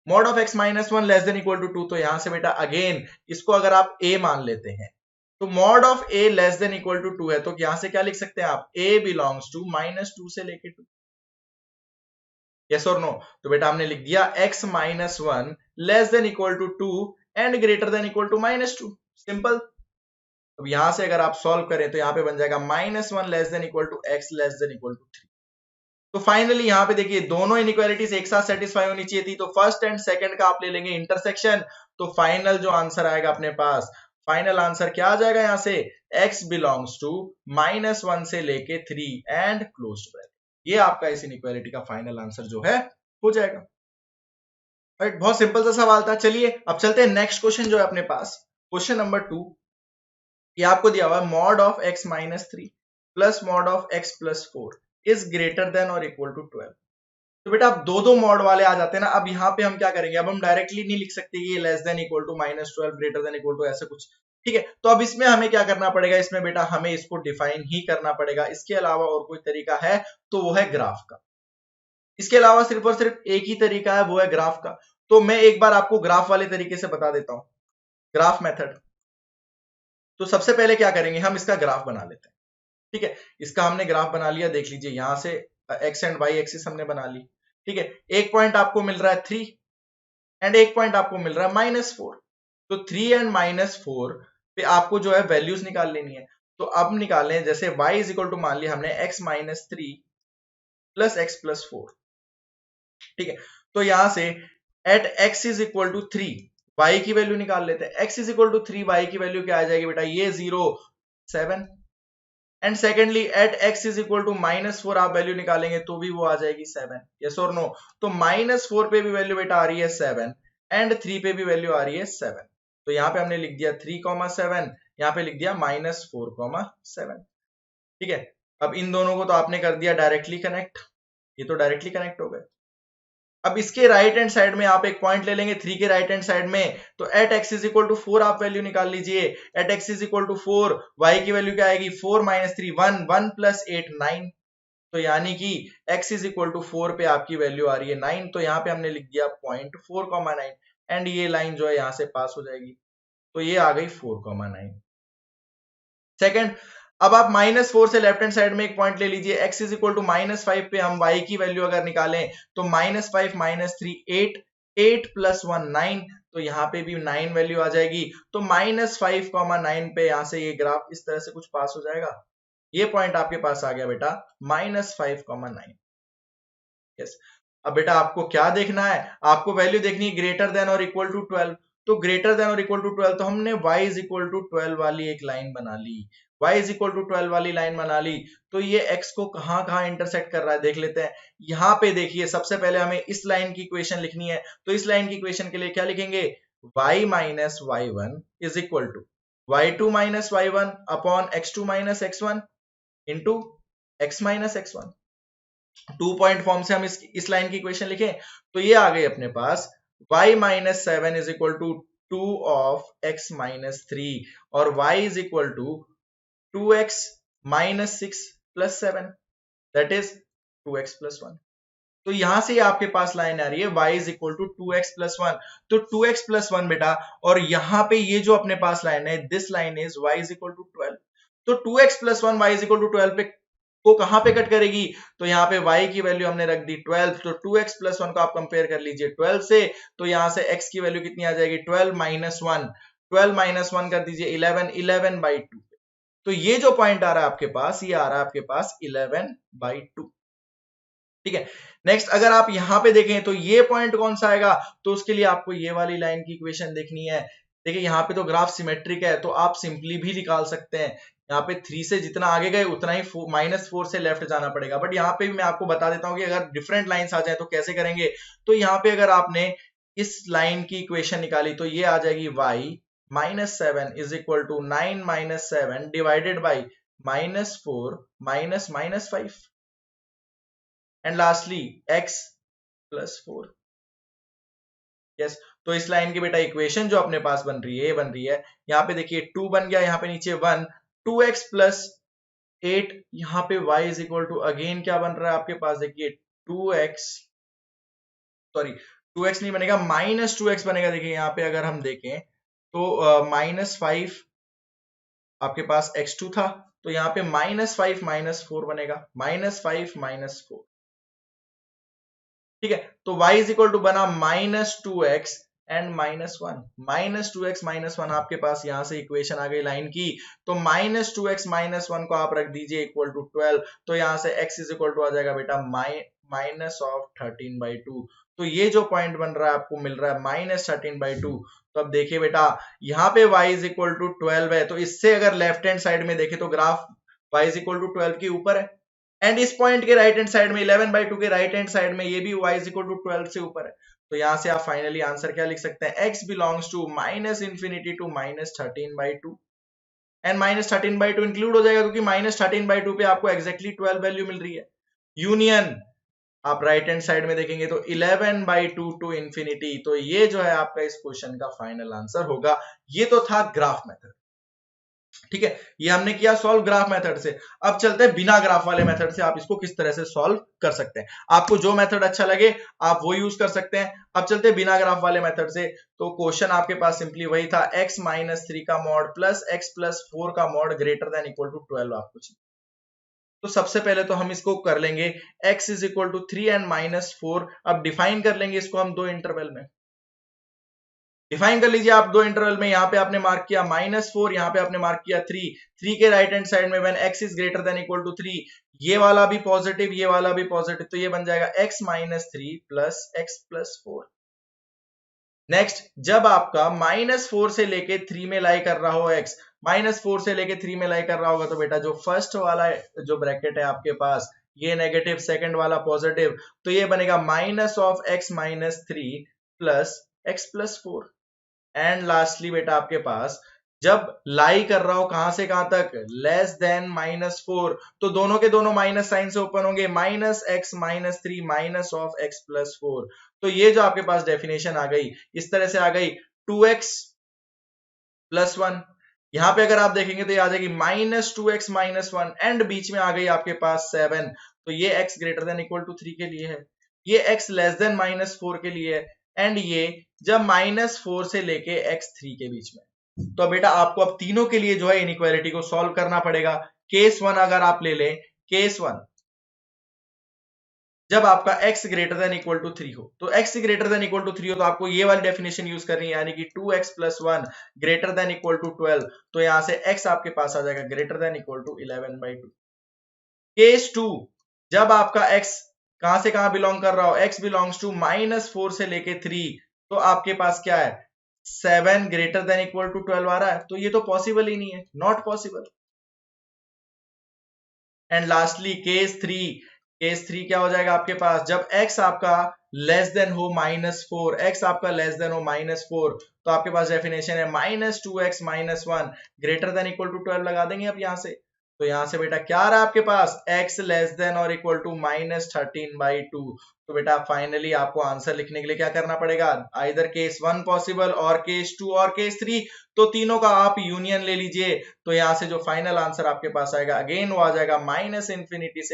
mod of x-1 less than equal to 2। तो यहां से बेटा अगेन इसको अगर आप a मान लेते हैं, तो mod of a less than equal to 2 है, तो यहां से क्या लिख सकते हैं आप, a बिलोंग्स टू -2 से लेके 2, यस और नो। तो बेटा हमने लिख दिया x-1 less than equal to 2 and greater than equal to -2, simple. अब यहां से अगर आप सॉल्व करें तो यहां पे बन जाएगा -1 less than equal to x less than equal to 3। तो फाइनली यहां पे देखिए दोनों इनइक्वालिटीज एक साथ सेटिस्फाई होनी चाहिए थी, तो फर्स्ट एंड सेकंड का आप ले लेंगे इंटरसेक्शन। तो फाइनल जो आंसर आएगा अपने पास, फाइनल आंसर क्या आ जाएगा यहां से, x बिलोंग्स टू -1 से लेके 3 एंड क्लोज्ड ब्रैकेट। ये आपका इस इनइक्वालिटी का फाइनल आंसर जो है हो जाएगा। राइट, बहुत सिंपल सा सवाल था। चलिए अब चलते हैं नेक्स्ट क्वेश्चन जो है अपने पास, क्वेश्चन नंबर 2। ये आपको दिया हुआ है mod of x-3 plus mod of x plus 4 is greater than और इक्वल टू 12। तो बेटा अब दो दो मॉड वाले आ जाते हैं ना, अब यहाँ पे हम क्या करेंगे, अब हम डायरेक्टली नहीं लिख सकते कि ये less than equal to -12 greater than equal to ऐसे कुछ, ठीक है। तो अब इसमें हमें क्या करना पड़ेगा, इसमें बेटा हमें इसको डिफाइन ही करना पड़ेगा, इसके अलावा और कोई तरीका है तो वो है ग्राफ का। इसके अलावा सिर्फ और सिर्फ एक ही तरीका है, वो है ग्राफ का। तो मैं एक बार आपको ग्राफ वाले तरीके से बता देता हूं, ग्राफ मेथड। तो सबसे पहले क्या करेंगे, हम इसका ग्राफ बना लेते हैं, ठीक है। इसका हमने ग्राफ बना लिया, देख लीजिए यहां से एक्स एंड वाई एक्सिस हमने बना ली, ठीक है। एक पॉइंट आपको मिल रहा है 3 एंड एक पॉइंट आपको मिल रहा है -4। तो 3 एंड -4 पे आपको जो है वैल्यूज निकाल लेनी है। तो अब निकालें, जैसे y इज इक्वल टू मान लिया हमने x-3 प्लस x प्लस 4, ठीक है। तो यहां से at x is equal to 3 y की वैल्यू निकाल लेते हैं। x is equal to 3 y की वैल्यू क्या आ जाएगी बेटा, ये 0 7, and secondly at x is equal to -4 आप वैल्यू निकालेंगे तो भी वो आ जाएगी 7, यस और नो। तो -4 पे भी वैल्यू बेटा आ रही है 7 एंड 3 पे भी वैल्यू आ रही है 7। तो यहाँ पे हमने लिख दिया 3,7, यहाँ पे लिख दिया -4,7, ठीक है। अब इन दोनों को तो आपने कर दिया डायरेक्टली कनेक्ट, ये तो डायरेक्टली कनेक्ट हो गए। अब इसके राइट हैंड साइड में आप एक पॉइंट ले लेंगे 3 के राइट हैंड साइड में, तो at x is equal to 4 आप वैल्यू निकाल लीजिए। At x is equal to 4 y की वैल्यू क्या आएगी, 4 - 3 1 1 प्लस 8 9। तो यानी कि x इज इक्वल टू 4 पे आपकी वैल्यू आ रही है 9, तो यहाँ पे हमने लिख दिया 0.4,9 एंड ये लाइन जो है यहाँ से पास हो जाएगी, तो ये आ गई 4,9। सेकंड, अब आप -4 से लेफ्ट हैंड साइड में एक पॉइंट ले लीजिए, x इज इक्वल टू -5 पे हम y की वैल्यू अगर निकालें तो -5 - 3 8 8 प्लस 1 9, तो यहाँ पे भी 9 वैल्यू आ जाएगी। तो -5,9 पे यहाँ से ये ग्राफ इस तरह से कुछ पास हो जाएगा। ये पॉइंट आपके पास आ गया बेटा -5,9, यस। अब बेटा आपको क्या देखना है, आपको वैल्यू देखनी है ग्रेटर देन और इक्वल टू 12। तो ग्रेटर देन और इक्वल टू 12, तो हमने y इज इक्वल टू 12 वाली एक लाइन बना ली, y इज इक्वल टू 12 वाली लाइन बना ली। तो ये x को कहां कहां इंटरसेक्ट कर रहा है देख लेते हैं। यहाँ पे देखिए सबसे पहले हमें इस लाइन की इक्वेशन लिखनी है, तो इस लाइन की इक्वेशन के लिए क्या लिखेंगे, y minus y1 is equal to y2 minus y1 upon x2 minus x1 into x minus x1। 2 point form से हम इस लाइन की इक्वेशन लिखें तो ये आ गई अपने पास y minus 7 is equal to 2 of x minus 3 और y is equal to 2x minus 6 plus 7 that is 2x plus 1। तो यहां से आपके पास लाइन आ रही है y is equal to 2x plus 1। तो 2x प्लस 1 बेटा, और यहां पे ये जो अपने पास लाइन है this line is y is equal to 12। तो 2x plus 1 y is equal to 12 पे को कहां पे कट करेगी, तो यहाँ पे y की वैल्यू हमने रख दी 12। तो 2x प्लस 1 को आप कंपेयर कर लीजिए 12 से, तो यहां से x की वैल्यू कितनी आ जाएगी 12 माइनस 1, 12 माइनस 1 कर दीजिए 11, 11 बाई 2। तो ये जो पॉइंट आ रहा है आपके पास, ये आ रहा है आपके पास 11 बाई 2। ठीक है, नेक्स्ट अगर आप यहां पे देखें तो ये पॉइंट कौन सा आएगा, तो उसके लिए आपको ये वाली लाइन की इक्वेशन देखनी है। देखिए यहाँ पे तो ग्राफ सिमेट्रिक है तो आप सिंपली भी निकाल सकते हैं। यहाँ पे 3 से जितना आगे गए उतना ही -4 से लेफ्ट जाना पड़ेगा। बट यहाँ पे भी मैं आपको बता देता हूँ कि अगर डिफरेंट लाइंस आ जाए तो कैसे करेंगे। तो यहाँ पे अगर आपने इस लाइन की इक्वेशन निकाली तो ये आ जाएगी y minus 7 is equal to 9 minus 7 divided by -4 minus minus 5 and lastly x plus 4। Yes, तो इस लाइन की बेटा इक्वेशन जो अपने पास बन रही है, ये बन रही है, यहाँ पे देखिए 2 बन गया, यहाँ पे नीचे 1, 2x प्लस 8, यहाँ पे y is equal to again क्या बन रहा है आपके पास, देखिए 2x, सॉरी 2x नहीं बनेगा, माइनस 2x बनेगा। देखिए यहाँ पे अगर हम देखें तो -5 आपके पास x2 था, तो यहाँ पे -5 -4 बनेगा, -5 -4। ठीक है, तो y इज इक्वल टू बना -2x एंड -1, -2x -1 आपके पास यहां से इक्वेशन आ गई लाइन की। तो -2x -1 को आप रख दीजिए इक्वल टू 12, तो यहां से x इज इक्वल टू आ जाएगा बेटा माइनस ऑफ 13/2। तो ये जो पॉइंट बन रहा है आपको मिल रहा है -13/2। तो अब देखिए बेटा, यहाँ पे y इज इक्वल टू 12 है, तो इससे अगर लेफ्ट हैंड साइड में देखे तो graph y is equal to 12 के ऊपर है, एंड इस पॉइंट के राइट हैंड साइड में 11/2 के राइट हैंड साइड में ये भी y इज इक्वल टू 12 से ऊपर है। तो यहां से आप फाइनली आंसर क्या लिख सकते हैं, x belongs to minus infinity to -13/2 and -13/2 include हो जाएगा क्योंकि -13/2 पे आपको एग्जैक्टली 12 वैल्यू मिल रही है। यूनियन आप राइट हैंड साइड में देखेंगे तो 11/2 टू इंफिनिटी। तो ये जो है आपका इस क्वेश्चन का फाइनल आंसर होगा। ये तो था ग्राफ मेथड। ठीक है, ये हमने किया सॉल्व ग्राफ मेथड से। अब चलते हैं बिना ग्राफ वाले मेथड से, आप इसको किस तरह से सॉल्व कर सकते हैं। आपको जो मेथड अच्छा लगे आप वो यूज कर सकते हैं। अब चलते हैं बिना ग्राफ वाले मेथड से। तो क्वेश्चन आपके पास सिंपली वही था, x माइनस 3 का मॉड प्लस x प्लस 4 का mod greater than equal to 12 आपको चाहिए। तो सबसे पहले तो हम इसको कर लेंगे x is equal to 3 and -4। अब डिफाइन कर लेंगे इसको हम दो इंटरवल में। डिफाइन कर लीजिए आप दो इंटरवल में, यहाँ पे आपने मार्क किया -4, यहाँ पे आपने मार्क किया 3। 3 के राइट हैंड साइड में when x is greater than equal to 3, ये वाला भी पॉजिटिव ये वाला भी पॉजिटिव, तो ये बन जाएगा x minus 3 plus x plus 4। Next, जब आपका -4 से लेके 3 में लाई कर रहा हो x, -4 से लेके 3 में लाई कर रहा होगा, तो बेटा जो फर्स्ट वाला जो ब्रैकेट है आपके पास ये नेगेटिव, सेकंड वाला पॉजिटिव, तो ये बनेगा minus of x minus 3 plus x plus 4। And lastly बेटा आपके पास जब लाई कर रहा हो कहां से कहां तक, लेस देन -4, तो दोनों के दोनों माइनस साइन से ओपन होंगे, -x minus 3 minus of x plus 4। तो ये जो आपके पास डेफिनेशन आ गई इस तरह से आ गई 2x प्लस 1। यहां पे अगर आप देखेंगे तो ये आ जाएगी -2x माइनस 1 एंड बीच में आ गई आपके पास 7। तो ये x greater than equal to 3 के लिए है, ये x लेस देन -4 के लिए है, एंड ये जब -4 से लेके x3 के बीच में। तो बेटा आपको अब तीनों के लिए जो है इनइक्वालिटी को सॉल्व करना पड़ेगा। केस 1 अगर आप ले लें, केस 1 जब आपका x greater than equal to 3 हो, तो x greater than equal to 3 हो तो आपको ये वाली डेफिनेशन यूज करनी है, यानी कि 2x plus 1 greater than equal to 12। तो यहां से x आपके पास आ जाएगा greater than equal to 11/2। Case 2 जब आपका x कहां से कहां बिलोंग कर रहा हो, x बिलोंग्स टू -4 से लेके 3, तो आपके पास क्या है 7 ग्रेटर देन इक्वल टू 12 आ रहा है, तो ये तो पॉसिबल ही नहीं है, not possible. And lastly case 3, case 3 क्या हो जाएगा आपके पास, जब x आपका लेस देन हो -4, x आपका लेस देन हो -4, तो आपके पास डेफिनेशन है -2x -1 greater than equal to 12 लगा देंगे आप यहां से। तो यहां से बेटा क्या आ रहा है आपके पास, x लेस देन और इक्वल टू -13/2। तो बेटा फाइनली आपको आंसर लिखने के लिए क्या करना पड़ेगा, आइदर केस 1 पॉसिबल और केस 2 और केस 3, तो तीनों का आप यूनियन ले लीजिए। तो यहां से जो फाइनल आंसर आपके पास आएगा अगेन वो आ जाएगा -∞ से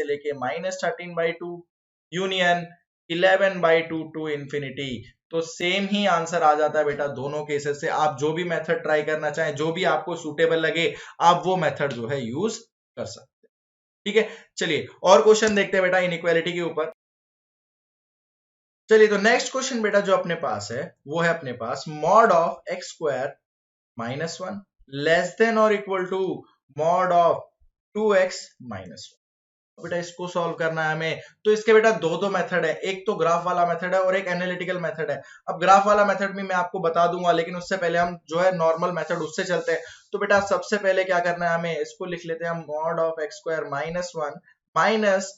लेके -13/2 यूनियन 11/2 टू इंफिनिटी। तो सेम ही आंसर आ जाता है बेटा दोनों केसेस से। आप जो भी मेथड ट्राई करना चाहें, जो भी आपको सूटेबल लगे, आप वो मेथड जो है यूज कर सकते हैं। ठीक है, चलिए और क्वेश्चन देखते हैं बेटा इनइक्वालिटी के ऊपर। चलिए तो नेक्स्ट क्वेश्चन बेटा जो अपने पास है वो है अपने पास mod of x square -1 less than और equal to mod of 2x-1। बेटा इसको सॉल्व करना है हमें। तो इसके बेटा दो दो मेथड है, एक तो ग्राफ वाला मेथड है और एक एनालिटिकल मेथड है। अब ग्राफ वाला मेथड भी मैं आपको बता दूंगा, लेकिन उससे पहले हम जो है नॉर्मल मेथड उससे चलते हैं। तो बेटा सबसे पहले क्या करना है हमें, इसको लिख लेते हैं हम mod of x square -1 minus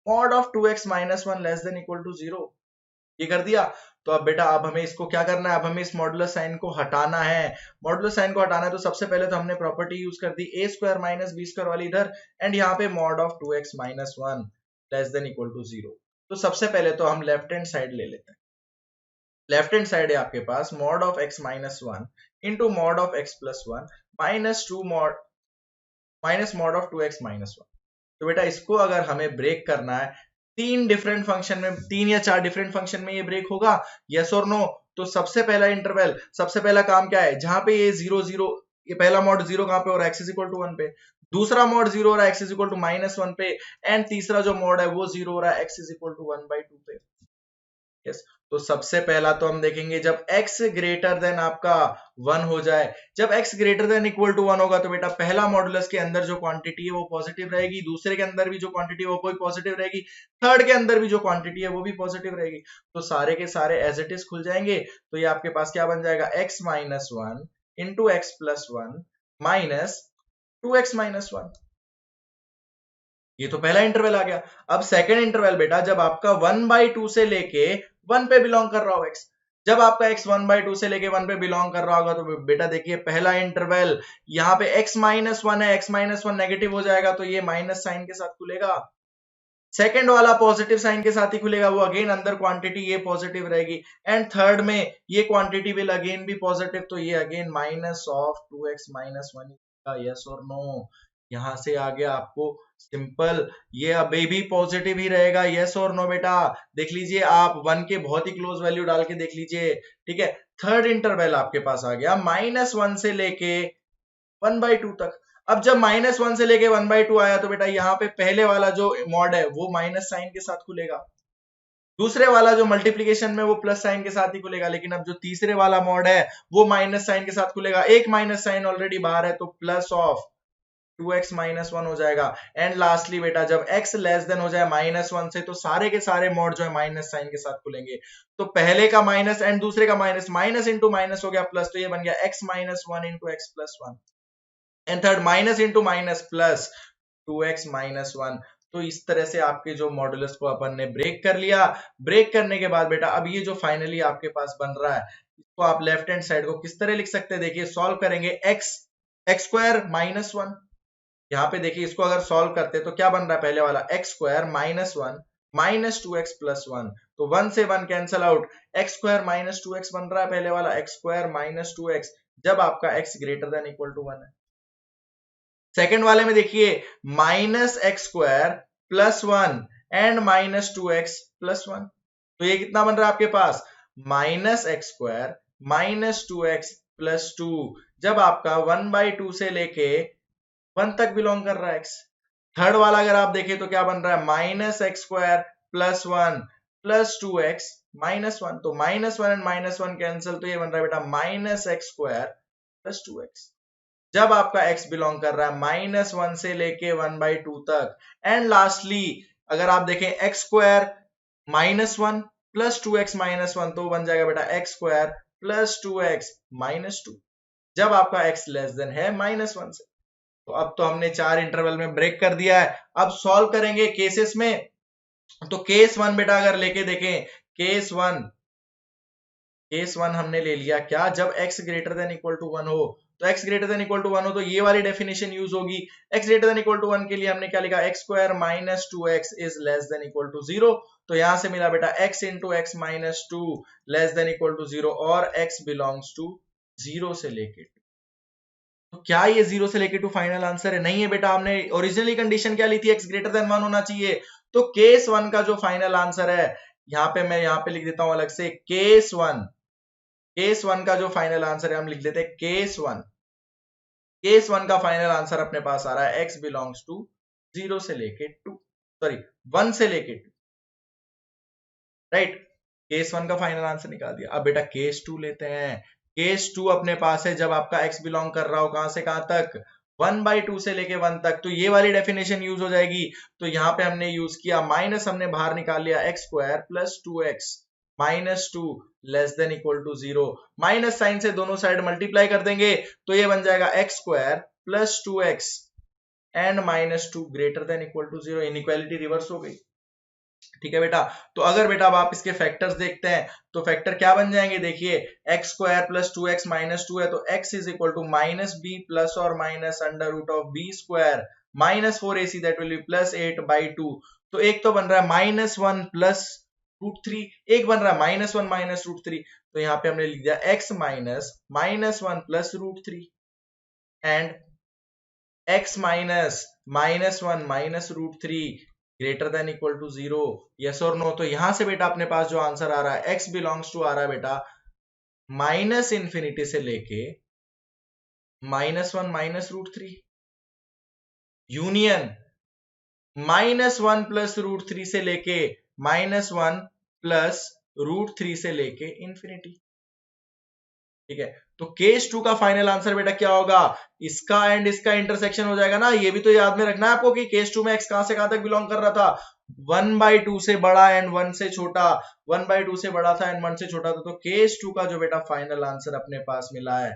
mod of 2x-1 less than equal to 0। ये कर दिया। तो अब बेटा अब हमें इसको क्या करना है, अब हमें इस मॉडुलस साइन को हटाना है। मॉडुलस साइन को हटाना है तो सबसे पहले तो हमने प्रॉपर्टी यूज कर दी a square minus b square वाली इधर, एंड यहाँ पे mod of 2x-1 less than equal to 0। तो सबसे पहले तो हम लेफ्ट हैंड साइड ले लेते हैं। लेफ्ट हैंड साइड है आपके पास mod of x-1 into mod of x+1 minus mod of 2x-1। तो बेटा इसको अगर हमें ब्रेक करना है, तीन डिफरेंट फंक्शन में, तीन या चार डिफरेंट फंक्शन में ये ब्रेक होगा, यस और नो। तो सबसे पहला इंटरवल, सबसे पहला काम क्या है, जहां पे ये 0 0, ये पहला मॉड 0 कहां पे हो रहा है, x इज इक्वल टू 1 पे। दूसरा मॉड 0 हो रहा है x इज इक्वल टू -1 पे। एंड तीसरा जो मॉड है वो 0 हो रहा है x इज इक्वल टू 1/2 पे। यस, तो सबसे पहला तो हम देखेंगे जब x ग्रेटर देन आपका 1 हो जाए, जब x greater than equal to 1 होगा तो बेटा पहला मॉडुलस के अंदर जो क्वांटिटी है वो पॉजिटिव रहेगी, दूसरे के अंदर भी जो क्वांटिटी है वो कोई पॉजिटिव रहेगी, थर्ड के अंदर भी जो क्वांटिटी है वो भी पॉजिटिव रहेगी। तो सारे के सारे एज इट इज खुल जाएंगे। तो ये आपके पास क्या बन जाएगा, x-1 into x+1 minus 2x-1। ये तो पहला इंटरवल आ गया। अब सेकंड इंटरवल बेटा जब आपका 1/2 से लेके 1 पे बिलोंग कर रहा हो x, जब आपका x 1/2 से लेके 1 पे बिलोंग कर रहा होगा तो बेटा देखिए पहला इंटरवल यहाँ पे x-1 है, x-1 नेगेटिव हो जाएगा तो ये माइनस साइन के साथ खुलेगा। सेकंड वाला पॉजिटिव साइन के साथ ही खुलेगा, वो अगेन अंदर क्वांटिटी ये पॉजिटिव रहेगी। एंड थर्ड में ये quantity will again be positive, तो ये अगेन माइनस ऑफ 2x-1 का यस और नो। यहां से आ गया आपको सिंपल, ये अभी भी पॉजिटिव ही रहेगा, यस और नो बेटा। देख लीजिए आप 1 के बहुत ही क्लोज वैल्यू डाल के देख लीजिए। ठीक है, थर्ड इंटरवल आपके पास आ गया -1 से लेके 1/2 तक। अब जब -1 से लेके 1/2 आया तो बेटा यहाँ पे पहले वाला जो मॉड है वो माइनस साइन के साथ खुलेगा, दूसरे वाला जो मल्टीप्लीकेशन में वो प्लस साइन के साथ ही खुलेगा, लेकिन अब जो तीसरे वाला मॉड है वो माइनस साइन के साथ खुलेगा। एक माइनस साइन ऑलरेडी बाहर है तो प्लस ऑफ 2x-1 हो जाएगा। एंड लास्टली बेटा जब x लेस देन हो जाए -1 से तो सारे के सारे मॉड जो है माइनस साइन के साथ खुलेंगे। तो पहले का माइनस एंड दूसरे का माइनस, माइनस इंटू माइनस हो गया प्लस, तो ये बन गया x-1 into x+1। And third minus into minus plus 2x-1। तो इस तरह से आपके जो मॉडुलस को अपन ने ब्रेक कर लिया। ब्रेक करने के बाद बेटा अब ये जो फाइनली आपके पास बन रहा है, इसको आप लेफ्ट हैंड साइड को किस तरह लिख सकते हैं, देखिए सॉल्व करेंगे x² -1। यहाँ पे देखिए इसको अगर सॉल्व करते तो क्या बन रहा है, पहले वाला x² -1 माइनस 2x+1, तो 1 से 1 कैंसल आउट, x² -2x बन रहा है पहले वाला, x² -2x जब आपका x greater than equal to 1 है। सेकंड वाले में देखिए -x² +1 एंड -2x+1, तो ये कितना बन रहा है आपके पास, -x² -2x+2 जब आपका 1/2 से लेके 1 तक बिलोंग कर रहा है x। थर्ड वाला अगर आप देखें तो क्या बन रहा है, -x² +1 +2x-1, तो -1 एंड -1 कैंसिल, तो ये बन रहा है बेटा -x² +2x जब आपका x बिलोंग कर रहा है -1 से लेके 1/2 तक। एंड लास्टली अगर आप देखें x² -1 +2x-1, तो बन जाएगा बेटा x² +2x-2 जब आपका x लेस देन है -1 से। तो अब तो हमने 4 इंटरवल में ब्रेक कर दिया है। अब सॉल्व करेंगे केसेस में। तो केस 1 बेटा अगर लेके देखें, केस 1 हमने ले लिया क्या, जब x greater than equal to 1 हो। तो तो x greater than equal to 1 हो तो ये वाली डेफिनेशन यूज होगी। x greater than equal to 1 के लिए हमने क्या लिखा, x square minus 2x is less than equal to 0। तो यहां से मिला बेटा x into x minus 2 less than equal to 0 और x बिलोंग्स टू 0 से लेके। तो क्या ये 0 से लेके टू फाइनल आंसर है? नहीं है बेटा, हमने ओरिजिनली कंडीशन क्या ली थी, x ग्रेटर देन 1 होना चाहिए। तो केस 1 का जो फाइनल आंसर है, यहाँ पे मैं यहाँ पे लिख देता हूं अलग से, केस वन का जो फाइनल आंसर है हम लिख देते हैं केस वन का फाइनल आंसर अपने पास आ रहा है x बिलोंग्स टू 0 से लेके 2, सॉरी 1 से लेके 2, राइट। केस 1 का फाइनल आंसर निकाल दिया। अब बेटा केस 2 लेते हैं। केस 2 अपने पास है जब आपका x बिलोंग कर रहा हो कहां से कहां तक, 1/2 से लेके 1 तक, तो ये वाली डेफिनेशन यूज हो जाएगी। तो यहां पे हमने यूज किया माइनस, हमने बाहर निकाल लिया x square plus 2x minus 2 less than equal to 0। Minus sign से दोनों साइड मल्टीप्लाई कर देंगे तो ये बन जाएगा x square plus 2x and minus 2 greater than equal to 0। Inequality reverse हो गई, ठीक है बेटा। तो अगर बेटा अब आप इसके फैक्टर्स देखते हैं तो फैक्टर क्या बन जाएंगे, देखिए x square plus 2x minus 2 है तो x is equal to minus b plus और minus under root of b square minus 4ac that will be plus 8/2। तो एक तो बन रहा है -1 प्लस √3, एक बन रहा है -1 माइनस √3। तो यहाँ पे हमने लिख दिया x minus -1 plus √3 and x minus -1 minus √3 greater than equal to 0, yes और नो। तो यहां से बेटा अपने पास जो आंसर आ रहा है x बिलोंग्स टू आ रहा है बेटा माइनस इंफिनिटी से लेके -1 माइनस √3 यूनियन -1 प्लस √3 से लेके -1 प्लस √3 से लेके इंफिनिटी, ठीक है। तो केस 2 का फाइनल आंसर बेटा क्या होगा, इसका एंड इसका इंटरसेक्शन हो जाएगा ना। ये भी तो याद में रखना है आपको कि केस 2 में x कहां से कहां तक बिलोंग कर रहा था, 1/2 से बड़ा एंड 1 से छोटा, 1/2 से बड़ा था एंड 1 से छोटा था। तो केस 2 का जो बेटा फाइनल आंसर अपने पास मिला है,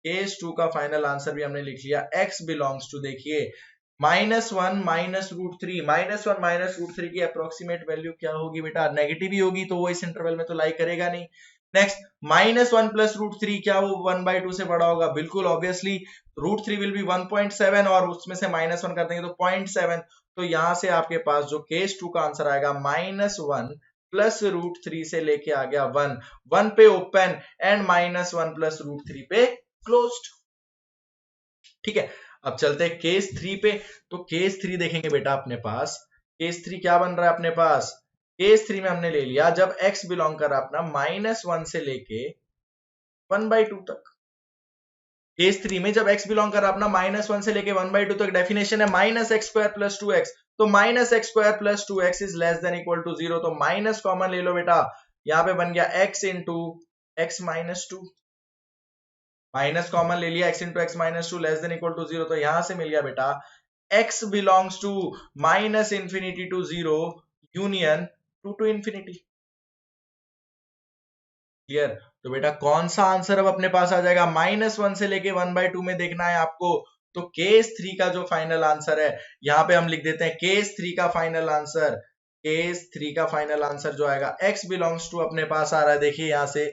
केस 2 का फाइनल आंसर भी हमने लिख लिया x बिलोंग्स टू, देखिए -1 माइनस √3, -1 माइनस √3 की अप्रोक्सीमेट वैल्यू क्या होगी बेटा, नेगेटिव ही होगी, तो वो इस इंटरवल में तो लाई करेगा नहीं। नेक्स्ट -1 प्लस √3, क्या वो 1/2 से बड़ा होगा, बिल्कुल ऑब्वियसली √3 विल बी 1.7 और उसमें से -1 कर देंगे तो 0.7। तो यहां से आपके पास जो केस 2 का आंसर आएगा -1 प्लस √3 से लेके आ गया 1 पे ओपन एंड -1 प्लस √3 पे क्लोज्ड, ठीक है। अब चलते हैं केस 3 पे। तो केस 3 देखेंगे बेटा अपने पास, केस 3 क्या बन रहा है अपने पास, केस 3 में हमने ले लिया जब x बिलोंग कर रहा है अपना -1 से लेके 1/2 तक। केस 3 में जब x बिलोंग कर रहा है अपना -1 से लेके 1/2 तक, डेफिनेशन है -x स्क्वायर प्लस 2x, तो -x square plus 2x is less than equal to 0। तो माइनस कॉमन ले लो बेटा, यहां पे बन गया x into x minus 2, minus common ले लिया x into x minus 2 less than equal to 0। तो यहां से मिल गया बेटा x belongs to minus infinity to 0 union 2 to infinity, clear. तो बेटा कौन सा आंसर अब अपने पास आ जाएगा, -1 से लेके 1/2 में देखना है आपको। तो केस 3 का जो फाइनल आंसर है, यहां पे हम लिख देते हैं केस 3 का फाइनल आंसर, केस 3 का फाइनल आंसर जो आएगा x बिलोंग्स टू अपने पास आ रहा है, देखिए यहां से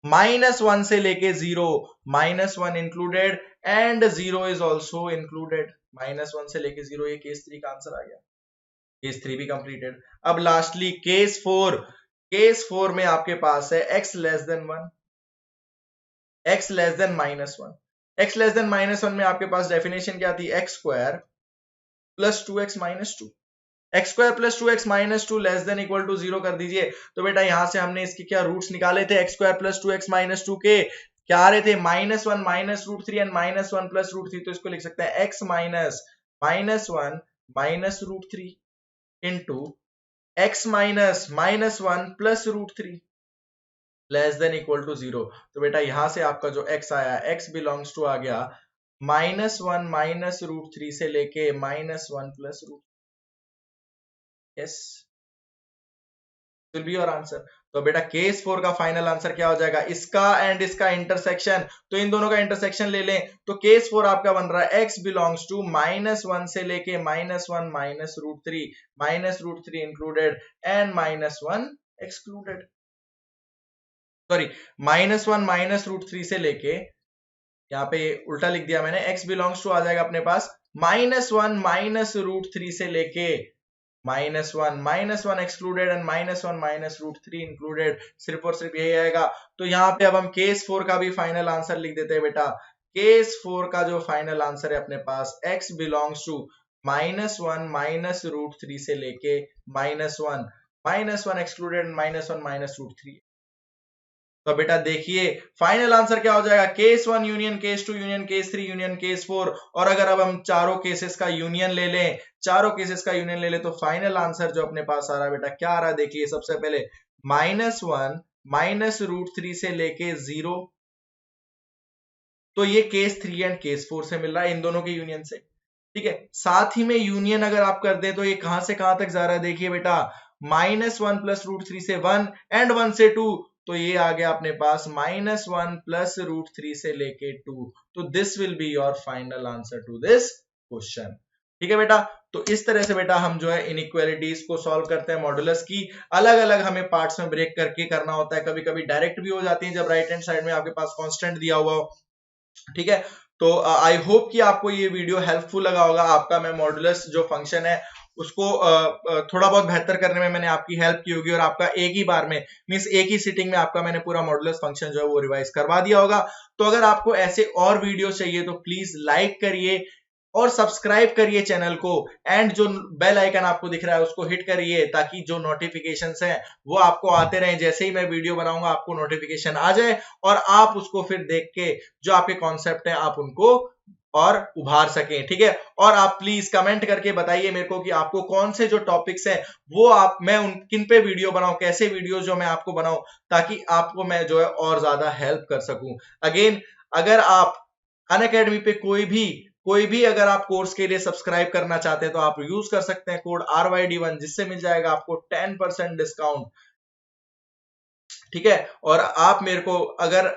-1 से लेके 0, -1 included and 0 is also included, -1 से लेके 0, ये केस 3 का आंसर आ गया। केस 3 भी कंप्लीटेड। अब लास्टली केस 4, केस 4 में आपके पास है x less than 1, x less than -1, x less than -1 में आपके पास डेफिनेशन क्या थी, x square plus 2x minus 2, x square plus 2x minus 2 less than equal to 0 कर दीजिए। तो बेटा यहां से हमने इसके क्या रूट्स निकाले थे, x square plus 2x minus 2 के क्या आ रहे थे, -1 माइनस √3 एंड -1 प्लस √3। तो इसको लिख सकते हैं x minus -1 minus √3 into x minus -1 plus √3 less than equal to 0। तो बेटा यहां से आपका जो x आया, x बिलोंग्स टू आ गया -1 माइनस √3 से लेके -1 plus √3, yes will be your answer. तो बेटा केस 4 का फाइनल आंसर क्या हो जाएगा, इसका एंड इसका इंटरसेक्शन, तो इन दोनों का इंटरसेक्शन ले लें। तो केस 4 आपका बन रहा है x बिलोंग्स टू -1 से लेके -1 minus √3 included and -1 excluded, sorry -1 minus √3 से लेके यहाँ पे उल्टा लिख दिया मैंने, x बिलोंग्स टू आ जाएगा अपने पास -1 माइनस रूट थ्री से लेके -1 excluded and -1 minus root three included, सिर्फ और सिर्फ यही आएगा। तो यहाँ पे अब हम केस 4 का भी फाइनल आंसर लिख देते हैं बेटा। केस 4 का जो फाइनल आंसर है अपने पास x belongs to -1 minus root three से लेके -1 एक्सक्लूडेड -1 माइनस रूट थ्री। तो बेटा देखिए फाइनल आंसर क्या हो जाएगा, case 1 union case 2 union case 3 union case 4। और अगर अब हम चारों केसेस का यूनियन ले लें, तो फाइनल आंसर जो अपने पास आ रहा है बेटा क्या आ रहा है, देखिए सबसे पहले -1 माइनस रूट थ्री से लेके 0। तो ये केस 3 एंड केस 4 से मिल रहा है, इन दोनों के यूनियन से। ठीक है, साथ ही में यूनियन अगर आप कर दें तो ये कहां से कहां तक जा रहा है, देखिए बेटा -1 प्लस रूट थ्री से 1 एंड 1 से 2। तो ये आ गया अपने पास -1 प्लस रूट थ्री से लेके 2। तो this will be your final answer to this question. ठीक है बेटा, तो इस तरह से बेटा हम जो है इनइक्वालिटीज को सॉल्व करते हैं। मॉडुलस की अलग अलग हमें पार्ट्स में ब्रेक करके करना होता है, कभी कभी डायरेक्ट भी हो जाती है जब राइट हैंड साइड में आपके पास कांस्टेंट दिया हुआ हो। ठीक है, तो आई होप कि आपको ये वीडियो हेल्पफुल लगा होगा। आपका मैं मॉडुलस जो फंक्शन है उसको थोड़ा बहुत बेहतर करने में मैंने आपकी हेल्प की होगी, और आपका एक ही बार में मींस एक ही सिटिंग में आपका मैंने पूरा मॉडुलस फंक्शन जो है वो रिवाइज करवा दिया होगा। तो अगर आपको ऐसे और वीडियो चाहिए तो प्लीज लाइक करिए और सब्सक्राइब करिए चैनल को, एंड जो बेल आइकन आपको दिख रहा है उसको हिट करिए ताकि जो नोटिफिकेशंस हैं वो आपको आते रहें। जैसे ही मैं वीडियो बनाऊंगा आपको नोटिफिकेशन आ जाए और आप उसको फिर देख के जो आपके कॉन्सेप्ट हैं आप उनको और उभार सकें। ठीक है, और आप प्लीज कमेंट करके बताइए मेरे को कि आपको कौन से जो टॉपिक्स हैं वो आप मैं उन किन पे वीडियो बनाऊं, कैसे वीडियो जो मैं आपको बनाऊं, ताकि आपको मैं जो है और ज्यादा हेल्प कर सकूं। अगेन, अगर आप अनअकैडमी पे कोई भी अगर आप कोर्स के लिए सब्सक्राइब करना चाहते हैं तो आप यूज कर सकते हैं कोड RYD1, जिससे मिल जाएगा आपको 10% डिस्काउंट। ठीक है, और आप मेरे को अगर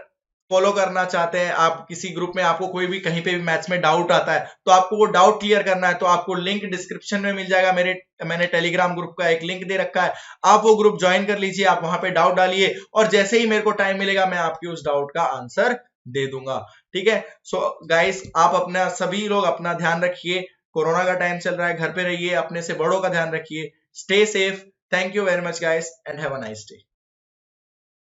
फॉलो करना चाहते हैं, आप किसी ग्रुप में आपको कोई भी कहीं पे भी मैथ्स में डाउट आता है तो आपको वो डाउट क्लियर करना है, तो आपको लिंक डिस्क्रिप्शन में मिल जाएगा। मैंने टेलीग्राम ग्रुप का एक लिंक दे रखा है, आप वो ग्रुप ज्वाइन कर लीजिए, आप वहां पे डाउट डालिए और जैसे ही मेरे को टाइम मिलेगा मैं आपकी उस डाउट का आंसर दे दूंगा। ठीक है, सो गाइस आप अपना सभी लोग अपना ध्यान रखिए। कोरोना का टाइम चल रहा है, घर पे रहिए, अपने से बड़ों का ध्यान रखिए। Stay safe. Thank you very much guys and have a nice day.